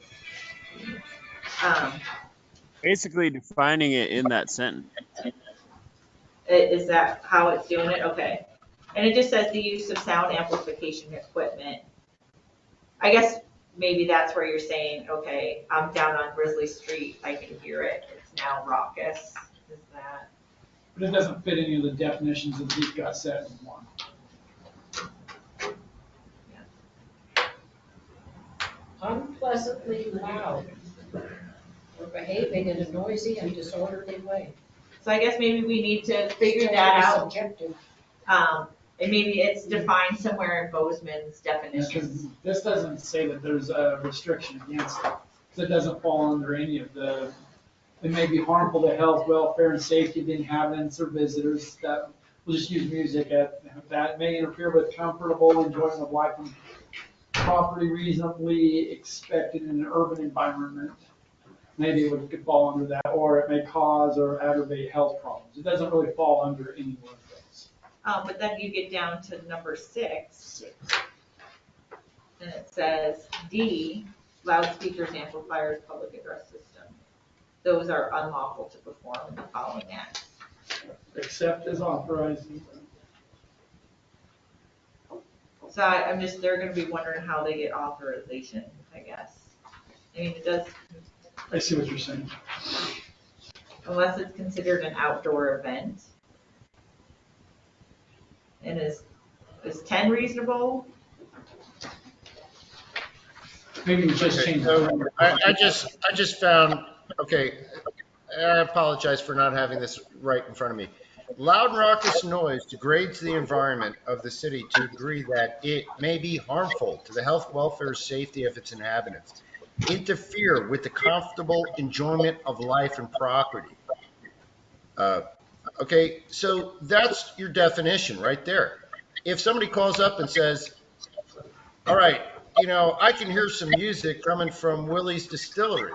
[SPEAKER 12] Basically defining it in that sentence.
[SPEAKER 2] Is that how it's doing it? Okay. And it just says the use of sound amplification equipment. I guess maybe that's where you're saying, okay, I'm down on Grizzly Street, I can hear it, it's now raucous. Is that?
[SPEAKER 5] But it doesn't fit any of the definitions that he's got set in one.
[SPEAKER 4] Unpleasantly loud or behaving in a noisy and disorderly way.
[SPEAKER 2] So I guess maybe we need to figure that out.
[SPEAKER 4] Subjective.
[SPEAKER 2] And maybe it's defined somewhere in Bozeman's definitions.
[SPEAKER 5] This doesn't say that there's a restriction against it. So it doesn't fall under any of the, it may be harmful to health, welfare, and safety of the inhabitants or visitors. That we'll just use music at that may interfere with comfortable enjoyment of life and property reasonably expected in an urban environment. Maybe it could fall under that, or it may cause or aggravate health problems. It doesn't really fall under any one of those.
[SPEAKER 2] But then you get down to number 6. And it says D, loudspeakers, amplifiers, public address system. Those are unlawful to perform in the following acts.
[SPEAKER 5] Except as authorized.
[SPEAKER 2] So they're gonna be wondering how they get authorization, I guess. I mean, it does.
[SPEAKER 5] I see what you're saying.
[SPEAKER 2] Unless it's considered an outdoor event. And is 10 reasonable?
[SPEAKER 5] Maybe we just change
[SPEAKER 8] So I just found, okay, I apologize for not having this right in front of me. Loud and raucous noise degrades the environment of the city to a degree that it may be harmful to the health, welfare, safety of its inhabitants, interfere with the comfortable enjoyment of life and property. Okay, so that's your definition right there. If somebody calls up and says, all right, you know, I can hear some music coming from Willie's Distillery.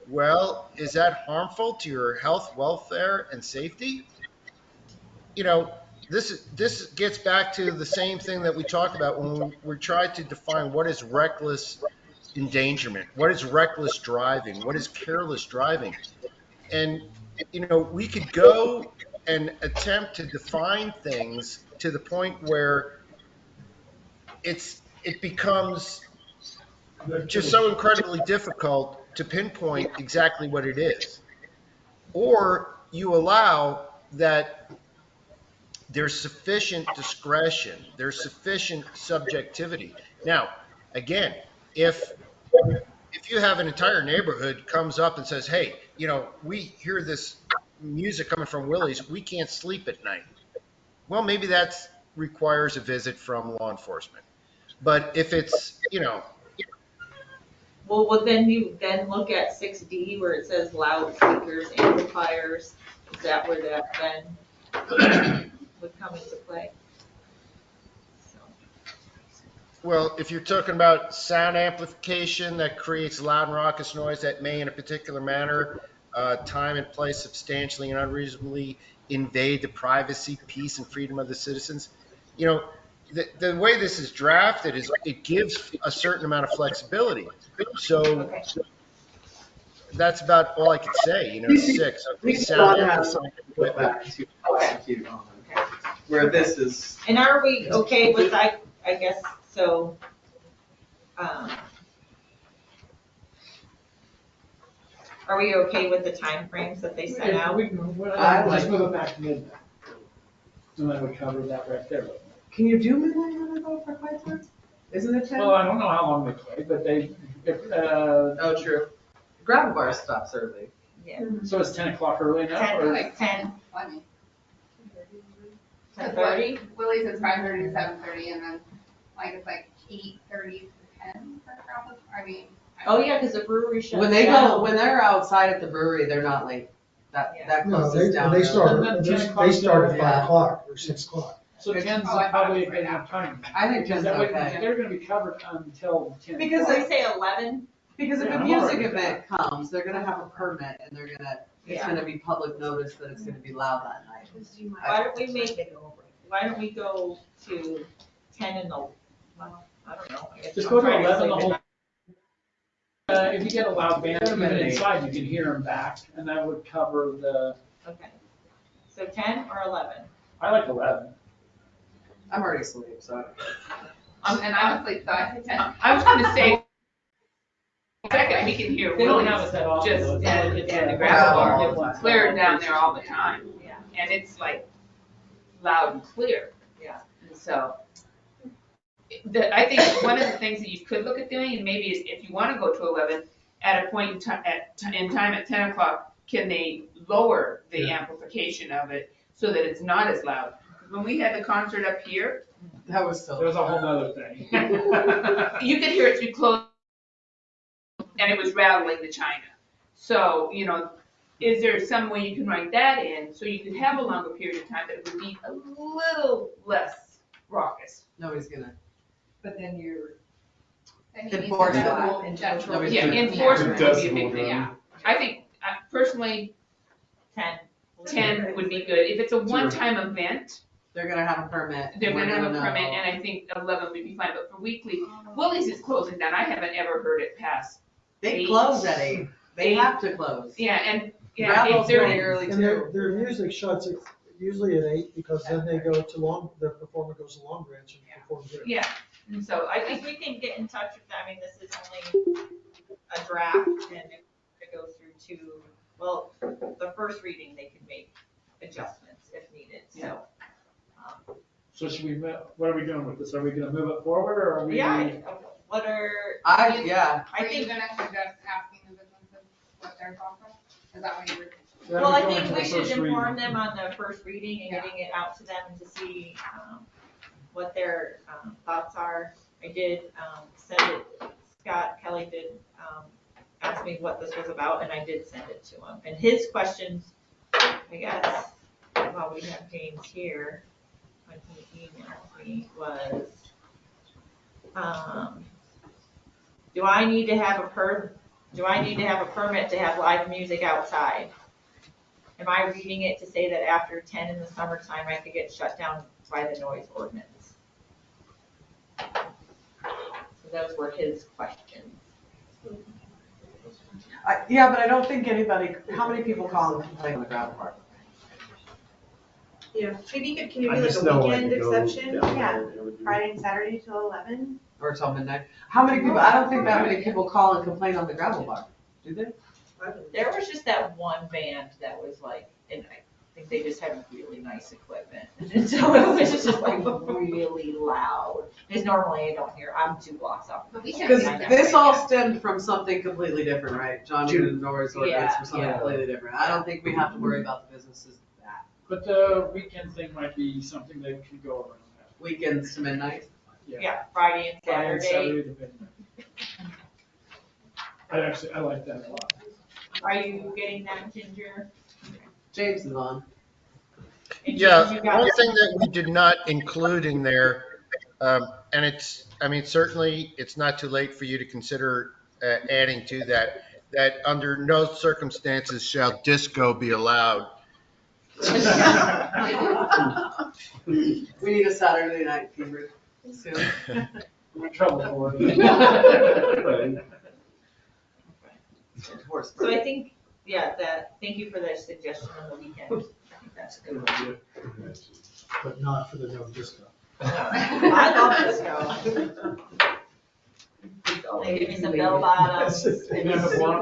[SPEAKER 8] Well, is that harmful to your health, welfare, and safety? You know, this gets back to the same thing that we talked about when we tried to define what is reckless endangerment, what is reckless driving, what is careless driving. And, you know, we could go and attempt to define things to the point where it becomes just so incredibly difficult to pinpoint exactly what it is. Or you allow that there's sufficient discretion, there's sufficient subjectivity. Now, again, if you have an entire neighborhood comes up and says, hey, we hear this music coming from Willie's, we can't sleep at night. Well, maybe that requires a visit from law enforcement. But if it's,
[SPEAKER 2] Well, then you then look at 6D where it says loudspeakers, amplifiers. Is that where that then would come into play? So.
[SPEAKER 8] well, if you're talking about sound amplification that creates loud and raucous noise that may in a particular manner, time and place substantially and unreasonably invade the privacy, peace, and freedom of the citizens, the way this is drafted is it gives a certain amount of flexibility. So that's about all I could say. 6. Sound amplification equipment.
[SPEAKER 6] Where this is.
[SPEAKER 2] And are we okay with, I guess, so, are we okay with the timeframes that they set out?
[SPEAKER 5] We can, just move it back to midnight. And that would cover that right there.
[SPEAKER 3] Can you do midnight on a boat for quite some? Isn't it 10?
[SPEAKER 5] Well, I don't know how long they play, but
[SPEAKER 3] Oh, true. Gravel bar stops early.
[SPEAKER 2] Yeah.
[SPEAKER 5] So it's 10 o'clock early now?
[SPEAKER 2] 10,
[SPEAKER 5] or-
[SPEAKER 2] like 10.
[SPEAKER 7] 10:30? Willie's is 5:30 to 7:30, and then it's like 8:30 to 10 for gravel. I mean.
[SPEAKER 2] Oh, yeah, because the brewery shuts
[SPEAKER 3] When
[SPEAKER 2] down.
[SPEAKER 3] when they're outside at the brewery, they're not late. That
[SPEAKER 14] No,
[SPEAKER 3] closes down.
[SPEAKER 14] they start,
[SPEAKER 5] And then
[SPEAKER 14] they
[SPEAKER 5] 10 o'clock
[SPEAKER 14] start at
[SPEAKER 5] yeah.
[SPEAKER 14] 5 o'clock or 6 o'clock.
[SPEAKER 5] So 10's
[SPEAKER 7] Oh, I thought
[SPEAKER 5] probably
[SPEAKER 7] it
[SPEAKER 5] a
[SPEAKER 7] was
[SPEAKER 5] good
[SPEAKER 7] right
[SPEAKER 5] enough time.
[SPEAKER 3] I think 10's
[SPEAKER 5] That way,
[SPEAKER 3] okay.
[SPEAKER 5] they're gonna be covered until 10.
[SPEAKER 3] Because
[SPEAKER 2] So we say 11?
[SPEAKER 3] Because if
[SPEAKER 5] Yeah,
[SPEAKER 3] a
[SPEAKER 5] I'm
[SPEAKER 3] music
[SPEAKER 5] alright with
[SPEAKER 3] event comes, they're gonna have a permit and it's
[SPEAKER 2] Yeah.
[SPEAKER 3] gonna be public notice that it's gonna be loud that night.
[SPEAKER 2] Why don't we go to 10 and well, I don't know. I guess
[SPEAKER 5] Just
[SPEAKER 2] I'm
[SPEAKER 5] go to
[SPEAKER 2] trying
[SPEAKER 5] 11 the
[SPEAKER 2] sleep
[SPEAKER 5] whole.
[SPEAKER 2] at
[SPEAKER 5] If you get a loud band, even inside, you can hear them back, and that would cover the,
[SPEAKER 2] night. Okay. So 10 or 11?
[SPEAKER 5] I like 11.
[SPEAKER 3] I'm already asleep, so.
[SPEAKER 7] And honestly, so I said 10.
[SPEAKER 16] I was gonna say, second, we can hear
[SPEAKER 5] They don't
[SPEAKER 16] Willie's
[SPEAKER 5] have it that often,
[SPEAKER 16] just
[SPEAKER 5] though.
[SPEAKER 16] and
[SPEAKER 5] It's
[SPEAKER 16] the
[SPEAKER 5] like-
[SPEAKER 16] gravel bar, clear down there all the time.
[SPEAKER 2] Yeah.
[SPEAKER 16] And it's like loud and clear.
[SPEAKER 2] Yeah.
[SPEAKER 16] And so, I think one of the things that you could look at doing, and maybe is if you wanna go to 11, at a point in time, at 10 o'clock, can they lower the amplification of it so that it's not as loud? When we had the concert up here,
[SPEAKER 3] That was so.
[SPEAKER 5] There was a whole nother thing.
[SPEAKER 16] you could hear it through closed, and it was rattling the china. So, is there some way you can write that in, so you could have a longer period of time, but it would be a little less raucous?
[SPEAKER 3] Nobody's gonna.
[SPEAKER 6] But then you're.
[SPEAKER 3] Enforce
[SPEAKER 6] that.
[SPEAKER 3] that.
[SPEAKER 6] Nobody's
[SPEAKER 16] Yeah,
[SPEAKER 6] gonna-
[SPEAKER 16] enforcement would be a big
[SPEAKER 9] Decibel
[SPEAKER 16] thing.
[SPEAKER 9] down.
[SPEAKER 16] I think, personally,
[SPEAKER 2] 10.
[SPEAKER 16] 10 would be good. If it's a one-time event,
[SPEAKER 3] They're gonna have a permit.
[SPEAKER 16] they're gonna have a
[SPEAKER 3] know.
[SPEAKER 16] permit, and I think 11 would be fine, but for weekly, Willie's is closing down. I haven't ever heard it pass.
[SPEAKER 3] They
[SPEAKER 16] 8.
[SPEAKER 3] close at 8. They
[SPEAKER 16] 8.
[SPEAKER 3] have to close.
[SPEAKER 16] Yeah, and,
[SPEAKER 3] Gravel's
[SPEAKER 16] 8:30.
[SPEAKER 3] pretty early
[SPEAKER 14] And their
[SPEAKER 3] too.
[SPEAKER 14] music shuts usually at 8 because then they go to the performer goes to Long Branch and performs there.
[SPEAKER 16] Yeah, and so I think
[SPEAKER 2] we can get in touch with them. I mean, this is only a draft, and if it goes through the first reading, they can make adjustments if needed, so.
[SPEAKER 5] So should we, what are we doing with this? Are we gonna move it forward, or are we?
[SPEAKER 2] Yeah, what are,
[SPEAKER 3] I
[SPEAKER 7] Are you
[SPEAKER 2] think,
[SPEAKER 7] gonna suggest asking the businesses what their thoughts are? Is that what you were?
[SPEAKER 2] well, I think we should inform them on the first reading and getting it out to them and to see, what their, thoughts are. I did, send it, Scott Kelly did, ask me what this was about, and I did send it to him. And his questions, I guess, while we have James here, when he emailed me, was, do I need to have a permit to have live music outside? Am I reading it to say that after 10 in the summertime, I could get shut down by the noise ordinance? So those were his questions.
[SPEAKER 3] Yeah, but I don't think how many people call and complain on the gravel park?
[SPEAKER 10] Yeah, maybe can you
[SPEAKER 9] I
[SPEAKER 10] do like
[SPEAKER 9] just
[SPEAKER 10] a
[SPEAKER 9] know when
[SPEAKER 10] weekend
[SPEAKER 9] to go
[SPEAKER 10] exception?
[SPEAKER 9] down
[SPEAKER 10] Yeah,
[SPEAKER 9] there and everything.
[SPEAKER 10] Friday and Saturday till 11.
[SPEAKER 3] Or till midnight? How many people, I don't think that many people call and complain on the gravel bar, do they?
[SPEAKER 2] There was just that one band that was like, and think they just had really nice equipment. And so it was just like really loud. Because normally I don't hear, I'm 2 blocks off.
[SPEAKER 7] But we can
[SPEAKER 3] Because
[SPEAKER 7] do that
[SPEAKER 3] this
[SPEAKER 7] right
[SPEAKER 3] all
[SPEAKER 7] now.
[SPEAKER 3] stemmed from something completely different, right? John and Noise Ordinance
[SPEAKER 2] Yeah,
[SPEAKER 3] was something
[SPEAKER 2] yeah.
[SPEAKER 3] completely different. I don't think we have to worry about the businesses that.
[SPEAKER 5] But the weekend thing might be something that could go around that.
[SPEAKER 3] Weekends to midnight.
[SPEAKER 2] Yeah, Friday and
[SPEAKER 5] Friday and
[SPEAKER 2] Saturday.
[SPEAKER 5] depending. I like that a lot.
[SPEAKER 2] Are you getting that, Ginger?
[SPEAKER 3] James is on.
[SPEAKER 2] And
[SPEAKER 8] Yeah,
[SPEAKER 2] James, you got
[SPEAKER 8] one thing that we did not include in there, and it's, I mean, certainly it's not too late for you to consider adding to that, that under no circumstances shall disco be allowed.
[SPEAKER 3] We need a Saturday night fever soon.
[SPEAKER 5] I'm in trouble for it.
[SPEAKER 2] So I think, yeah, thank you for that suggestion on the weekend. I think that's a good one.
[SPEAKER 14] But not for the no disco.
[SPEAKER 2] I love disco. They give me some bell bottoms and sequins.
[SPEAKER 7] Very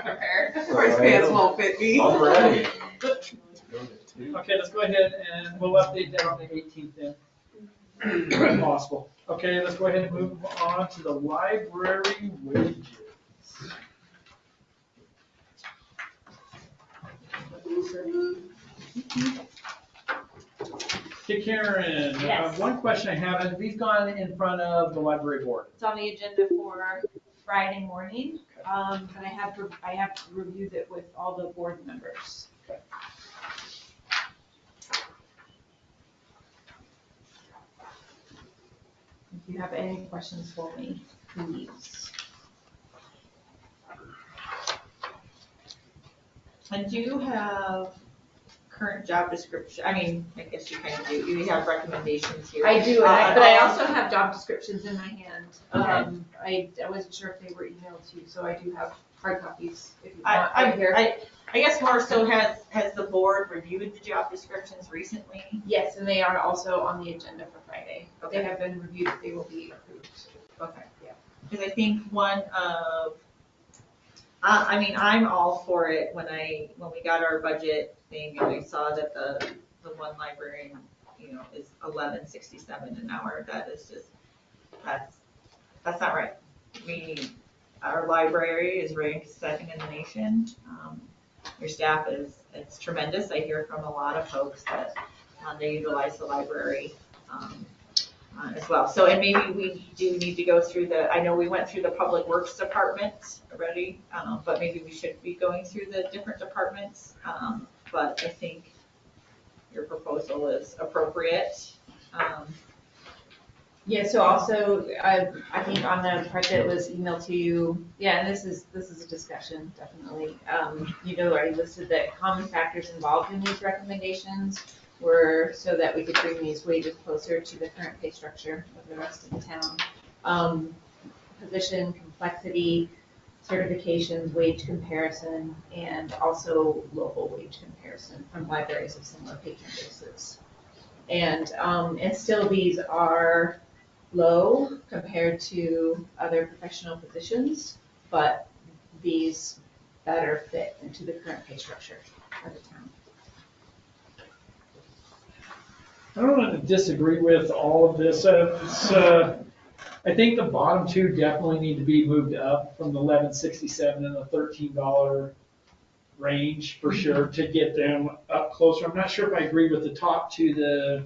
[SPEAKER 7] prepared.
[SPEAKER 3] His pants won't fit me.
[SPEAKER 5] Okay, let's go ahead and we'll update that on the 18th then. If possible. Okay, let's go ahead and move on to the library wages. Okay, Karen,
[SPEAKER 17] Yes.
[SPEAKER 5] one question I have, have these gone in front of the library board?
[SPEAKER 17] It's on the agenda for Friday morning, and I have reviewed it with all the board members. If you have any questions for me, please.
[SPEAKER 2] And do you have current job description? I mean, I guess you kind of do. You have recommendations here.
[SPEAKER 17] I do, but I also have job descriptions in my hand. I wasn't sure if they were emailed to you, so I do have hard copies if you want.
[SPEAKER 2] I guess more so, has the board reviewed the job descriptions recently?
[SPEAKER 17] Yes, and they are also on the agenda for Friday.
[SPEAKER 2] Okay.
[SPEAKER 17] They have been reviewed, they will be approved.
[SPEAKER 2] Okay.
[SPEAKER 17] Yeah.
[SPEAKER 2] Because I think one of, I mean, I'm all for it when we got our budget thing and I saw that the one librarian, you know, is $11.67 an hour. That is just, that's not right. Our library is ranked 2nd in the nation. Your staff it's tremendous. I hear from a lot of folks that they utilize the library as well. So, and maybe we do need to go through I know we went through the Public Works Department already, but maybe we should be going through the different departments. But I think your proposal is appropriate.
[SPEAKER 17] Yeah, so also, I think on the part that was emailed to you, yeah, and this is a discussion, definitely. You know, I listed that common factors involved in these recommendations were so that we could bring these wages closer to the current pay structure of the rest of the town. Position, complexity, certifications, wage comparison, and also local wage comparison from libraries of similar patron bases. And still these are low compared to other professional positions, but these better fit into the current pay structure of the town.
[SPEAKER 5] I don't want to disagree with all of this. I think the bottom two definitely need to be moved up from the $11.67 and the $13 range for sure to get them up closer. I'm not sure if I agree with the top two, the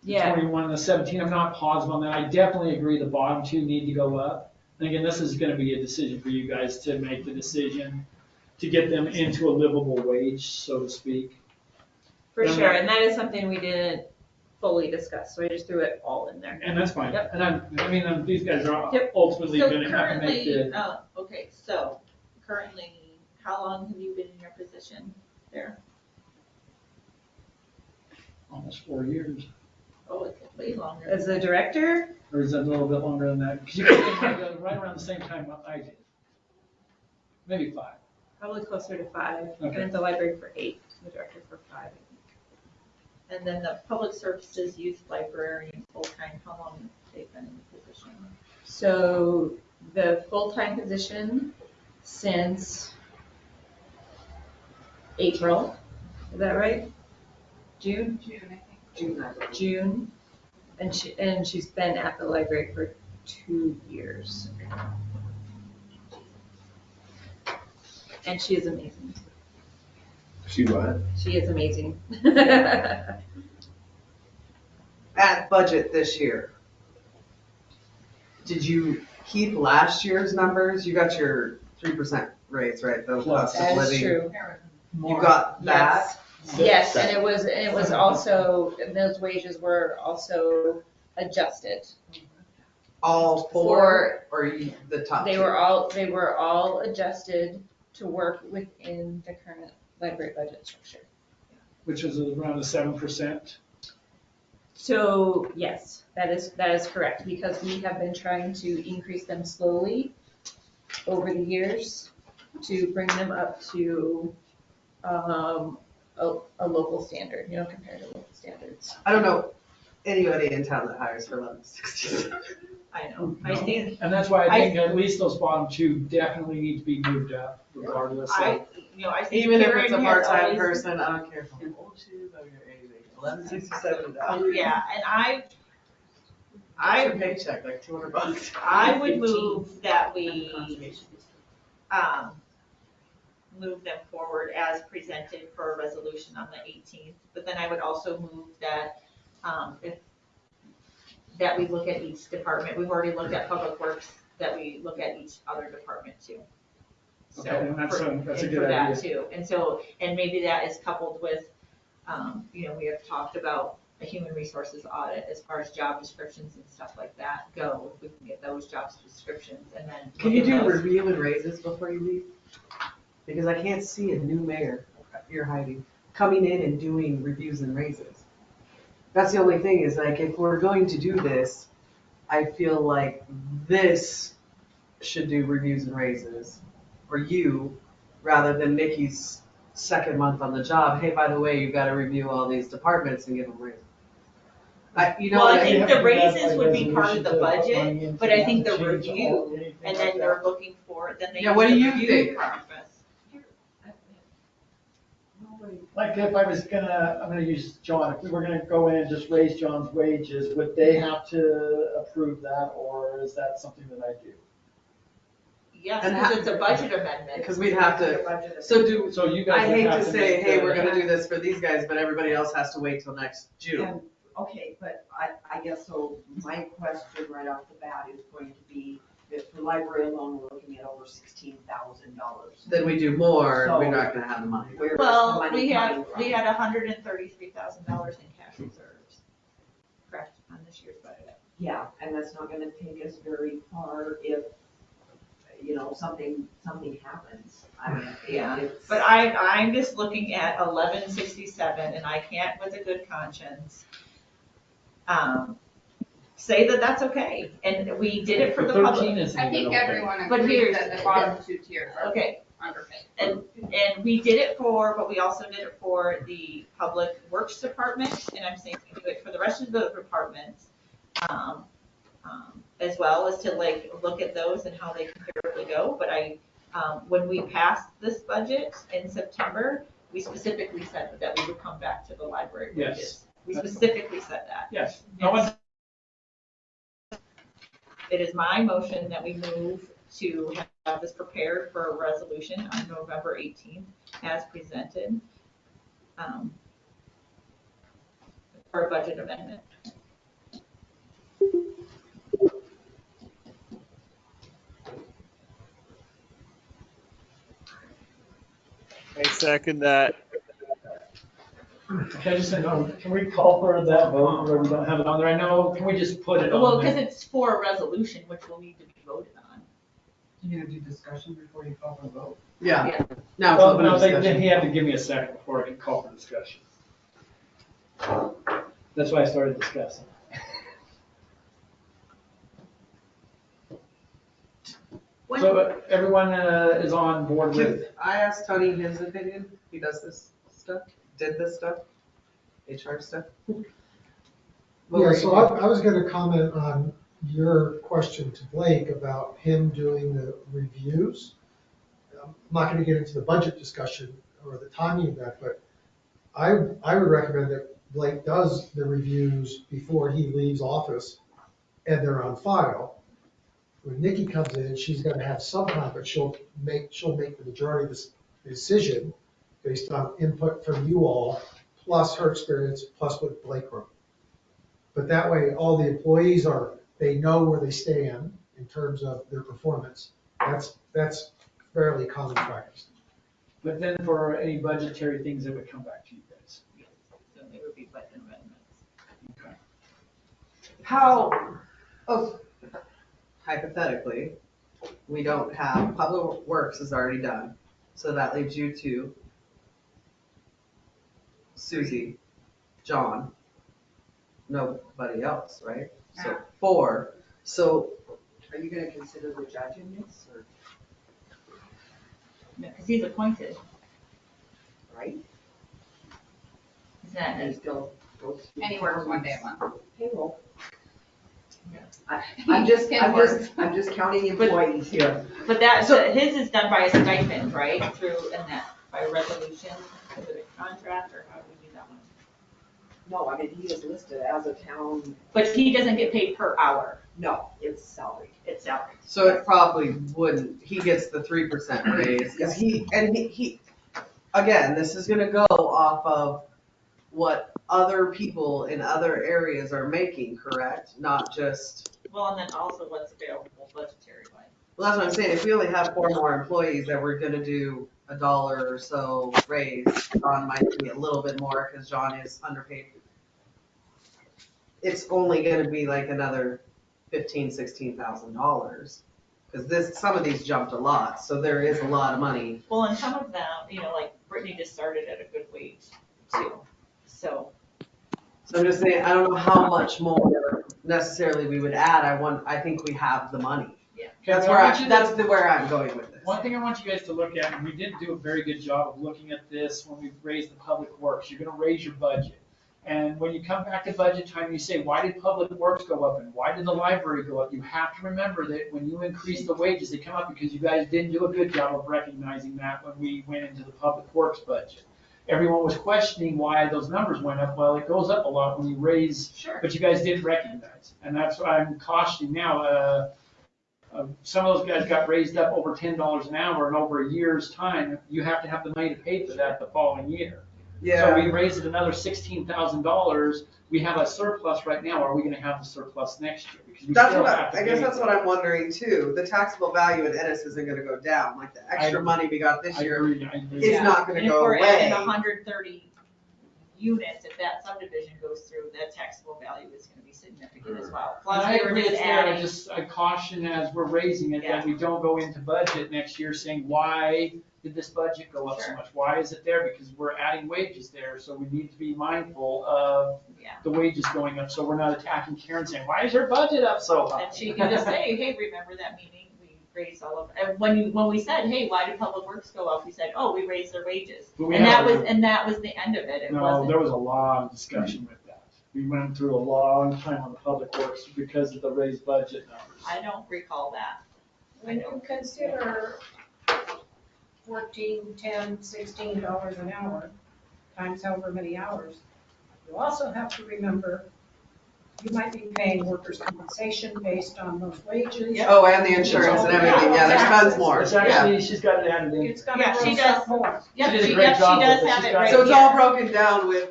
[SPEAKER 5] 21 and the 17. I'm not positive on that. I definitely agree the bottom two need to go up. And again, this is going to be a decision for you guys to make the decision to get them into a livable wage, so to speak.
[SPEAKER 17] For sure, and that is something we didn't fully discuss, so I just threw it all in there.
[SPEAKER 5] And that's fine.
[SPEAKER 17] Yep.
[SPEAKER 5] And these guys are ultimately going to have to make the.
[SPEAKER 2] Okay, so currently, how long have you been in your position there?
[SPEAKER 5] Almost 4 years.
[SPEAKER 2] Oh, it's way longer.
[SPEAKER 17] As the director?
[SPEAKER 5] Or is it a little bit longer than that? Because you came right around the same time I did. Maybe 5.
[SPEAKER 17] Probably closer to 5. I've been
[SPEAKER 5] Okay.
[SPEAKER 17] at the library for 8, the director for 5, I think.
[SPEAKER 2] And then the Public Services Youth Librarian full-time, how long have they been in the position?
[SPEAKER 17] So the full-time position since April, is that right? June?
[SPEAKER 7] June, I think.
[SPEAKER 6] June, I believe.
[SPEAKER 17] June, and she's been at the library for 2 years. And she is amazing.
[SPEAKER 9] She what?
[SPEAKER 17] She is amazing.
[SPEAKER 3] At budget this year, did you keep last year's numbers? You got your 3% raise, right? The cost of
[SPEAKER 17] That is
[SPEAKER 3] living.
[SPEAKER 17] true.
[SPEAKER 3] You got that?
[SPEAKER 17] Yes, and it was also, those wages were also adjusted.
[SPEAKER 3] All four, or the top
[SPEAKER 17] They
[SPEAKER 3] two?
[SPEAKER 17] were all adjusted to work within the current library budget structure.
[SPEAKER 5] Which was around the 7%.
[SPEAKER 17] So, yes, that is correct, because we have been trying to increase them slowly over the years to bring them up to, a local standard, compared to local standards.
[SPEAKER 3] I don't know anybody in town that hires for $11.60.
[SPEAKER 2] I know, I think,
[SPEAKER 5] And that's why I think at least those bottom two definitely need to be moved up regardless of.
[SPEAKER 2] I think
[SPEAKER 3] Even if
[SPEAKER 2] Karen
[SPEAKER 3] it's a
[SPEAKER 2] has
[SPEAKER 3] part-time
[SPEAKER 2] always-
[SPEAKER 3] person, I don't care if I'm old shoes, I don't care anything. $11.67.
[SPEAKER 2] Yeah, and
[SPEAKER 3] I your paycheck, like $200.
[SPEAKER 2] I would move that we, move them forward as presented for a resolution on the 18th. But then I would also move that, that we look at each department. We've already looked at Public Works, that we look at each other department too. So
[SPEAKER 5] Okay, and that's a
[SPEAKER 2] and
[SPEAKER 5] good
[SPEAKER 2] for that
[SPEAKER 5] idea.
[SPEAKER 2] too. And so, and maybe that is coupled with, we have talked about a human resources audit as far as job descriptions and stuff like that go. If we can get those job descriptions and then.
[SPEAKER 3] Can you
[SPEAKER 2] look at
[SPEAKER 3] do
[SPEAKER 2] those.
[SPEAKER 3] review and raises before you leave? Because I can't see a new mayor, you're hiding, coming in and doing reviews and raises. That's the only thing, is like, if we're going to do this, I feel like this should do reviews and raises, or you, rather than Nikki's second month on the job, hey, by the way, you've got to review all these departments and give them raises.
[SPEAKER 2] Well, I think the raises would be part of the budget, but I think the review, and then they're looking for, then they.
[SPEAKER 3] Yeah, what do
[SPEAKER 2] use
[SPEAKER 3] you
[SPEAKER 2] the review
[SPEAKER 3] think?
[SPEAKER 2] process.
[SPEAKER 5] Like if I was I'm gonna use John, if we were gonna go in and just raise John's wages, would they have to approve that, or is that something that I do?
[SPEAKER 2] Yes,
[SPEAKER 3] And
[SPEAKER 2] because it's a budget amendment.
[SPEAKER 3] Because we'd have to, so you
[SPEAKER 5] guys
[SPEAKER 3] I
[SPEAKER 5] would
[SPEAKER 3] hate
[SPEAKER 5] have
[SPEAKER 3] to
[SPEAKER 5] to
[SPEAKER 3] say,
[SPEAKER 5] make
[SPEAKER 3] hey,
[SPEAKER 5] the-
[SPEAKER 3] we're gonna do this for these guys, but everybody else has to wait till next June.
[SPEAKER 6] And, okay, but I guess so, my question right off the bat is going to be, if for library alone, we're looking at over $16,000.
[SPEAKER 3] Then we do more, and we're not gonna have the money.
[SPEAKER 6] Where's the
[SPEAKER 2] Well,
[SPEAKER 6] money
[SPEAKER 2] we
[SPEAKER 6] coming
[SPEAKER 2] had
[SPEAKER 6] from?
[SPEAKER 2] $133,000 in cash reserves, correct, on this year's budget.
[SPEAKER 6] Yeah, and that's not gonna take us very far if, something happens. I mean,
[SPEAKER 2] Yeah,
[SPEAKER 6] it's.
[SPEAKER 2] but I'm just looking at 1167, and I can't with a good conscience, say that that's okay, and we did it for the
[SPEAKER 5] 13
[SPEAKER 2] public.
[SPEAKER 5] isn't
[SPEAKER 7] I
[SPEAKER 5] even
[SPEAKER 7] think
[SPEAKER 5] okay.
[SPEAKER 7] everyone
[SPEAKER 2] But
[SPEAKER 7] agrees
[SPEAKER 2] here's-
[SPEAKER 7] that the bottom two tiers are
[SPEAKER 2] Okay,
[SPEAKER 7] underpaid.
[SPEAKER 2] and we did it but we also did it for the Public Works Department, and I'm saying we do it for the rest of the departments, as well, as to look at those and how they comparatively go, but when we passed this budget in September, we specifically said that we would come back to the library
[SPEAKER 5] Yes.
[SPEAKER 2] wages. We specifically said that.
[SPEAKER 5] Yes, no one,
[SPEAKER 2] It is my motion that we move to have this prepared for a resolution on November 18th as presented, for a budget amendment.
[SPEAKER 12] I second that.
[SPEAKER 5] can I just say, can we call for that vote where we don't have it on there? I know, can we just put it
[SPEAKER 2] Well,
[SPEAKER 5] on
[SPEAKER 2] because
[SPEAKER 5] there?
[SPEAKER 2] it's for a resolution, which will need to be voted on.
[SPEAKER 13] You gonna do discussion before you call for a vote?
[SPEAKER 3] Yeah,
[SPEAKER 2] Yeah.
[SPEAKER 3] now it's
[SPEAKER 5] Well,
[SPEAKER 3] open
[SPEAKER 5] no, then
[SPEAKER 3] discussion.
[SPEAKER 5] he had to give me a second before I could call for discussion. That's why I started discussing. So everyone is on board with,
[SPEAKER 3] I asked Tony his opinion, he does this stuff, did this stuff, HR stuff. What
[SPEAKER 14] Yeah,
[SPEAKER 3] were
[SPEAKER 14] so
[SPEAKER 3] you-
[SPEAKER 14] I was gonna comment on your question to Blake about him doing the reviews. I'm not gonna get into the budget discussion or the timing of that, but I would recommend that Blake does the reviews before he leaves office, and they're on file. When Nikki comes in, she's gonna have some time, but she'll make the majority of this decision based on input from you all, plus her experience, plus what Blake wrote. But that way, all the employees they know where they stand in terms of their performance. That's fairly common practice.
[SPEAKER 5] But then for any budgetary things, it would come back to you guys.
[SPEAKER 17] So they would be budget amendments.
[SPEAKER 5] Okay.
[SPEAKER 3] Hypothetically, we don't have, Public Works is already done, so that leaves you two, Susie, John, nobody else, right? So 4, so
[SPEAKER 6] Are you gonna consider the judge in this, or,
[SPEAKER 2] No, because he's appointed.
[SPEAKER 6] right?
[SPEAKER 2] Is that,
[SPEAKER 6] And still goes through.
[SPEAKER 7] And he works one day a month.
[SPEAKER 6] Payroll.
[SPEAKER 2] Yeah.
[SPEAKER 6] I'm just counting employees here.
[SPEAKER 2] but his is done by a stipend, right, through, and that, by resolution, is it a contract, or how do we do that one?
[SPEAKER 6] No, I mean, he is listed as a town,
[SPEAKER 2] But he doesn't get paid per hour,
[SPEAKER 6] no, it's salary.
[SPEAKER 2] it's salary.
[SPEAKER 3] So it probably wouldn't, he gets the 3% raise, because he, again, this is gonna go off of what other people in other areas are making, correct? Not just,
[SPEAKER 2] Well, and then also what's available budgetary wise.
[SPEAKER 3] well, that's what I'm saying, if we only have 4 more employees that we're gonna do $1 or so raise, John might be a little bit more, because John is underpaid. It's only gonna be like another $16,000, because some of these jumped a lot, so there is a lot of money.
[SPEAKER 2] Well, and some of them, like Brittany just started at a good wage too, so.
[SPEAKER 3] So I'm just saying, I don't know how much more necessarily we would add, I think we have the money.
[SPEAKER 2] Yeah.
[SPEAKER 3] That's where I'm going with this.
[SPEAKER 5] One thing I want you guys to look at, and we didn't do a very good job of looking at this when we raised the public works, you're gonna raise your budget. And when you come back to budget time, you say, why did public works go up and why did the library go up? You have to remember that when you increase the wages, they come up because you guys didn't do a good job of recognizing that when we went into the public works budget. Everyone was questioning why those numbers went up. Well, it goes up a lot when you raise, but you guys didn't recognize. And that's why I'm cautioning now. Some of those guys got raised up over $10 an hour in over a year's time. You have to have the money to pay for that the following year.
[SPEAKER 3] Yeah.
[SPEAKER 5] So we raised it another $16,000. We have a surplus right now. Are we going to have the surplus next year? Because we
[SPEAKER 3] That's
[SPEAKER 5] still
[SPEAKER 3] what
[SPEAKER 5] have to
[SPEAKER 3] I guess
[SPEAKER 5] pay
[SPEAKER 3] that's
[SPEAKER 5] for
[SPEAKER 3] what
[SPEAKER 5] it.
[SPEAKER 3] I'm wondering too. The taxable value in Ennis isn't gonna go down, like the extra money we got this year
[SPEAKER 5] I agree.
[SPEAKER 3] is not gonna go
[SPEAKER 2] And if we're adding
[SPEAKER 3] away.
[SPEAKER 2] 130 units, if that subdivision goes through, that taxable value is gonna be significant as well. Plus,
[SPEAKER 5] I
[SPEAKER 2] we were
[SPEAKER 5] agree
[SPEAKER 2] just
[SPEAKER 5] it's there.
[SPEAKER 2] adding.
[SPEAKER 5] I caution as we're raising it that we don't go into budget next year saying, why did this budget go up so much? Why is it there? Because we're adding wages there, so we need to be mindful of the wages going up, so we're not attacking Karen saying, why is her budget up so high?
[SPEAKER 2] And she can just say, hey, remember that meeting, we raised all of, and when we said, hey, why did public works go up? We said, oh, we raised their wages. And that was the end of it. It
[SPEAKER 5] No,
[SPEAKER 2] wasn't.
[SPEAKER 5] there was a lot of discussion with that. We went through a long time on the public works because of the raised budget numbers.
[SPEAKER 2] I don't recall that.
[SPEAKER 18] When you consider $14, $10, $16 an hour, times however many hours, you also have to remember, you might be paying workers' compensation based on those wages.
[SPEAKER 3] Oh, and the insurance and everything, yeah, there's tons more.
[SPEAKER 5] It's actually, she's got it added in.
[SPEAKER 18] It's gonna
[SPEAKER 2] she
[SPEAKER 18] gross
[SPEAKER 2] does.
[SPEAKER 18] up more.
[SPEAKER 2] Yeah,
[SPEAKER 5] She did a
[SPEAKER 2] she
[SPEAKER 5] great job
[SPEAKER 2] does
[SPEAKER 5] with it.
[SPEAKER 2] have
[SPEAKER 5] She's
[SPEAKER 2] it
[SPEAKER 5] got
[SPEAKER 2] right
[SPEAKER 3] So it's
[SPEAKER 2] here.
[SPEAKER 3] all broken down with,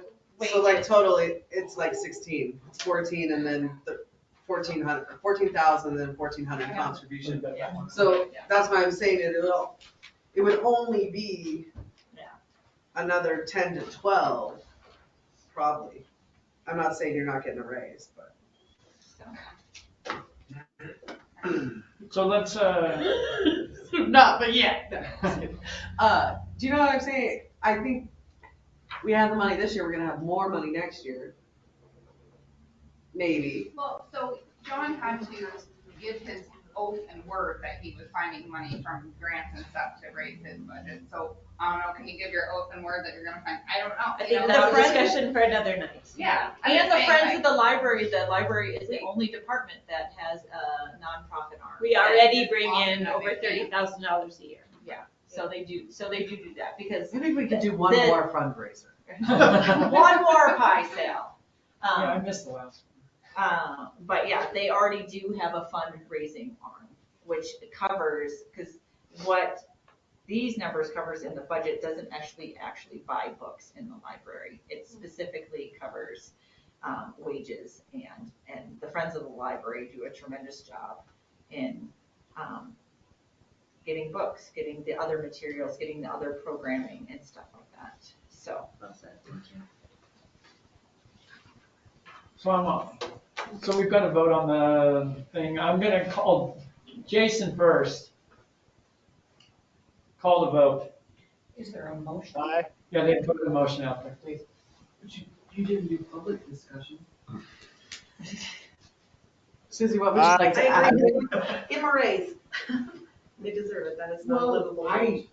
[SPEAKER 3] so like
[SPEAKER 2] Wages.
[SPEAKER 3] totally, it's like 16. It's 14 and then 14,000, then 1,400 contribution. So that's why I'm saying it would only be another 10 to 12, probably. I'm not saying you're not getting a raise, but.
[SPEAKER 5] So let's,
[SPEAKER 3] Not, but yeah. Do you know what I'm saying? I think we have the money this year, we're gonna have more money next year. Maybe.
[SPEAKER 7] Well, so John had to give his oath and word that he was finding money from grants and stuff to raise his budget. So, I don't know, can you give your oath and word that you're gonna find, I don't know.
[SPEAKER 17] I think that's a discussion for another night.
[SPEAKER 7] Yeah.
[SPEAKER 2] And the Friends of the Library is the only department that has a nonprofit arm.
[SPEAKER 17] We already bring in over $30,000 a year.
[SPEAKER 2] Yeah, So they do that because.
[SPEAKER 3] Maybe we could do one
[SPEAKER 2] the-
[SPEAKER 3] more fundraiser.
[SPEAKER 2] One more pie sale.
[SPEAKER 5] Yeah, I missed the last
[SPEAKER 2] But yeah, they already do have a fundraising arm, which covers, because what these numbers covers in the budget doesn't actually buy books in the library. It specifically covers wages, and the Friends of the Library do a tremendous job in getting books, getting the other materials, getting the other programming and stuff like that. So.
[SPEAKER 5] So I'm up. So we've got to vote on the thing. I'm gonna call Jason first. Call the vote.
[SPEAKER 18] Is there a motion?
[SPEAKER 12] Aye.
[SPEAKER 5] Yeah, they put the motion out there.
[SPEAKER 3] But you didn't do public discussion. Susie, what would you like to
[SPEAKER 10] I
[SPEAKER 3] add?
[SPEAKER 10] agree. Give them a raise. They deserve it. That is not
[SPEAKER 13] Well,
[SPEAKER 10] livable.
[SPEAKER 13] I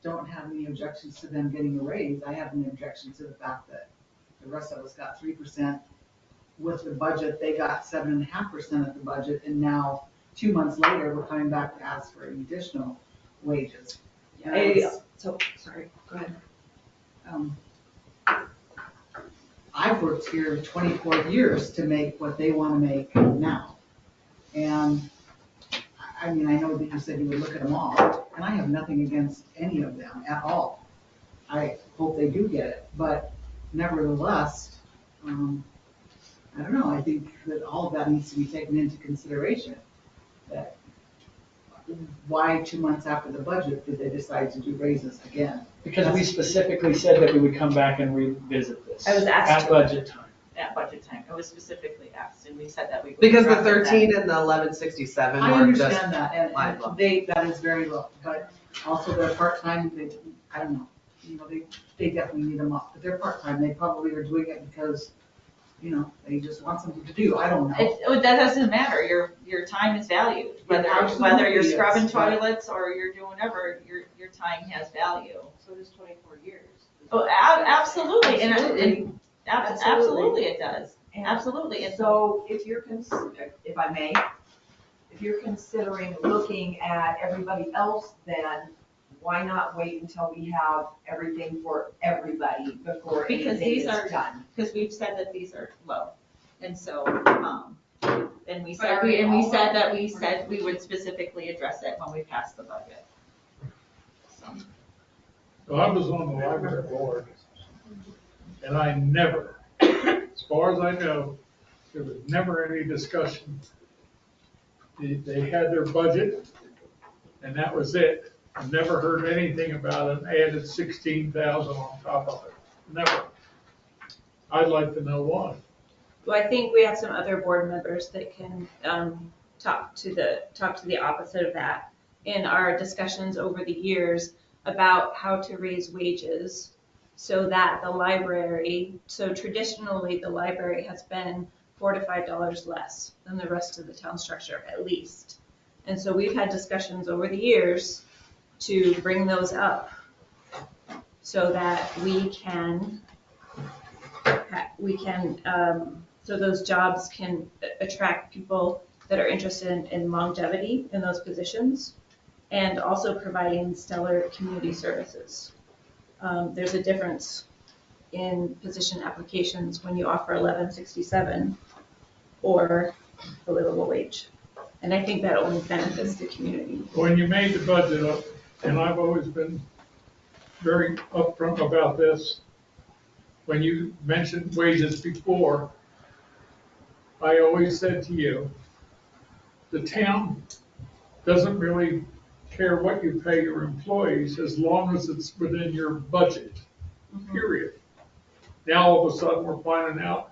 [SPEAKER 13] don't have any objections to them getting a raise. I have an objection to the fact that the rest of us got 3% with the budget. They got 7.5% of the budget, and now 2 months later, we're coming back to ask for additional wages.
[SPEAKER 17] So, sorry, go ahead.
[SPEAKER 13] I've worked here 24 years to make what they want to make now. And I mean, I know that you said you would look at them all, and I have nothing against any of them at all. I hope they do get it, but nevertheless, I don't know, I think that all of that needs to be taken into consideration. That why 2 months after the budget did they decide to do raises again?
[SPEAKER 5] Because we specifically said that we would come back and revisit this.
[SPEAKER 2] I was asked
[SPEAKER 5] at
[SPEAKER 2] to.
[SPEAKER 5] budget time.
[SPEAKER 2] At budget time, it was specifically asked, and we said that we would.
[SPEAKER 3] Because the
[SPEAKER 2] address that.
[SPEAKER 3] 13 and the 1167
[SPEAKER 13] I
[SPEAKER 3] were just.
[SPEAKER 13] understand that, and
[SPEAKER 3] low.
[SPEAKER 13] that is very low, but also they're part-time, I don't know, they definitely need them up, but they're part-time, they probably are doing it because, they just want something to do, I don't know.
[SPEAKER 2] That doesn't matter, your time is valued, whether
[SPEAKER 13] absolutely
[SPEAKER 2] you're
[SPEAKER 13] is,
[SPEAKER 2] scrubbing
[SPEAKER 13] but-
[SPEAKER 2] toilets or you're doing whatever, your time has value.
[SPEAKER 6] So does 24 years.
[SPEAKER 2] Oh, absolutely, and absolutely it does,
[SPEAKER 6] And
[SPEAKER 2] absolutely. And
[SPEAKER 6] so if you're, if I may, if you're considering looking at everybody else, then why not wait until we have everything for everybody before
[SPEAKER 2] Because
[SPEAKER 6] anything
[SPEAKER 2] these
[SPEAKER 6] is
[SPEAKER 2] are,
[SPEAKER 6] done?
[SPEAKER 2] because we've said that these are low, and so, and we
[SPEAKER 7] But
[SPEAKER 2] said,
[SPEAKER 7] are they all
[SPEAKER 2] that
[SPEAKER 7] low?
[SPEAKER 2] we said we would specifically address it when we passed the budget. So.
[SPEAKER 15] So I was on the library board, and I never, as far as I know, there was never any discussion. They had their budget, and that was it. I never heard anything about an added 16,000 on top of it, never. I'd like to know why.
[SPEAKER 17] Well, I think we have some other board members that can talk to the opposite of that in our discussions over the years about how to raise wages so that the library, so traditionally the library has been $4 to $5 less than the rest of the town structure at least. And so we've had discussions over the years to bring those up so that we can so those jobs can attract people that are interested in longevity in those positions and also providing stellar community services. There's a difference in position applications when you offer $11.67 or a livable wage. And I think that only benefits the community.
[SPEAKER 15] When you made the budget up, and I've always been very upfront about this, when you mentioned wages before, I always said to you, the town doesn't really care what you pay your employees as long as it's within your budget, period. Now, all of a sudden, we're finding out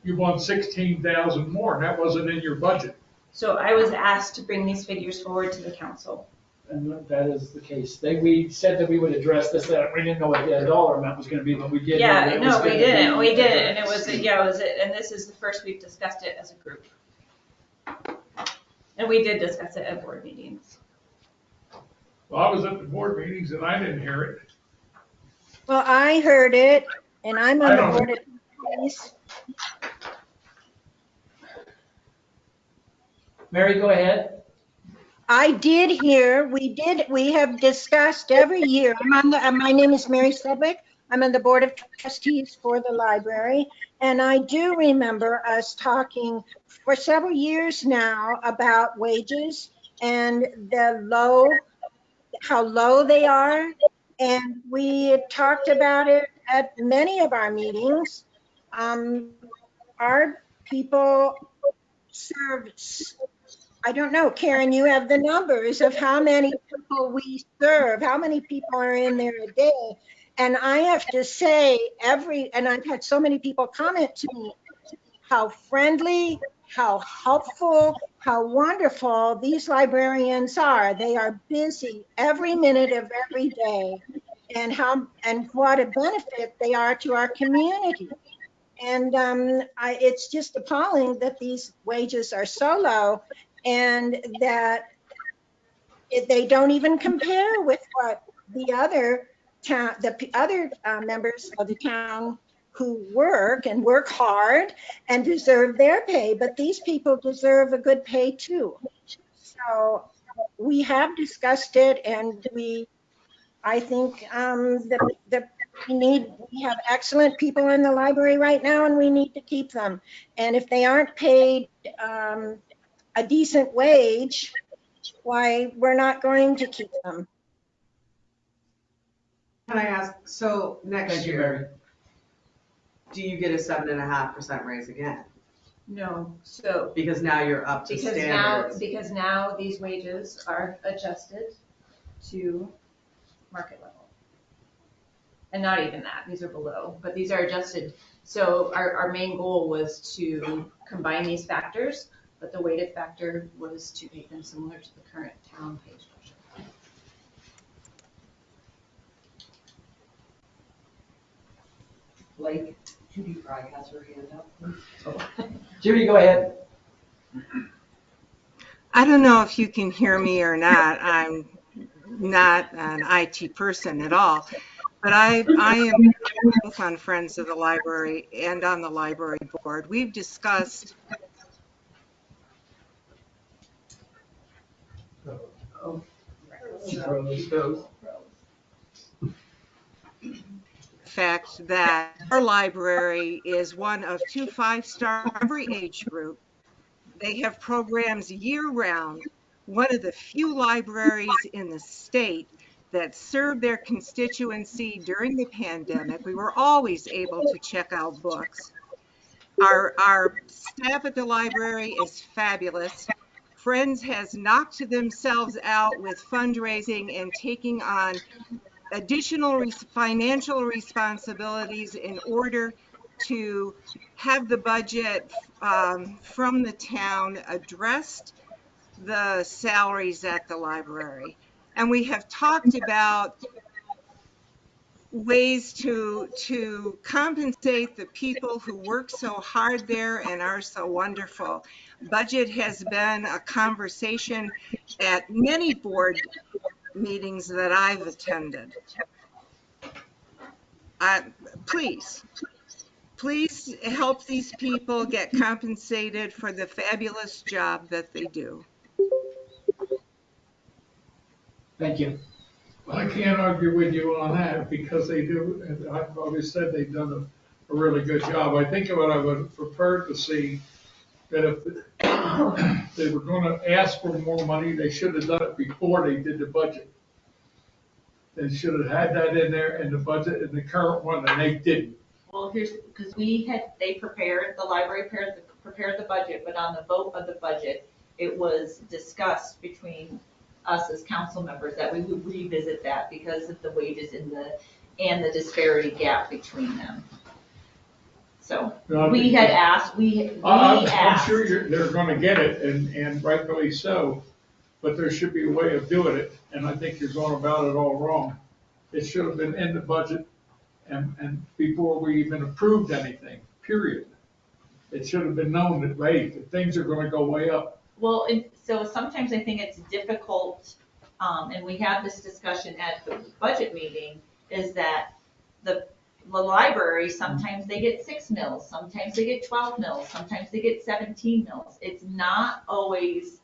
[SPEAKER 15] you want 16,000 more, and that wasn't in your budget.
[SPEAKER 17] So I was asked to bring these figures forward to the council.
[SPEAKER 5] And that is the case. We said that we would address this, that we didn't know what the dollar amount was gonna be, but we did. know that
[SPEAKER 17] Yeah,
[SPEAKER 5] it was
[SPEAKER 17] no,
[SPEAKER 5] gonna
[SPEAKER 17] we
[SPEAKER 5] be-
[SPEAKER 17] didn't, and it was, and this is the first we've discussed it as a group. And we did discuss it at board meetings.
[SPEAKER 15] Well, I was at the board meetings and I didn't hear it.
[SPEAKER 19] Well, I heard it, and I'm on
[SPEAKER 15] I
[SPEAKER 19] the
[SPEAKER 15] don't-
[SPEAKER 19] board of trustees.
[SPEAKER 5] Mary, go ahead.
[SPEAKER 19] I did hear, we have discussed every year. My name is Mary Sedgwick. I'm on the Board of Trustees for the library. And I do remember us talking for several years now about wages and how low they are. And we talked about it at many of our meetings. Our people serve, I don't know, Karen, you have the numbers of how many people we serve, how many people are in there a day. And I have to say, and I've had so many people comment to me how friendly, how helpful, how wonderful these librarians are. They are busy every minute of every day, and what a benefit they are to our community. And it's just appalling that these wages are so low and that they don't even compare with what the other members of the town who work and work hard and deserve their pay. But these people deserve a good pay too. So we have discussed it, and I think we have excellent people in the library right now, and we need to keep them. And if they aren't paid a decent wage, why, we're not going to keep them.
[SPEAKER 3] Can I ask, so next
[SPEAKER 5] Thank you, Mary.
[SPEAKER 3] year, do you get a 7.5% raise again?
[SPEAKER 17] No, so.
[SPEAKER 3] Because now you're up to standards.
[SPEAKER 17] Because now these wages are adjusted to market level. And not even that, these are below, but these are adjusted. So our main goal was to combine these factors, but the weighted factor was to make them similar to the current town pay structure.
[SPEAKER 6] Blake, Judy Fry has her hand up, please.
[SPEAKER 5] Judy, go ahead.
[SPEAKER 20] I don't know if you can hear me or not. I'm not an IT person at all, but I am both on Friends of the Library and on the library board. We've discussed fact that our library is one of 2 5-star every age group. They have programs year-round, one of the few libraries in the state that served their constituency during the pandemic. We were always able to check out books. Our staff at the library is fabulous. Friends has knocked themselves out with fundraising and taking on additional financial responsibilities in order to have the budget from the town addressed the salaries at the library. And we have talked about ways to compensate the people who work so hard there and are so wonderful. Budget has been a conversation at many board meetings that I've attended. Please help these people get compensated for the fabulous job that they do.
[SPEAKER 5] Thank you.
[SPEAKER 15] I can't argue with you on that because they do, and I've always said they've done a really good job. I think what I would prefer to see that if they were gonna ask for more money, they should have done it before they did the budget. They should have had that in there in the budget in the current one, and they didn't.
[SPEAKER 2] Well, because the library prepared the budget, but on the vote of the budget, it was discussed between us as council members that we would revisit that because of the wages and the disparity gap between them. So we had asked,
[SPEAKER 15] I'm sure they're gonna get it, and rightfully so, but there should be a way of doing it, and I think you're going about it all wrong. It should have been in the budget and before we even approved anything, period. It should have been known that, hey, things are gonna go way up.
[SPEAKER 2] well, and so sometimes I think it's difficult, and we had this discussion at the budget meeting, is that the library, sometimes they get 6 mils, sometimes they get 12 mils, sometimes they get 17 mils. It's not always,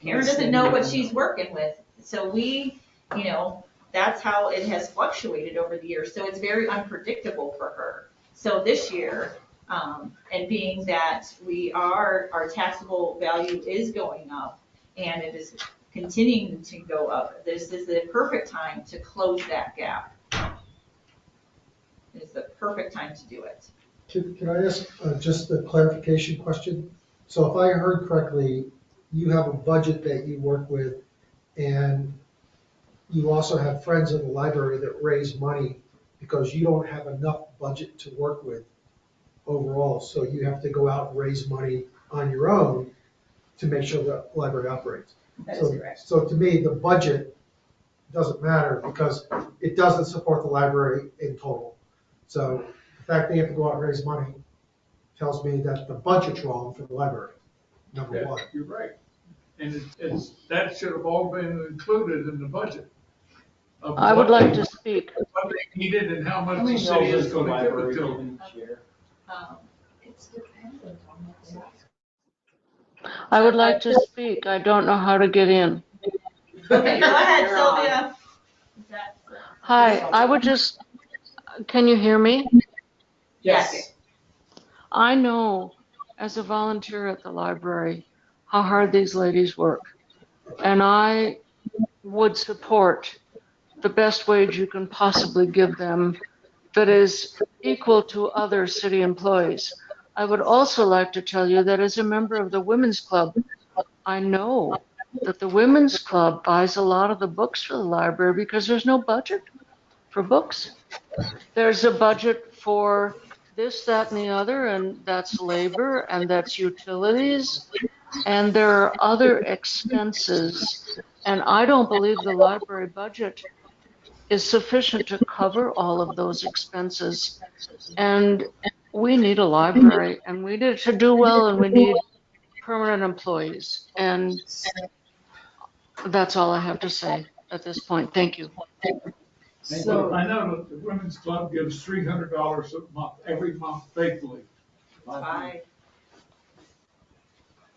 [SPEAKER 2] Karen doesn't know what she's working with. So we, you know, that's how it has fluctuated over the years. So it's very unpredictable for her. So this year, and being that our taxable value is going up and it is continuing to go up, this is the perfect time to close that gap. It's the perfect time to do it.
[SPEAKER 14] Can I ask just a clarification question? So if I heard correctly, you have a budget that you work with, and you also have friends in the library that raise money because you don't have enough budget to work with overall, so you have to go out and raise money on your own to make sure the library operates.
[SPEAKER 17] That is correct.
[SPEAKER 14] So to me, the budget doesn't matter because it doesn't support the library in total. So the fact they have to go out and raise money tells me that the budget's wrong for the library, number one.
[SPEAKER 15] You're right. And that should have all been included in the budget.
[SPEAKER 4] I would like to speak.
[SPEAKER 15] What they needed and how much the city is going to give it to them.
[SPEAKER 2] It's dependent on the
[SPEAKER 4] I would like to speak. I don't know how to get in.
[SPEAKER 2] Okay, go ahead, Sylvia.
[SPEAKER 4] Hi, I would just, can you hear me?
[SPEAKER 2] Yes.
[SPEAKER 4] I know as a volunteer at the library how hard these ladies work. And I would support the best wage you can possibly give them that is equal to other city employees. I would also like to tell you that as a member of the Women's Club, I know that the Women's Club buys a lot of the books for the library because there's no budget for books. There's a budget for this, that, and the other, and that's labor, and that's utilities, and there are other expenses. And I don't believe the library budget is sufficient to cover all of those expenses. And we need a library, and we need it to do well, and we need permanent employees. And that's all I have to say at this point. Thank you.
[SPEAKER 15] So I know that the Women's Club gives $300 a month, every month faithfully.
[SPEAKER 2] 5.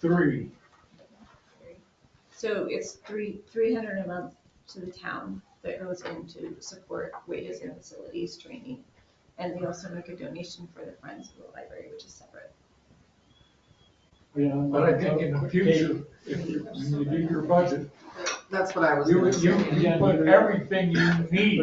[SPEAKER 15] 3.
[SPEAKER 17] So it's $300 a month to the town that goes in to support wages and facilities training. And they also make a donation for the Friends of the Library, which is separate.
[SPEAKER 15] But I think in the future, when you do your budget,
[SPEAKER 3] That's what I was
[SPEAKER 15] you
[SPEAKER 3] gonna say.
[SPEAKER 15] you put everything you need,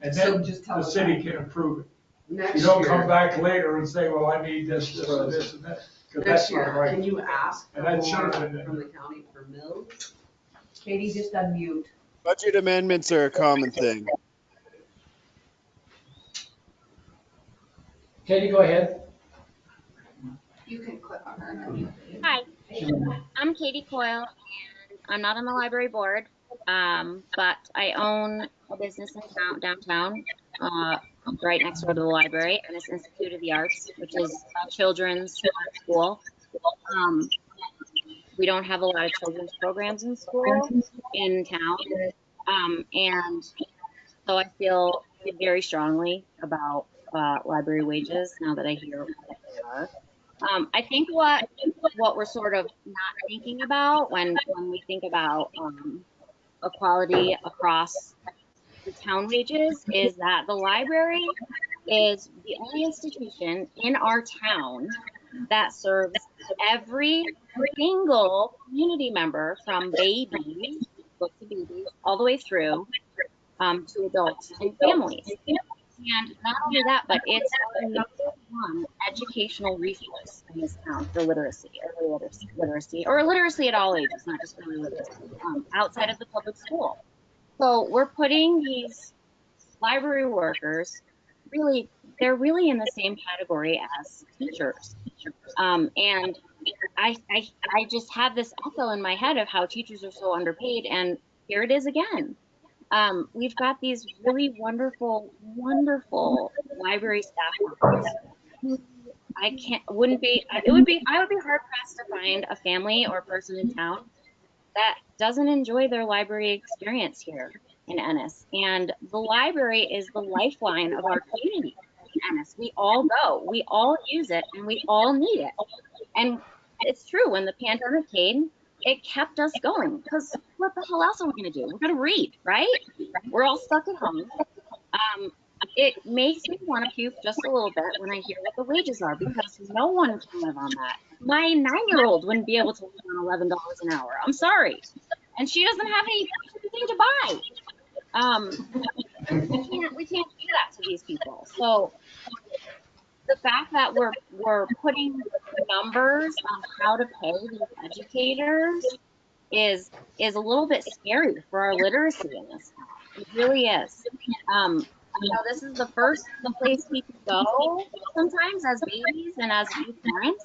[SPEAKER 15] and
[SPEAKER 3] So
[SPEAKER 15] then
[SPEAKER 3] just tell
[SPEAKER 15] the
[SPEAKER 3] us
[SPEAKER 15] city
[SPEAKER 3] that.
[SPEAKER 15] can approve it.
[SPEAKER 3] Next
[SPEAKER 15] You don't
[SPEAKER 3] year-
[SPEAKER 15] come back later and say, well, I need this, this, and this, and that, because
[SPEAKER 3] Next
[SPEAKER 15] that's not
[SPEAKER 3] year,
[SPEAKER 15] right.
[SPEAKER 3] can you ask for
[SPEAKER 15] And that should
[SPEAKER 3] more
[SPEAKER 15] have been
[SPEAKER 3] from the county for mills? Katie, just unmute.
[SPEAKER 12] Budget amendments are a common thing.
[SPEAKER 5] Katie, go ahead.
[SPEAKER 7] You can click on her. and then you-
[SPEAKER 21] Hi, I'm Katie Coyle, and I'm not on the library board, but I own a business in town, downtown, right next door to the library, Ennis Institute of the Arts, which is a children's school. We don't have a lot of children's programs in school in town, and so I feel very strongly about library wages now that I hear what they are. I think what we're sort of not thinking about when we think about equality across the town wages is that the library is the only institution in our town that serves every single community member from babies, books of babies, all the way through to adults and families. And not only that, but it's our #1 educational resource in this town for literacy, or literacy at all ages, not just early literacy, outside of the public school. So we're putting these library workers, they're really in the same category as teachers. And I just have this echo in my head of how teachers are so underpaid, and here it is again. We've got these really wonderful library staff members who I would be hard pressed to find a family or person in town that doesn't enjoy their library experience here in Ennis. And the library is the lifeline of our community in Ennis. We all go, we all use it, and we all need it. And it's true, when the pandemic came, it kept us going, because what the hell else are we going to do? We're going to read, right? We're all stuck at home. It makes me want to puke just a little bit when I hear what the wages are, because no one can live on that. My 9-year-old wouldn't be able to live on $11 an hour. I'm sorry. And she doesn't have anything to buy. We can't do that to these people. So the fact that we're putting numbers on how to pay these educators is a little bit scary for our literacy in this town. It really is. This is the first place we can go sometimes as babies and as new parents.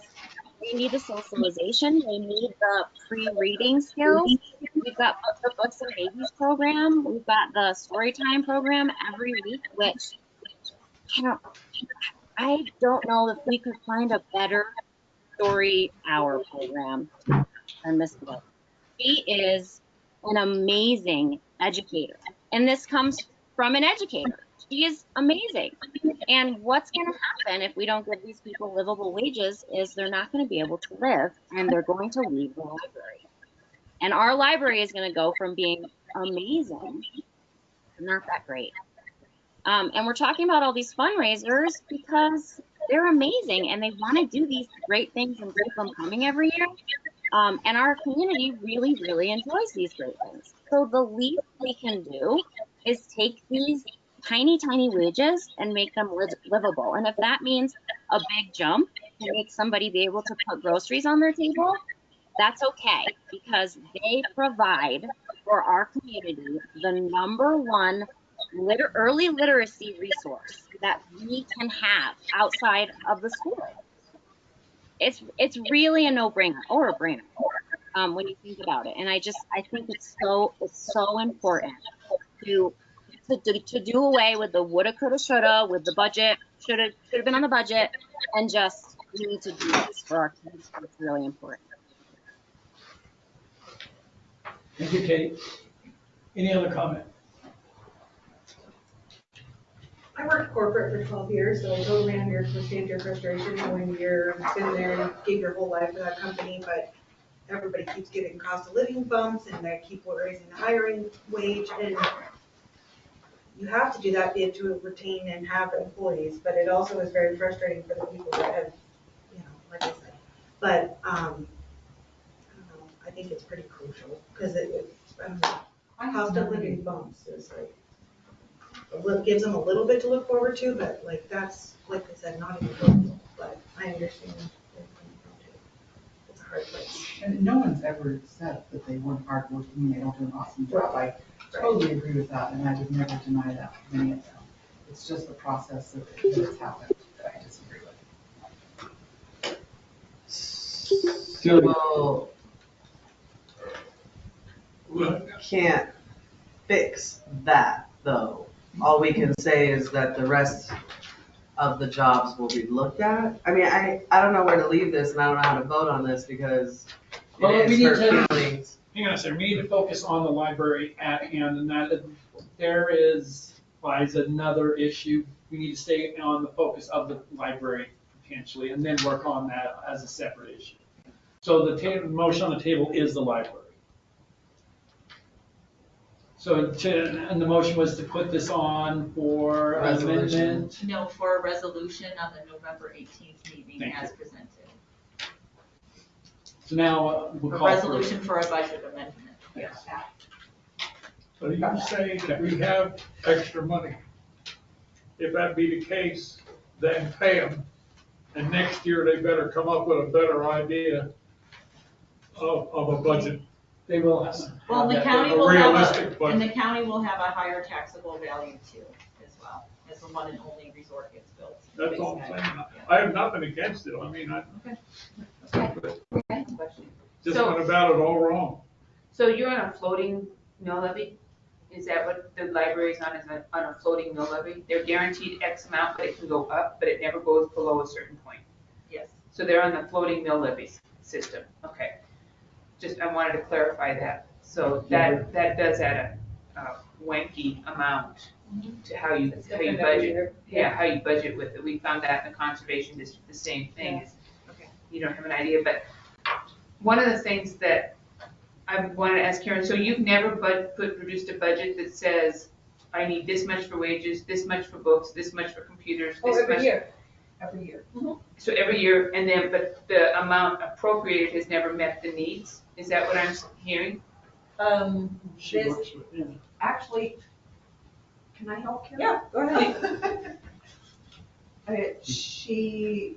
[SPEAKER 21] They need the socialization. They need the pre-reading skills. We've got the Books and Babies program. We've got the story time program every week, which, I don't know if we could find a better story hour program than Miss Blake. She is an amazing educator. And this comes from an educator. She is amazing. And what's going to happen if we don't give these people livable wages is they're not going to be able to live, and they're going to leave the library. And our library is going to go from being amazing to not that great. And we're talking about all these fundraisers because they're amazing and they want to do these great things and keep them coming every year. And our community really, really enjoys these great things. So the least we can do is take these tiny, tiny wages and make them livable. And if that means a big jump to make somebody be able to put groceries on their table, that's okay, because they provide for our community the #1 early literacy resource that we can have outside of the school. It's really a no-brainer or a brainer when you think about it. And I think it's so important to do away with the woulda, coulda, shoulda, with the budget, should have been on the budget, and just we need to do this for our kids. It's really important.
[SPEAKER 5] Thank you, Kate. Any other comment?
[SPEAKER 10] I worked corporate for 12 years, so I totally understand your frustration when you're been there and gave your whole life to that company, but everybody keeps getting cost of living bumps and they keep raising the hiring wage, and you have to do that to retain and have employees, but it also is very frustrating for the people that have, like I said. But I don't know, I think it's pretty crucial because cost of living bumps is like, gives them a little bit to look forward to, but like that's, like I said, not even close, but I understand. It's a hard place.
[SPEAKER 13] And no one's ever said that they weren't hardworking and they don't do an awesome job. I totally agree with that, and I would never deny that for many of them. It's just the process that's happened that I disagree with.
[SPEAKER 3] Well, we can't fix that, though. All we can say is that the rest of the jobs will be looked at. I mean, I don't know where to leave this, and I don't know how to vote on this because
[SPEAKER 5] Well,
[SPEAKER 3] it
[SPEAKER 5] we
[SPEAKER 3] is
[SPEAKER 5] need
[SPEAKER 3] hurt
[SPEAKER 5] to,
[SPEAKER 3] feelings.
[SPEAKER 5] hang on a second, we need to focus on the library at hand, and that there lies another issue. We need to stay on the focus of the library potentially, and then work on that as a separate issue. So the motion on the table is the library. So and the motion was to put this on for amendment?
[SPEAKER 2] No, for a resolution on the November 18th meeting as presented.
[SPEAKER 5] So now we'll
[SPEAKER 2] A
[SPEAKER 5] call
[SPEAKER 2] resolution for a budget amendment.
[SPEAKER 5] Yes.
[SPEAKER 15] So you say that we have extra money. If that be the case, then pay them. And next year, they better come up with a better idea of a budget.
[SPEAKER 5] They will have.
[SPEAKER 2] Well, the county will have and the county will have a higher taxable value too, as well, as the one and only resort gets built.
[SPEAKER 15] That's all I'm saying. I have nothing against it. I mean, just went about it all wrong.
[SPEAKER 16] So you're on a floating mill levy? Is that what the library is on, on a floating mill levy? They're guaranteed X amount, but it can go up, but it never goes below a certain point.
[SPEAKER 2] Yes.
[SPEAKER 16] So they're on the floating mill levy system, okay. I wanted to clarify that. So that does add a wanky amount to how you budget. Yeah, how you budget with it. We found that in the conservation district, the same thing. You don't have an idea, but one of the things that I wanted to ask Karen, so you've never produced a budget that says, I need this much for wages, this much for books, this much for computers, this much?
[SPEAKER 6] Every year.
[SPEAKER 16] So every year, and then, but the amount appropriated has never met the needs? Is that what I'm hearing?
[SPEAKER 5] She
[SPEAKER 6] This,
[SPEAKER 5] works with, yeah.
[SPEAKER 6] actually, can I help Karen?
[SPEAKER 10] Yeah, go ahead.
[SPEAKER 6] She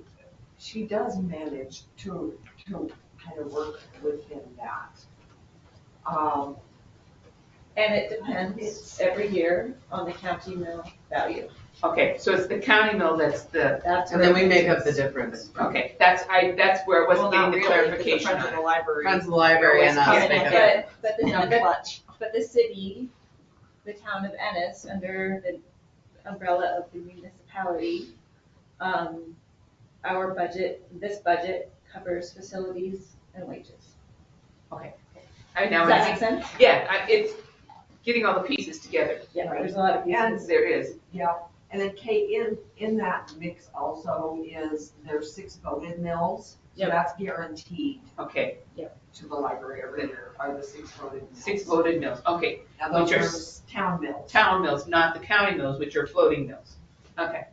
[SPEAKER 6] does manage to kind of work within that.
[SPEAKER 17] And it depends every year on the county mill value.
[SPEAKER 16] Okay, so it's the county mill that's the,
[SPEAKER 3] And then we make up the difference.
[SPEAKER 16] okay, that's where I wasn't
[SPEAKER 2] Well,
[SPEAKER 16] getting
[SPEAKER 2] not
[SPEAKER 16] the
[SPEAKER 2] really, 'cause the
[SPEAKER 16] clarification
[SPEAKER 2] Friends
[SPEAKER 16] on
[SPEAKER 2] of
[SPEAKER 16] it.
[SPEAKER 2] the library.
[SPEAKER 3] Friends of the library and us
[SPEAKER 2] always
[SPEAKER 3] make
[SPEAKER 2] come
[SPEAKER 3] up.
[SPEAKER 17] But the city, the town of Ennis, under the umbrella of the municipality, our budget, this budget covers facilities and wages.
[SPEAKER 16] Okay. I now.
[SPEAKER 17] Does that make sense?
[SPEAKER 16] Yeah, it's getting all the pieces together.
[SPEAKER 17] Yeah, there's a lot of pieces.
[SPEAKER 16] There is.
[SPEAKER 6] Yeah, and then Kate, in that mix also is, there's 6 voted mills, so
[SPEAKER 17] Yep.
[SPEAKER 6] that's guaranteed
[SPEAKER 16] Okay,
[SPEAKER 6] to the library every year, are the 6 voted mills.
[SPEAKER 16] 6 voted mills, okay.
[SPEAKER 6] And those
[SPEAKER 16] Which are
[SPEAKER 6] are town mills.
[SPEAKER 16] town mills, not the county mills, which are floating mills. Okay.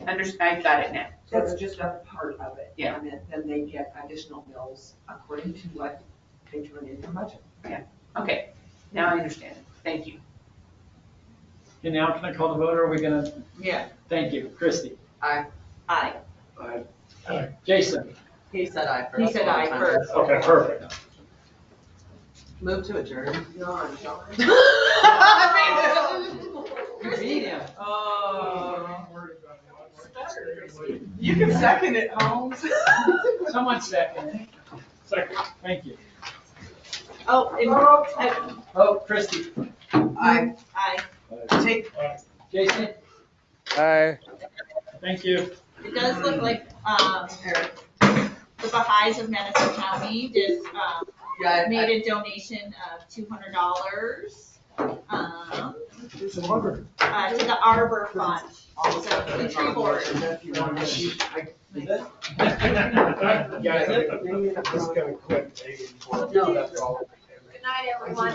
[SPEAKER 16] I got it now.
[SPEAKER 6] That's just a part of it.
[SPEAKER 16] Yeah.
[SPEAKER 6] And then they get additional mills according to what they turn in their budget.
[SPEAKER 16] Okay, now I understand it. Thank you.
[SPEAKER 5] Okay, now can I call the vote, or are we gonna?
[SPEAKER 2] Yeah.
[SPEAKER 5] Thank you. Christie?
[SPEAKER 2] Aye.
[SPEAKER 5] Jason?
[SPEAKER 3] He said aye first.
[SPEAKER 2] He said aye first.
[SPEAKER 5] Okay, perfect.
[SPEAKER 3] Move to adjourn.
[SPEAKER 5] You beat him.
[SPEAKER 2] Oh.
[SPEAKER 3] You can second it, Holmes.
[SPEAKER 5] Someone second. Second, thank you.
[SPEAKER 2] Oh,
[SPEAKER 5] Oh, Christie?
[SPEAKER 3] Aye.
[SPEAKER 5] Take. Jason?
[SPEAKER 12] Aye.
[SPEAKER 5] Thank you.
[SPEAKER 2] It does look like, the Baha'is of Madison County just, made a donation of $200, to the Arbor Fund, so the tree board.
[SPEAKER 11] Just gonna quit begging for it.
[SPEAKER 2] No.
[SPEAKER 11] That's all.
[SPEAKER 2] Good night, everyone.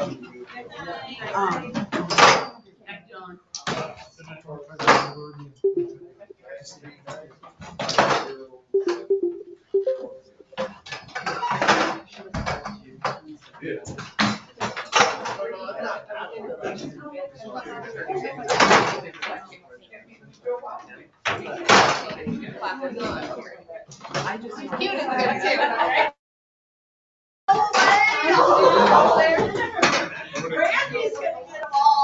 [SPEAKER 2] Good
[SPEAKER 6] I just.
[SPEAKER 2] Randy's gonna get them all.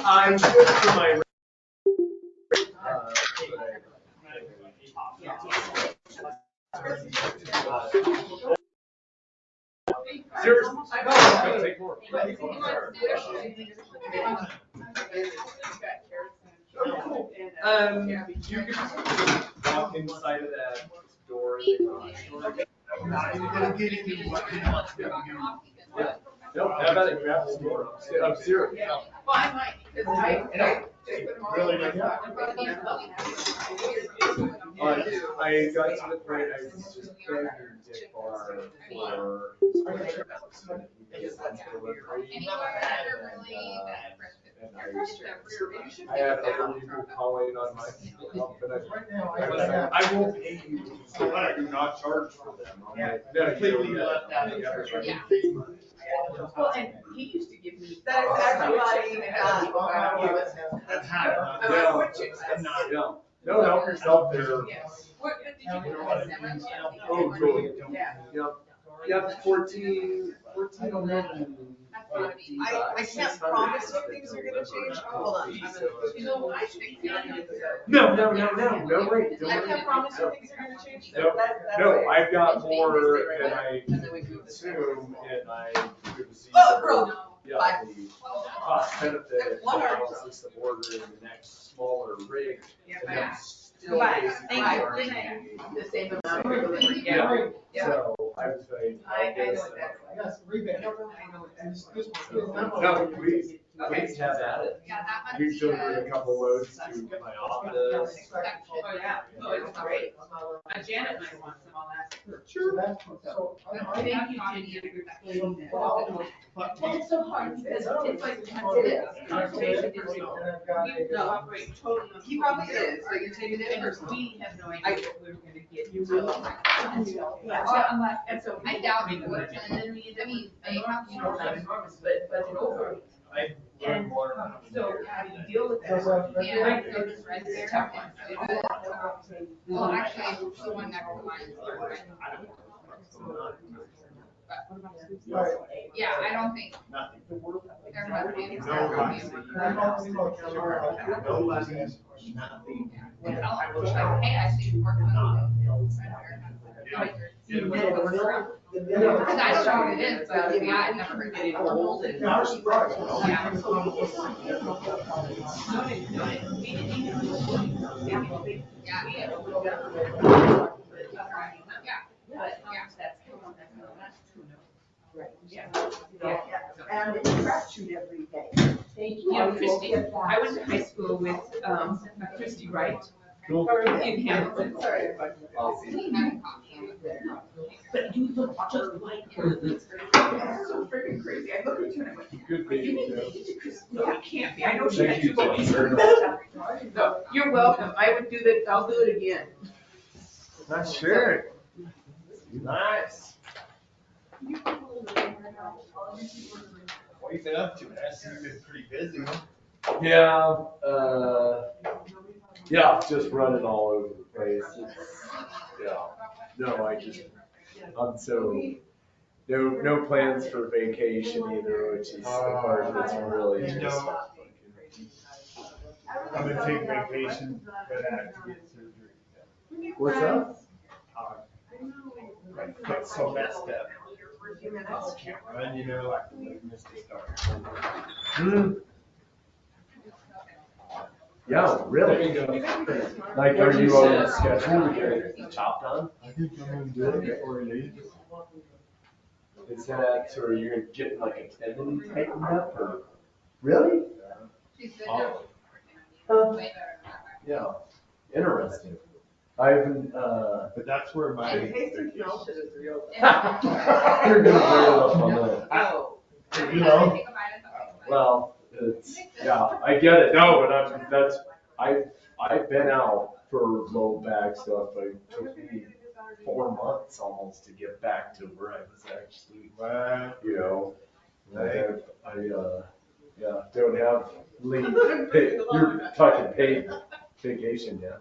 [SPEAKER 9] I'm good for my. Seriously, no, take more. You can just walk inside of that door. No, how about it, grab some more, I'm serious.
[SPEAKER 7] Well, I might, because I put them all
[SPEAKER 9] Really
[SPEAKER 7] in my
[SPEAKER 9] good.
[SPEAKER 7] stuff.
[SPEAKER 9] I got to the point, I was just begging Dick Barr for. I had other people calling on my stuff, and I was like, I will pay you, but I do not charge for them. I'm like, no,
[SPEAKER 11] Completely left out of everything.
[SPEAKER 7] Well, and he used to give me.
[SPEAKER 10] That is everybody,
[SPEAKER 11] That's how.
[SPEAKER 9] No, help yourself there.
[SPEAKER 7] Yes. What did you do?
[SPEAKER 9] Oh, totally.
[SPEAKER 7] Yeah.
[SPEAKER 9] Yep, 1411.
[SPEAKER 6] I can't promise you things are gonna change. Hold on.
[SPEAKER 7] You know, I think.
[SPEAKER 9] No, wait.
[SPEAKER 10] I can't promise you things are gonna change.
[SPEAKER 9] No,
[SPEAKER 10] That's
[SPEAKER 9] no,
[SPEAKER 10] it.
[SPEAKER 9] I've got more than I consume, and I could see.
[SPEAKER 10] Oh, bro.
[SPEAKER 9] Yeah, the cost benefit analysis of ordering the next smaller rig. And I'm still
[SPEAKER 2] Goodbye.
[SPEAKER 9] basically
[SPEAKER 2] Thank you.
[SPEAKER 9] charging
[SPEAKER 2] Good night.
[SPEAKER 9] the
[SPEAKER 7] The same amount for delivery.
[SPEAKER 9] Yeah,
[SPEAKER 7] Yeah.
[SPEAKER 9] so I was saying.
[SPEAKER 7] I know what that.
[SPEAKER 14] Yes, rebate.
[SPEAKER 9] No, please. Please have at it.
[SPEAKER 7] Yeah, that much.
[SPEAKER 9] We've delivered a couple loads to my office.
[SPEAKER 16] Oh, yeah, oh, it's great. Janet might want some, I'll ask her.
[SPEAKER 14] Sure.
[SPEAKER 16] Thank you, Jenny, for explaining that.
[SPEAKER 2] Well, it's so hard because it's like conservation district.
[SPEAKER 16] No, great, totally.
[SPEAKER 6] He probably is, so you take it in
[SPEAKER 16] And
[SPEAKER 6] or
[SPEAKER 16] we have no idea what we're gonna get.
[SPEAKER 2] Yeah,
[SPEAKER 16] And so.
[SPEAKER 7] I doubt it would, and then I mean, they have.
[SPEAKER 16] Not enormous, but it's over.
[SPEAKER 9] I learned more.
[SPEAKER 16] So how do you deal with that?
[SPEAKER 7] Yeah, so this red there. Well, actually, the one next to mine is the red. Yeah, I don't think. There must be. Hey, I see you working on because I don't know what it is, but yeah, I've never heard it.
[SPEAKER 6] And it's crap shoot every day. Thank you.
[SPEAKER 16] Yeah, Christy, I went to high school with, Christy Wright. In Hamilton. But you look just like her. That's so freaking crazy. I looked at you and I went,
[SPEAKER 9] Good
[SPEAKER 16] are you
[SPEAKER 9] baby,
[SPEAKER 16] related to Christy? No, it can't be. I know she
[SPEAKER 9] Thank
[SPEAKER 16] had
[SPEAKER 9] you,
[SPEAKER 16] two babies.
[SPEAKER 9] Jennifer.
[SPEAKER 16] No, you're welcome. I would do that. I'll do it again.
[SPEAKER 11] Not sure. Nice. What you been up to? I see you've been pretty busy.
[SPEAKER 9] Yeah, yeah, just running all over the place. Yeah, no, I'm so, no plans for vacation either, which is the part that's really just.
[SPEAKER 11] I'm gonna take vacation, but I have to get surgery.
[SPEAKER 9] What's up?
[SPEAKER 11] My foot's so messed up. I just can't run, you know, like missed the start.
[SPEAKER 9] Yeah, really? Like, are you on a schedule to get the chop done?
[SPEAKER 11] I think I'm gonna do it before he leaves.
[SPEAKER 9] Is that, so are you getting like a tendon tightened up or? Really? Oh. Yeah, interesting. I've
[SPEAKER 11] But that's where my.
[SPEAKER 6] And Casey Nelson is real.
[SPEAKER 9] You're gonna bear up on that.
[SPEAKER 11] You know.
[SPEAKER 9] Well, it's, yeah, I get it. No, but I've been out for low back stuff. It took me 4 months almost to get back to where I was actually, you know. Yeah, don't have leave. You're talking paid vacation, yeah.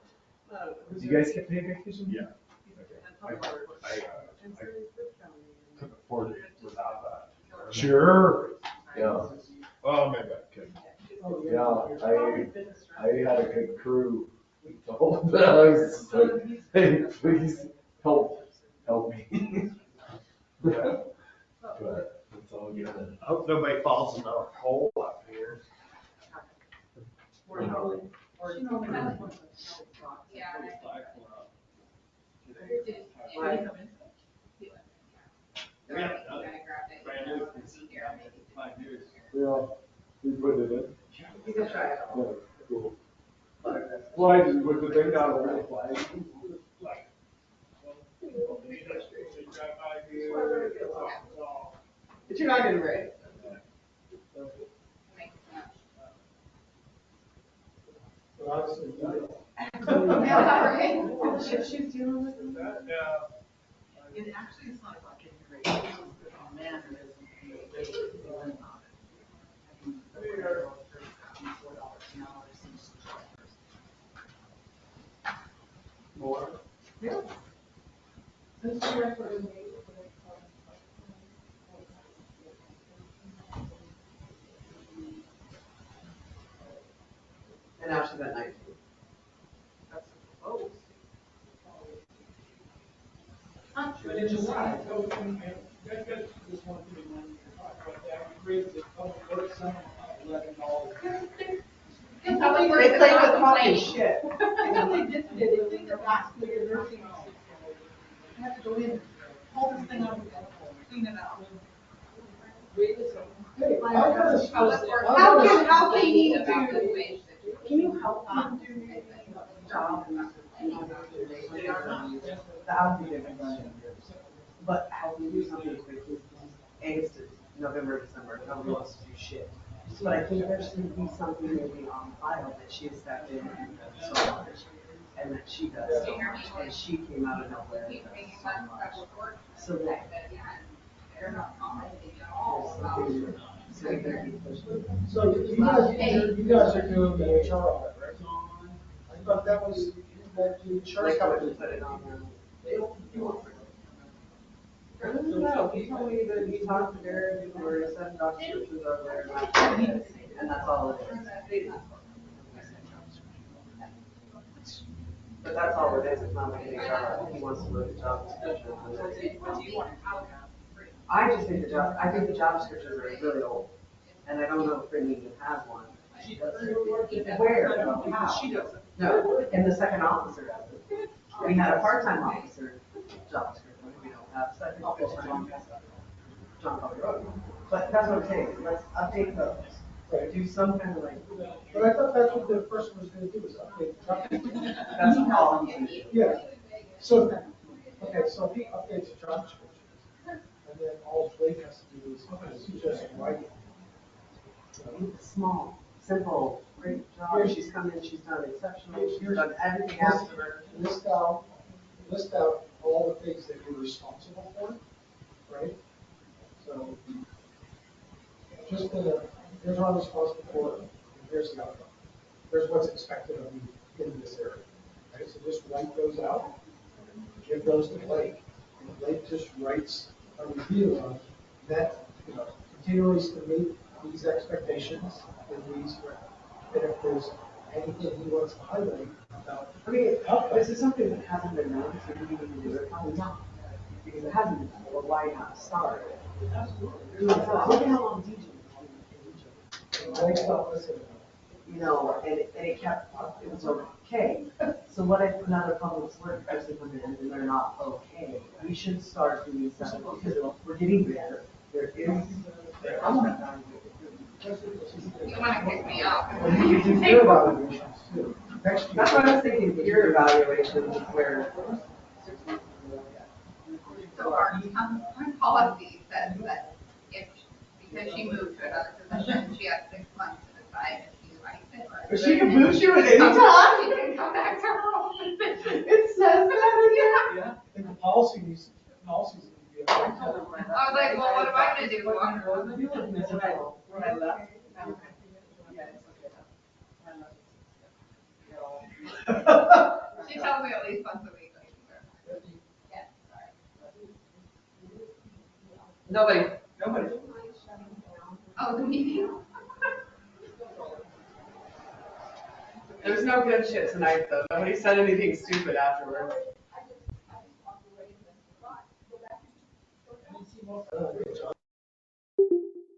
[SPEAKER 9] Do you guys get paid vacation?
[SPEAKER 11] Yeah. I could afford it without that.
[SPEAKER 9] Sure. Yeah.
[SPEAKER 11] Oh, maybe I could.
[SPEAKER 9] Yeah, I had a good crew. I was just like, hey, please help me.
[SPEAKER 11] Yeah.
[SPEAKER 9] But it's all good.
[SPEAKER 11] I hope nobody falls in our hole up here.
[SPEAKER 9] Yeah, we put it in. Yeah, cool. Why, with the thing down over the flag?
[SPEAKER 6] But you're not gonna raise.
[SPEAKER 10] She's dealing with them. It actually is not about getting raised, it's just that the man who isn't paid.
[SPEAKER 11] More?
[SPEAKER 10] Yeah.
[SPEAKER 6] And now she's at 19. That's close.
[SPEAKER 15] But in July, that's just one thing, we raised the public works sum $11.
[SPEAKER 6] They play with fucking shit.
[SPEAKER 10] They just did, they think that last year, nursing home. I have to go in, pull this thing out, clean it out.
[SPEAKER 18] How can he do, can you help him do the job?
[SPEAKER 6] That would be different. But how can you do something quickly? Angst is November, December, nobody wants to do shit. But I think there should be something maybe on file that she has stepped in and done so much, and that she does so much, and she came out of nowhere and does so much. So that.
[SPEAKER 14] So you guys are doing the HR audit, right? I thought that was, that the insurance company
[SPEAKER 6] put it on them. I don't know, he told me that he talked to Derek, or he sent job descriptions over there, and that's all it is. But that's all it is, it's not like an HR, he wants to look at job descriptions. I just think I think the job descriptions are really old, and I don't know if Brittany even has one. She does. Where? How? She doesn't. No, and the second officer doesn't. We had a part-time officer job description, we don't have second officer. John Kelly Road. But that's what I'm saying, let's update those. Right. Do some kind of like.
[SPEAKER 14] But I thought that's what the person was gonna do, was update.
[SPEAKER 6] That's all.
[SPEAKER 14] Yeah, so, okay, so he updates the job descriptions, and then all Blake has to do is just write it.
[SPEAKER 6] Small, simple, great job, she's come in, she's done exceptional, she's done everything after her.
[SPEAKER 14] List out all the things that you're responsible for, right? So, just here's what I'm responsible for, and here's the outcome. Here's what's expected of you in this area, right? So just write those out, give those to Blake, and Blake just writes a review of that, continues to meet these expectations and these, and if there's anything he wants to highlight about.
[SPEAKER 6] I mean, this is something that hasn't been done, so we need to do it, probably not. Because it hasn't been done, well, why not start? Look at how long DJ was on the and it kept, it was okay. So what if another public work person comes in and they're not okay? We should start doing something, because we're getting there, there is.
[SPEAKER 7] You wanna kick me out?
[SPEAKER 14] And you can do peer evaluations too. Next year.
[SPEAKER 6] That's what I was thinking, peer evaluations is where.
[SPEAKER 7] So our policy says that if, because she moved to another position, she has 6 months to decide if she likes it.
[SPEAKER 6] But she can boot you at any time.
[SPEAKER 7] She can come back to her old position.
[SPEAKER 6] It says that in there.
[SPEAKER 14] Yeah, I think the policies need to be.
[SPEAKER 7] I was like, well, what am I gonna do?
[SPEAKER 6] When I left.
[SPEAKER 7] She tells me at least once a week. Yeah, sorry.
[SPEAKER 6] Nobody.
[SPEAKER 7] Oh, the meeting?
[SPEAKER 6] There was no good shit tonight, though. Nobody said anything stupid afterwards.
[SPEAKER 14] Oh, good job.